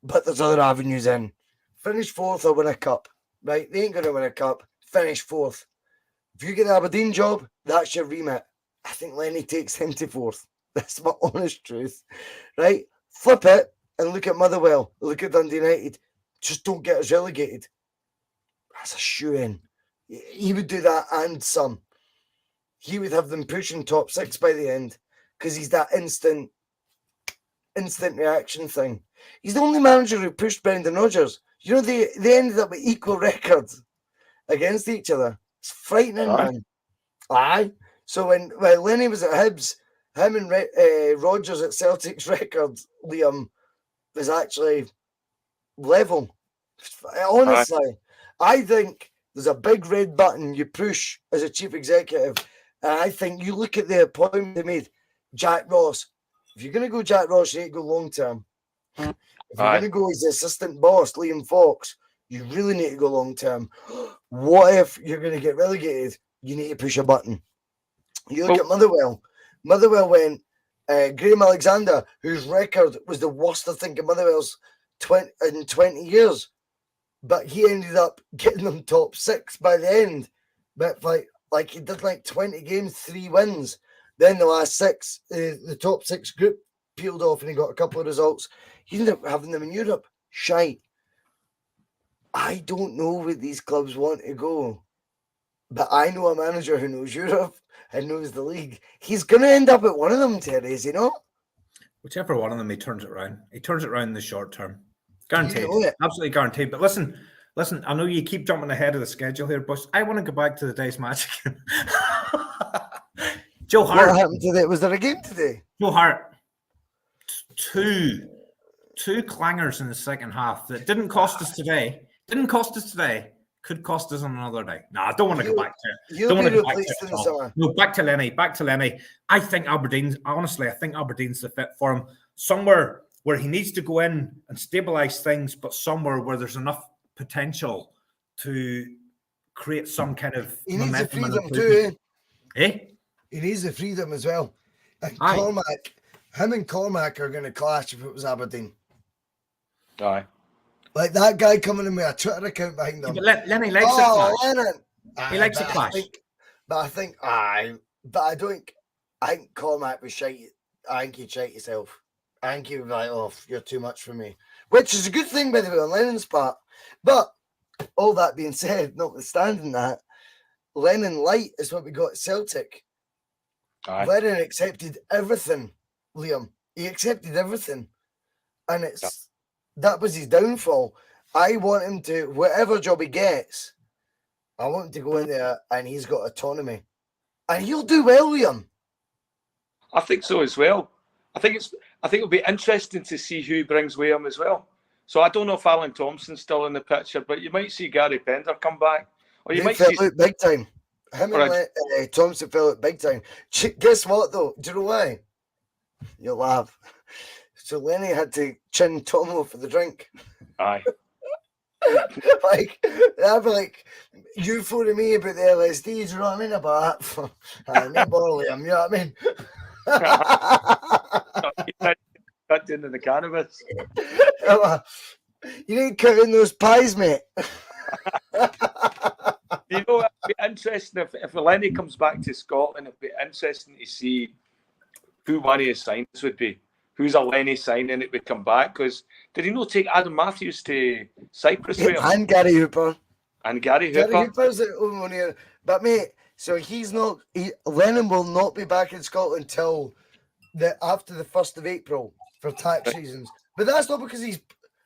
But there's other avenues in. Finish fourth or win a cup, right? They ain't going to win a cup. Finish fourth. If you get the Aberdeen job, that's your remit. I think Lenny takes him to fourth. That's my honest truth, right? Flip it and look at Motherwell. Look at Dundee United. Just don't get us relegated. That's a shoe-in. He would do that and some. He would have them pushing top six by the end because he's that instant reaction thing. He's the only manager who pushed Brendan Rodgers. You know, they ended up with equal records against each other. It's frightening, man. Aye. So when Lenny was at Hibs, him and Rodgers at Celtic's record, Liam, was actually level. Honestly, I think there's a big red button you push as a chief executive. And I think you look at the appointment they made, Jack Ross, If you're going to go Jack Ross, you need to go long term. If you're Aye. going to go as the assistant boss, Liam Fox, you really need to go long term. What if you're going to get relegated? You need to push a button. You look at Motherwell. Motherwell went Graham Alexander, whose record was the worst I think in Motherwell's 20 years, but he ended up getting them top 6 by the end. But like he did like 20 games, 3 wins. Then the last 6, the top 6 group peeled off, and he got a couple of results. He ended up having them in Europe. Shite. I don't know where these clubs want to go, but I know a manager who knows Europe and knows the league. He's going to end up at one of them, Terry, is he not? Whichever one of them, he turns it around. He turns it around in the short term. Guaranteed. You know it. Absolutely guaranteed. But listen, I know you keep jumping ahead of the schedule here, but I want to go back to the day's match again. Joe Hart. What happened today? Was there a game today? Joe Hart. Two clangers in the second half that didn't cost us today. Could cost us on another day. No, I don't want to go back to it. You'll be replaced in the summer. No, back to Lenny. I think Aberdeen's the fit for him. Somewhere where he needs to go in and stabilise things, but somewhere where there's enough potential to create some kind of He needs the momentum and freedom improvement. too, Eh? He needs the freedom as well. And Aye. him and Cormac are going to clash if it was Aberdeen. Aye. Like that guy coming in with a Twitter account behind him. But Lenny likes it clash. Lennon. He likes a clash. I think Cormac was shite. I think he'd shite himself. I think he would be like, oh, you're too much for me. Which is a good thing, by the way, on Lennon's part. But all that being said, notwithstanding that, Lennon Light is what we got at Celtic. Aye. Lennon accepted everything, Liam. He accepted everything. And that was his downfall. I want him to, whatever job he gets, I want him to go in there and he's got autonomy. And he'll do well, Liam. I think so as well. I think it'll be interesting to see who brings William as well. So I don't know if Alan Thompson's still in the picture, but you might see Gary Pender come back, or you might fell see out big time. Him and Thompson fell out big time. Guess what though? Do you know why? You'll laugh. So Lenny had to chin Tomo for the drink. Aye. Like that'd be like you phoning me about the LSD. Do you know what I mean? About that. No bother, Liam. You know what I mean? Cut into the cannabis. You need to cut in those pies, mate. You know, it'd be interesting if Lenny comes back to Scotland. It'd be interesting to see who one of his signings would be. Who's a Lenny signing that would come back? Because did he not take Adam Matthews to Cyprus with him? And Gary Hooper. And Gary Hooper. Gary Hooper's the only one here. But mate, so Lennon will not be back in Scotland till after the 1st of April for tax reasons. But that's not because he's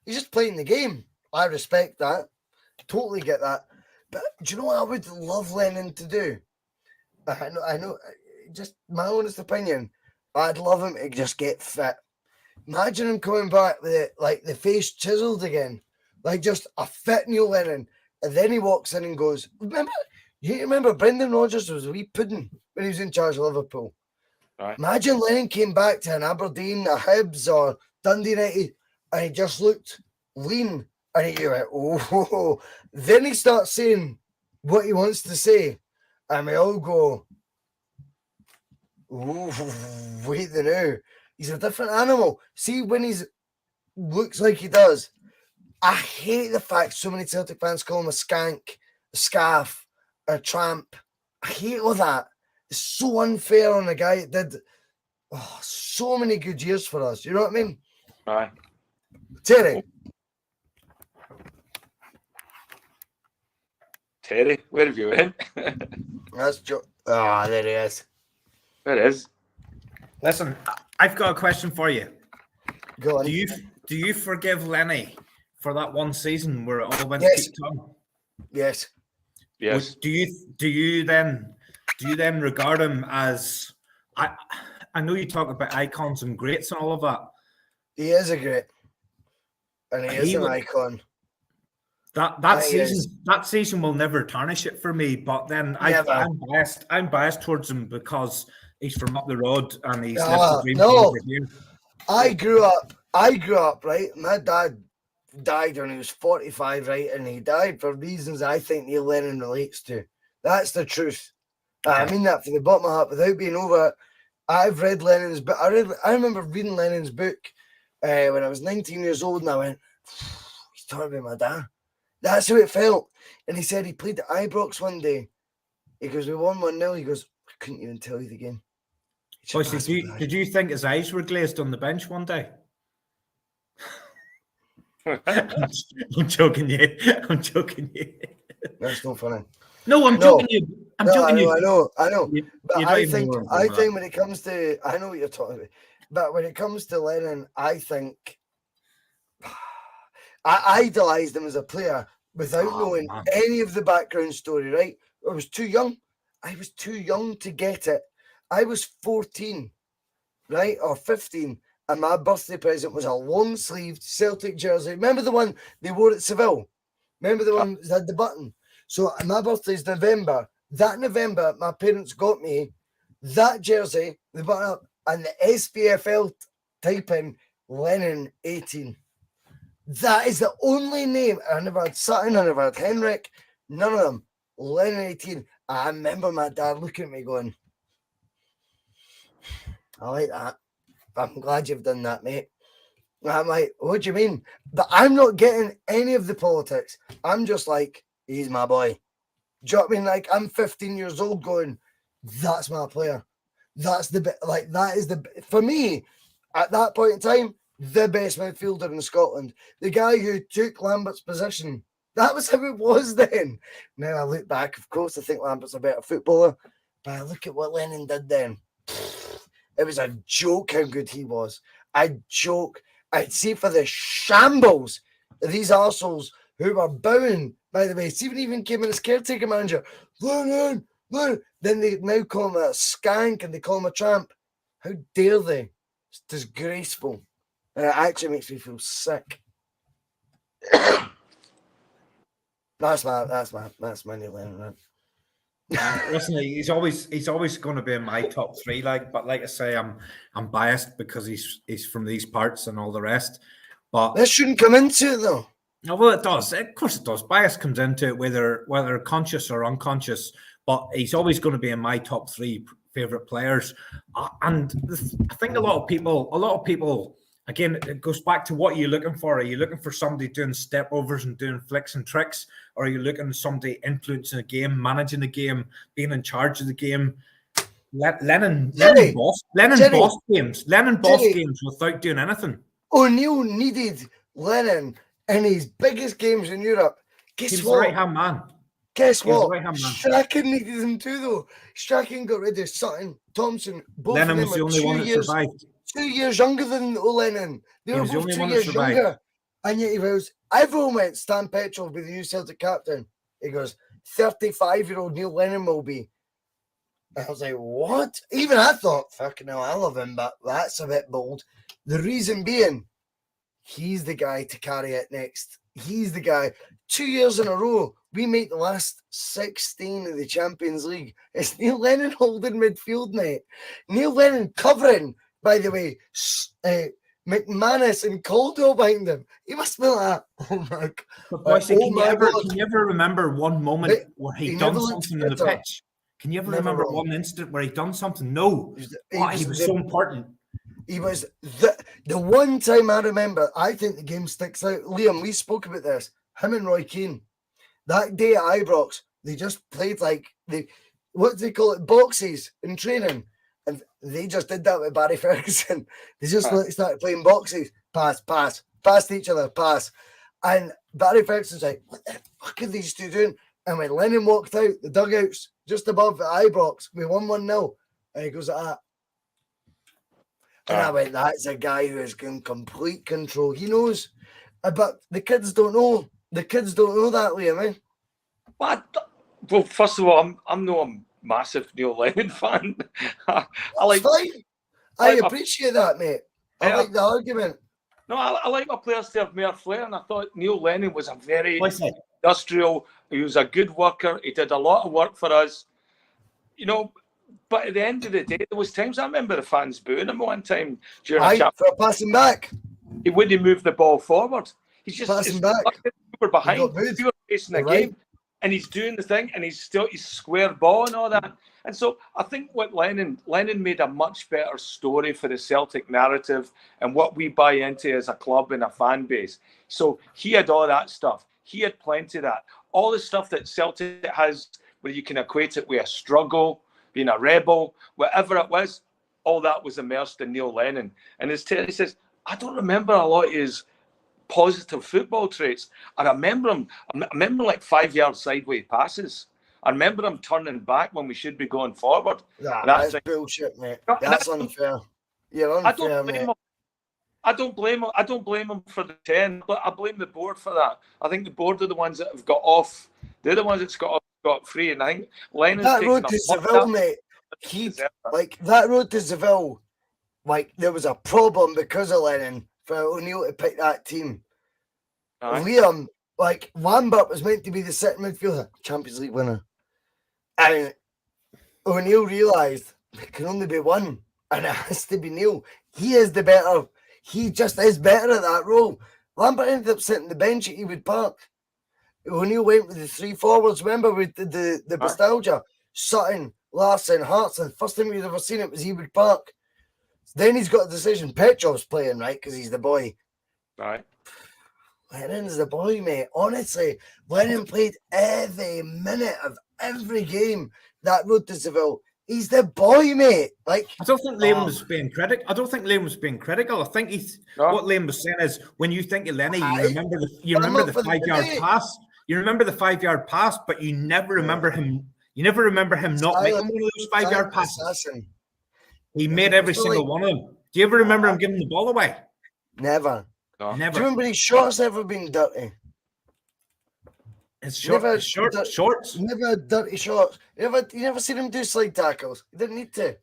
just playing the game. I respect that. Totally get that. But do you know what I would love Lennon to do? I know, just my honest opinion. I'd love him to just get fit. Imagine him coming back with the face chiseled again, like just a fit Neil Lennon, and then he walks in and goes, "Remember Brendan Rodgers was a wee pudding when he was in charge of Liverpool." Right. Imagine Lennon came back to an Aberdeen, a Hibs, or Dundee United, and he just looked lean, and he went, "Oh!" Then he starts saying what he wants to say, and we all go, "Ooh, wait the now. He's a different animal." See, when he looks like he does, I hate the fact so many Celtic fans call him a skank, a scaff, a tramp. I hate all that. It's so unfair on a guy that did so many good years for us. You know what I mean? Aye. Terry. Terry, where have you been? That's Joe. Ah, there he is. There it is. Listen, I've got a question for you. Go on. Do you forgive Lenny for that one season where it all went Yes. to Tom? Yes. Yes. Do you then regard him as I know you talk about icons and greats and all of that. He is a great. And he is an icon. That season will never tarnish it for me. But then I'm biased towards him because he's from up the road and he's lived the dream no. over here. I grew up, right? My dad died when he was 45, right? And he died for reasons I think Neil Lennon relates to. That's the truth. I mean that from the bottom of my heart without being over. I've read Lennon's book. I remember reading Lennon's book when I was 19 years old, and I went, he's talking about my dad. That's how it felt. And he said he played at Ibrox one day. He goes, we won 1-0. He goes, I couldn't even tell you the game. Bhoycie, did you think his eyes were glazed on the bench one day? I'm joking you. I'm joking you. That's not funny. No, I'm joking you. I'm joking you. I know. But I think that. when it comes to, I know what you're talking about, but when it comes to Lennon, I think I idolized him as a player without knowing any of the background story, right? I was too young. I was too young to get it. I was 14, right? Or 15. And my birthday present was a long-sleeved Celtic jersey. Remember the one they wore at Spfl? Remember the one that had the button? So my birthday's November. That November, my parents got me that jersey, the button up, and the Spfl type in Lennon 18. That is the only name. I never had Sutton, I never had Henrik, none of them. Lennon 18. I remember my dad looking at me going, I like that. I'm glad you've done that, mate. I'm like, what do you mean? But I'm not getting any of the politics. I'm just like, he's my boy. Do you know what I mean? Like, I'm 15 years old going, that's my player. That's the bit, like, that is the, for me, at that point in time, the best midfielder in Scotland. The guy who took Lambert's position. That was how it was then. Now I look back, of course, I think Lambert's a better footballer, but I look at what Lennon did then. It was a joke how good he was. A joke. I'd see for the shambles of these arseholes who were bowing, by the way. Stephen even came in as caretaker manager. Lennon. Then they now call him a skank and they call him a tramp. How dare they? It's disgraceful. And it actually makes me feel sick. That's my Neil Lennon, man. Listen, he's always going to be in my top three. But like I say, I'm biased because he's from these parts and all the rest. But that shouldn't come into it, though. No, well, it does. Of course, it does. Bias comes into it, whether conscious or unconscious. But he's always going to be in my top three favorite players. And I think a lot of people. Again, it goes back to what you're looking for. Are you looking for somebody doing step overs and doing flicks and tricks? Or are you looking for somebody influencing a game, managing the game, being in charge of the game? Lennon boss games without doing anything. O'Neill needed Lennon in his biggest games in Europe. Guess what? The right-hand man. Guess what? Strachan needed him too, though. Strachan got rid of Sutton, Thompson. Both Lennon of them was the only one that survived. 2 years younger than Lennon. They were both 2 years younger. And yet he was, everyone went, Stan Petrel will be the new Celtic captain. He goes, 35-year-old Neil Lennon will be. And I was like, what? Even I thought, fucking hell, I love him, but that's a bit bold. The reason being, he's the guy to carry it next. He's the guy. 2 years in a row, we make the last 16 of the Champions League. It's Neil Lennon holding midfield, mate. Neil Lennon covering, by the way, McManus and Caldwell behind him. He must be like, oh my God. Can you ever remember one moment where he done something in the pitch? Can you ever remember one instant where he done something? No. He was so important. He was the one time I remember, I think the game sticks out. Liam, we spoke about this. Him and Roy Keane. That day at Ibrox, they just played like, what do they call it, boxes in training. And they just did that with Barry Ferguson. They just started playing boxes. Pass to each other, pass. And Barry Ferguson's like, what the fuck are these two doing? And when Lennon walked out, the dugouts just above the Ibrox, we won 1-0. And he goes like that. And I went, that's a guy who is in complete control. He knows. But the kids don't know. The kids don't know that, Liam, eh? Well, first of all, I'm not a massive Neil Lennon fan. I appreciate that, mate. I like the argument. No, I like my players to have more flair, and I thought Neil Lennon was a very industrial. He was a good worker. He did a lot of work for us. You know, But at the end of the day, there was times I remember the fans booing him one time during a Aye, chat. for passing back. He wouldn't move the ball forward. He's just Passing back. We were behind. got booed. We were facing the You're game, right. and he's doing the thing, and he's square ball and all that. And so I think what Lennon made a much better story for the Celtic narrative and what we buy into as a club and a fan base. So he had all that stuff. He had plenty of that. All the stuff that Celtic has, where you can equate it with a struggle, being a rebel, whatever it was, all that was immersed in Neil Lennon. And as Terry says, I don't remember a lot of his positive football traits. I remember like 5-yard sideways passes. I remember him turning back when we should be going forward. Nah, that's bullshit, mate. That's unfair. You're unfair, mate. I don't blame him. I don't blame him for the 10, but I blame the board for that. I think the board are the ones that have got off. They're the ones that's got free. And I think Lennon's that road to Seville, mate. That road to Seville, like there was a problem because of Lennon for O'Neill to pick that team. Liam, like Lambert was meant to be the second midfielder, Champions League winner. And O'Neill realised there can only be one, and it has to be Neil. He just is better at that role. Lambert ended up sitting the bench at Ewood Park. O'Neill went with the 3 forwards. Remember with the Bustalgia, Sutton, Larson, Hartson. First time we'd ever seen it was Ewood Park. Then he's got a decision. Petrov's playing, right? Because he's the boy. Right. Lennon's the boy, mate. Honestly, Lennon played every minute of every game that road to Seville. He's the boy, mate. Like I don't think Liam was being critical. I don't think Liam was being critical. I think what Liam was saying is when you think of Lenny, you remember the 5-yard pass. You remember the 5-yard pass, but you never remember him. You never remember him not making one of those 5-yard passes. Assassin. He made every single one of them. Do you ever remember him giving the ball away? Never. No. Never. Do you remember his shorts ever been dirty? His shorts? Never dirty shorts. You never seen him do slide tackles. He didn't need to.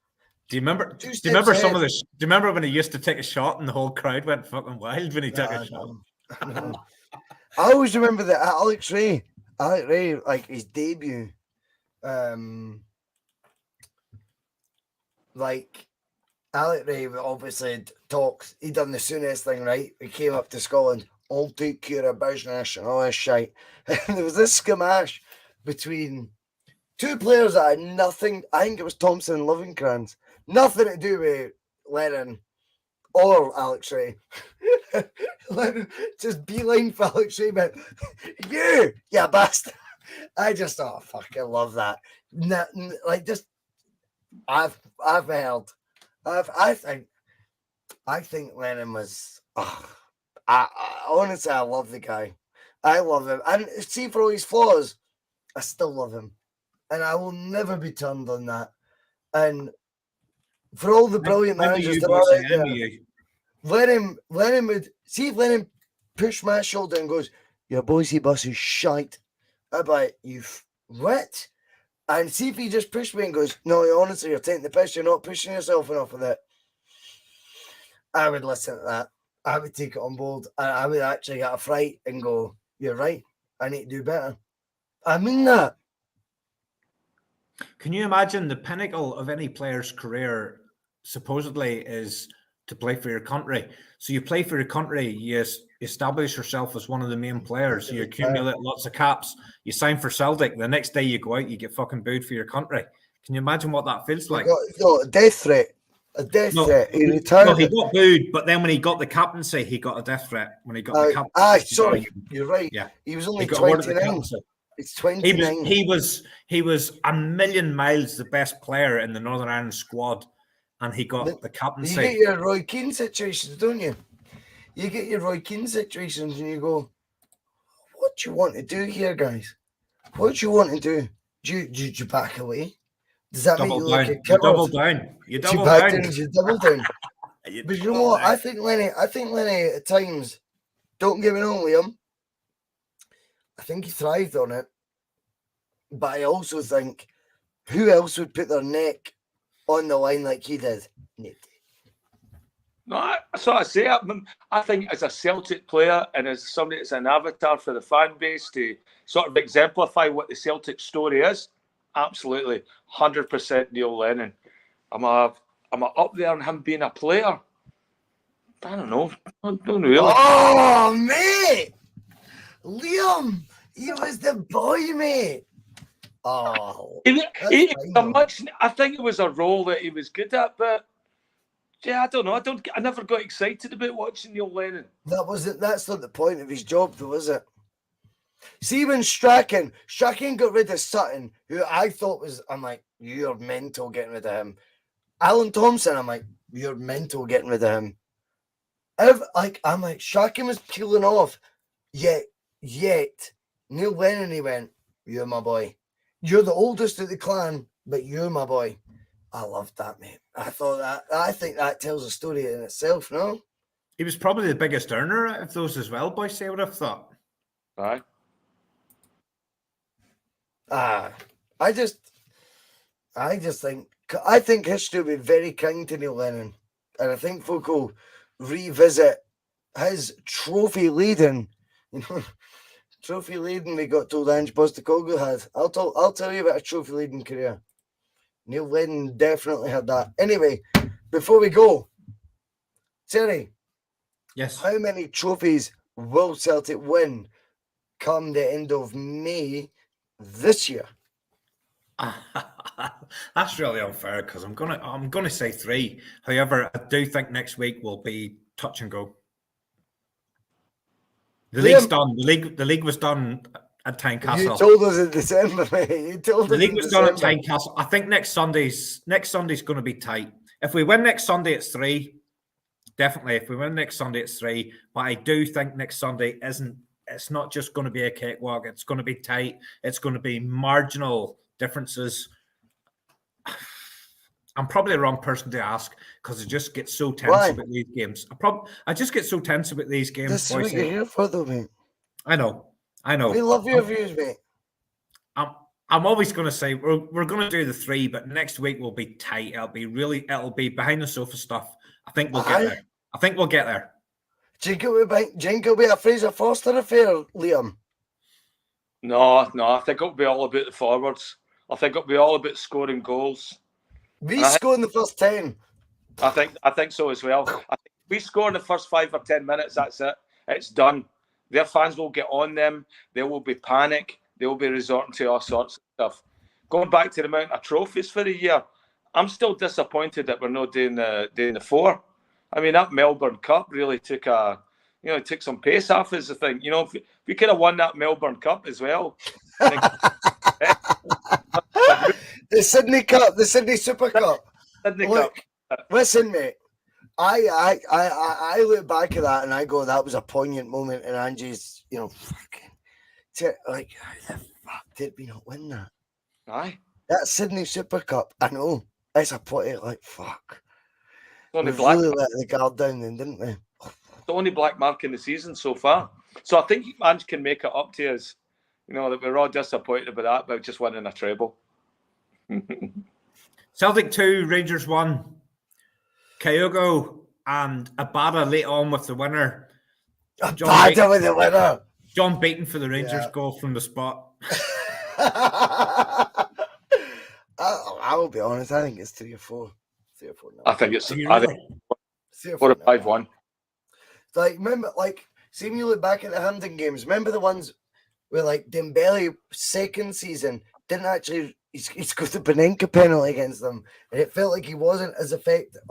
Do you remember some of this? Do you remember when he used to take a shot and the whole crowd went fucking wild when he took a shot? No. I always remember that Alex Ray, like his debut, like Alex Ray obviously talks. He done the soonest thing, right? He came up to Scotland. I'll take care of business and all this shite. And there was this skirmish between two players that had nothing. I think it was Thompson and Lovencrans. Nothing to do with Lennon or Alex Ray. Lennon just beeline for Alex Ray, man. You bastard. I just fucking love that. I think Lennon was. Honestly, I love the guy. I love him. And see, for all his flaws, I still love him. And I will never be turned on that. And for all the brilliant managers that are out there, Lennon would see if Lennon pushed my shoulder and goes, "Your Bhoycie Bus is shite." I'd be like, "You what?" And see if he just pushed me and goes, "No, honestly, you're taking the piss. You're not pushing yourself enough with it." I would listen to that. I would take it on board, and I would actually get a fright and go, "You're right. I need to do better." I mean that. Can you imagine the pinnacle of any player's career supposedly is to play for your country? So you play for your country, you establish yourself as one of the main players, you accumulate lots of caps, you sign for Celtic, the next day you go out, you get fucking booed for your country. Can you imagine what that feels like? No, a death threat. A death threat. He retired. No, he got booed, but then when he got the captaincy, he got a death threat. When he got the captaincy. Sorry, you're right. Yeah. He was only 29. It's 29. He was a million miles the best player in the Northern Ireland squad, and he got the captaincy. You get your Roy Keane situations, don't you? You get your Roy Keane situations, and you go, "What do you want to do here, guys? What do you want to do? Do you back away? Does that make you look a coward? Double down. You double down. But you know what? I think Lenny at times, don't get me wrong, Liam, I think he thrived on it. But I also think, who else would put their neck on the line like he did? No, that's what I say. I think as a Celtic player and as somebody that's an avatar for the fan base to sort of exemplify what the Celtic story is, absolutely 100% Neil Lennon. Am I up there on him being a player? I don't know. I don't really. Oh, mate! Liam, he was the boy, mate. Oh, I think it was a role that he was good at, but yeah, I don't know. I never got excited about watching Neil Lennon. That's not the point of his job, though, is it? See, when Strachan got rid of Sutton, who I thought was, I'm like, you're mental getting rid of him. Alan Thompson, I'm like, you're mental getting rid of him. I'm like, Strachan was peeling off, yet Neil Lennon, he went, you're my boy. You're the oldest of the clan, but you're my boy. I loved that, mate. I think that tells a story in itself, no? He was probably the biggest earner out of those as well, Bhoycie, I would have thought. Aye. I think history will be very kind to Neil Lennon, and I think folk will revisit his trophy laden. Trophy laden we got told Ange Postecoglou had. I'll tell you about a trophy laden career. Neil Lennon definitely had that. Anyway, before we go, Terry. Yes. How many trophies will Celtic win come the end of May this year? That's really unfair because I'm gonna say 3. However, I do think next week will be touch and go. The league's done. The league was done at Tynecastle. You told us in December, mate. The league was done at Tynecastle. I think next Sunday's going to be tight. If we win next Sunday, it's 3. Definitely, if we win next Sunday, it's 3. But I do think next Sunday isn't. It's not just going to be a cakewalk. It's going to be tight. It's going to be marginal differences. I'm probably the wrong person to ask because I just get so tense about these games. I just get so tense about these games. That's what you're here for, though, mate. I know. We love your views, mate. I'm always going to say we're going to do the 3, but next week will be tight. It'll be behind the sofa stuff. I think we'll get there. Do you think it'll be a Fraser Foster affair, Liam? No. I think it'll be all about the forwards. I think it'll be all about scoring goals. We score in the first 10. I think so as well. I think we score in the first 5 or 10 minutes. That's it. It's done. Their fans will get on them. There will be panic. They will be resorting to all sorts of stuff. Going back to the amount of trophies for the year, I'm still disappointed that we're not doing the 4. I mean, that Melbourne Cup really took some pace off as a thing. You know, if we could have won that Melbourne Cup as well. The Sydney Cup, the Sydney Super Cup. Cup. Listen, mate. I look back at that and I go, that was a poignant moment in Angie's, like, how the fuck did we not win that? Aye. That Sydney Super Cup, I know. It's a put like, fuck. We really let the guard down then, didn't we? The only black mark in the season so far. So I think Ange can make it up to us, that we're all disappointed about that, but just winning a treble. Celtic 2, Rangers 1. Kyogo and Abada late on with the winner. Abada with the winner. John Beaton for the Rangers goal from the spot. I will be honest, I think it's 3 or 4. 3 or 4 now. I think it's 4 or 5-1. Like, remember, see when you look back at the Hampden games, remember the ones where, Dembele, second season, didn't actually, he scored the Panenka penalty against them, and it felt like he wasn't as effective.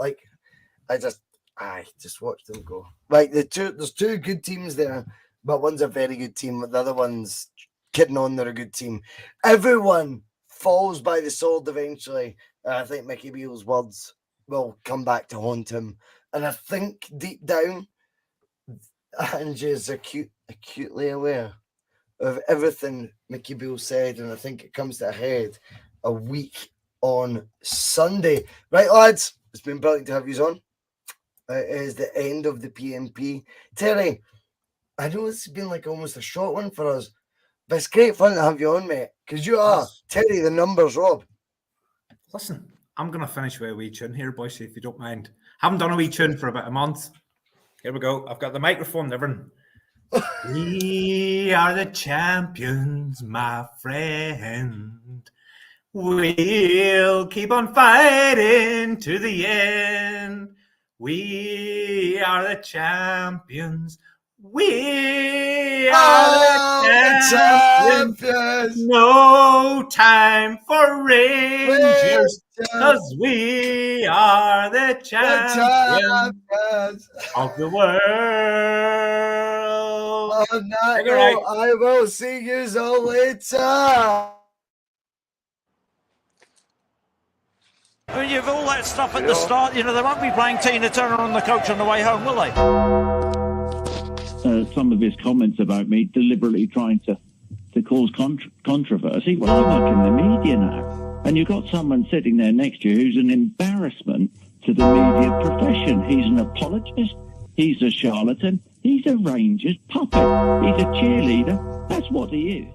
I just watched them go. There's 2 good teams there, but one's a very good team, the other one's kidding on they're a good team. Everyone falls by the sword eventually. I think Mickey Beale's words will come back to haunt him. And I think deep down, Ange is acutely aware of everything Mickey Beale said, and I think it comes to a head a week on Sunday. Right, lads, it's been brilliant to have you on. It is the end of the P.M.P. Terry, I know this has been almost a short one for us, but it's great fun to have you on, mate, because you are Terry the numbers Rob. Listen, I'm going to finish with a wee tune here, Bhoycie, if you don't mind. Haven't done a wee tune for about a month. Here we go. I've got the microphone and everything. We are the champions, my friend. We'll keep on fighting to the end. We are the champions. We are the champions. No time for Rangers, because we are the champions of the world. On that note, I will see you all later. I mean, you've all that stuff at the start. You know, they won't be playing Tina Turner on the coach on the way home, will they? Some of his comments about me deliberately trying to cause controversy. Well, I work in the media now, and you've got someone sitting there next to you who's an embarrassment to the media profession. He's an apologist. He's a charlatan. He's a Rangers puppet. He's a cheerleader. That's what he is.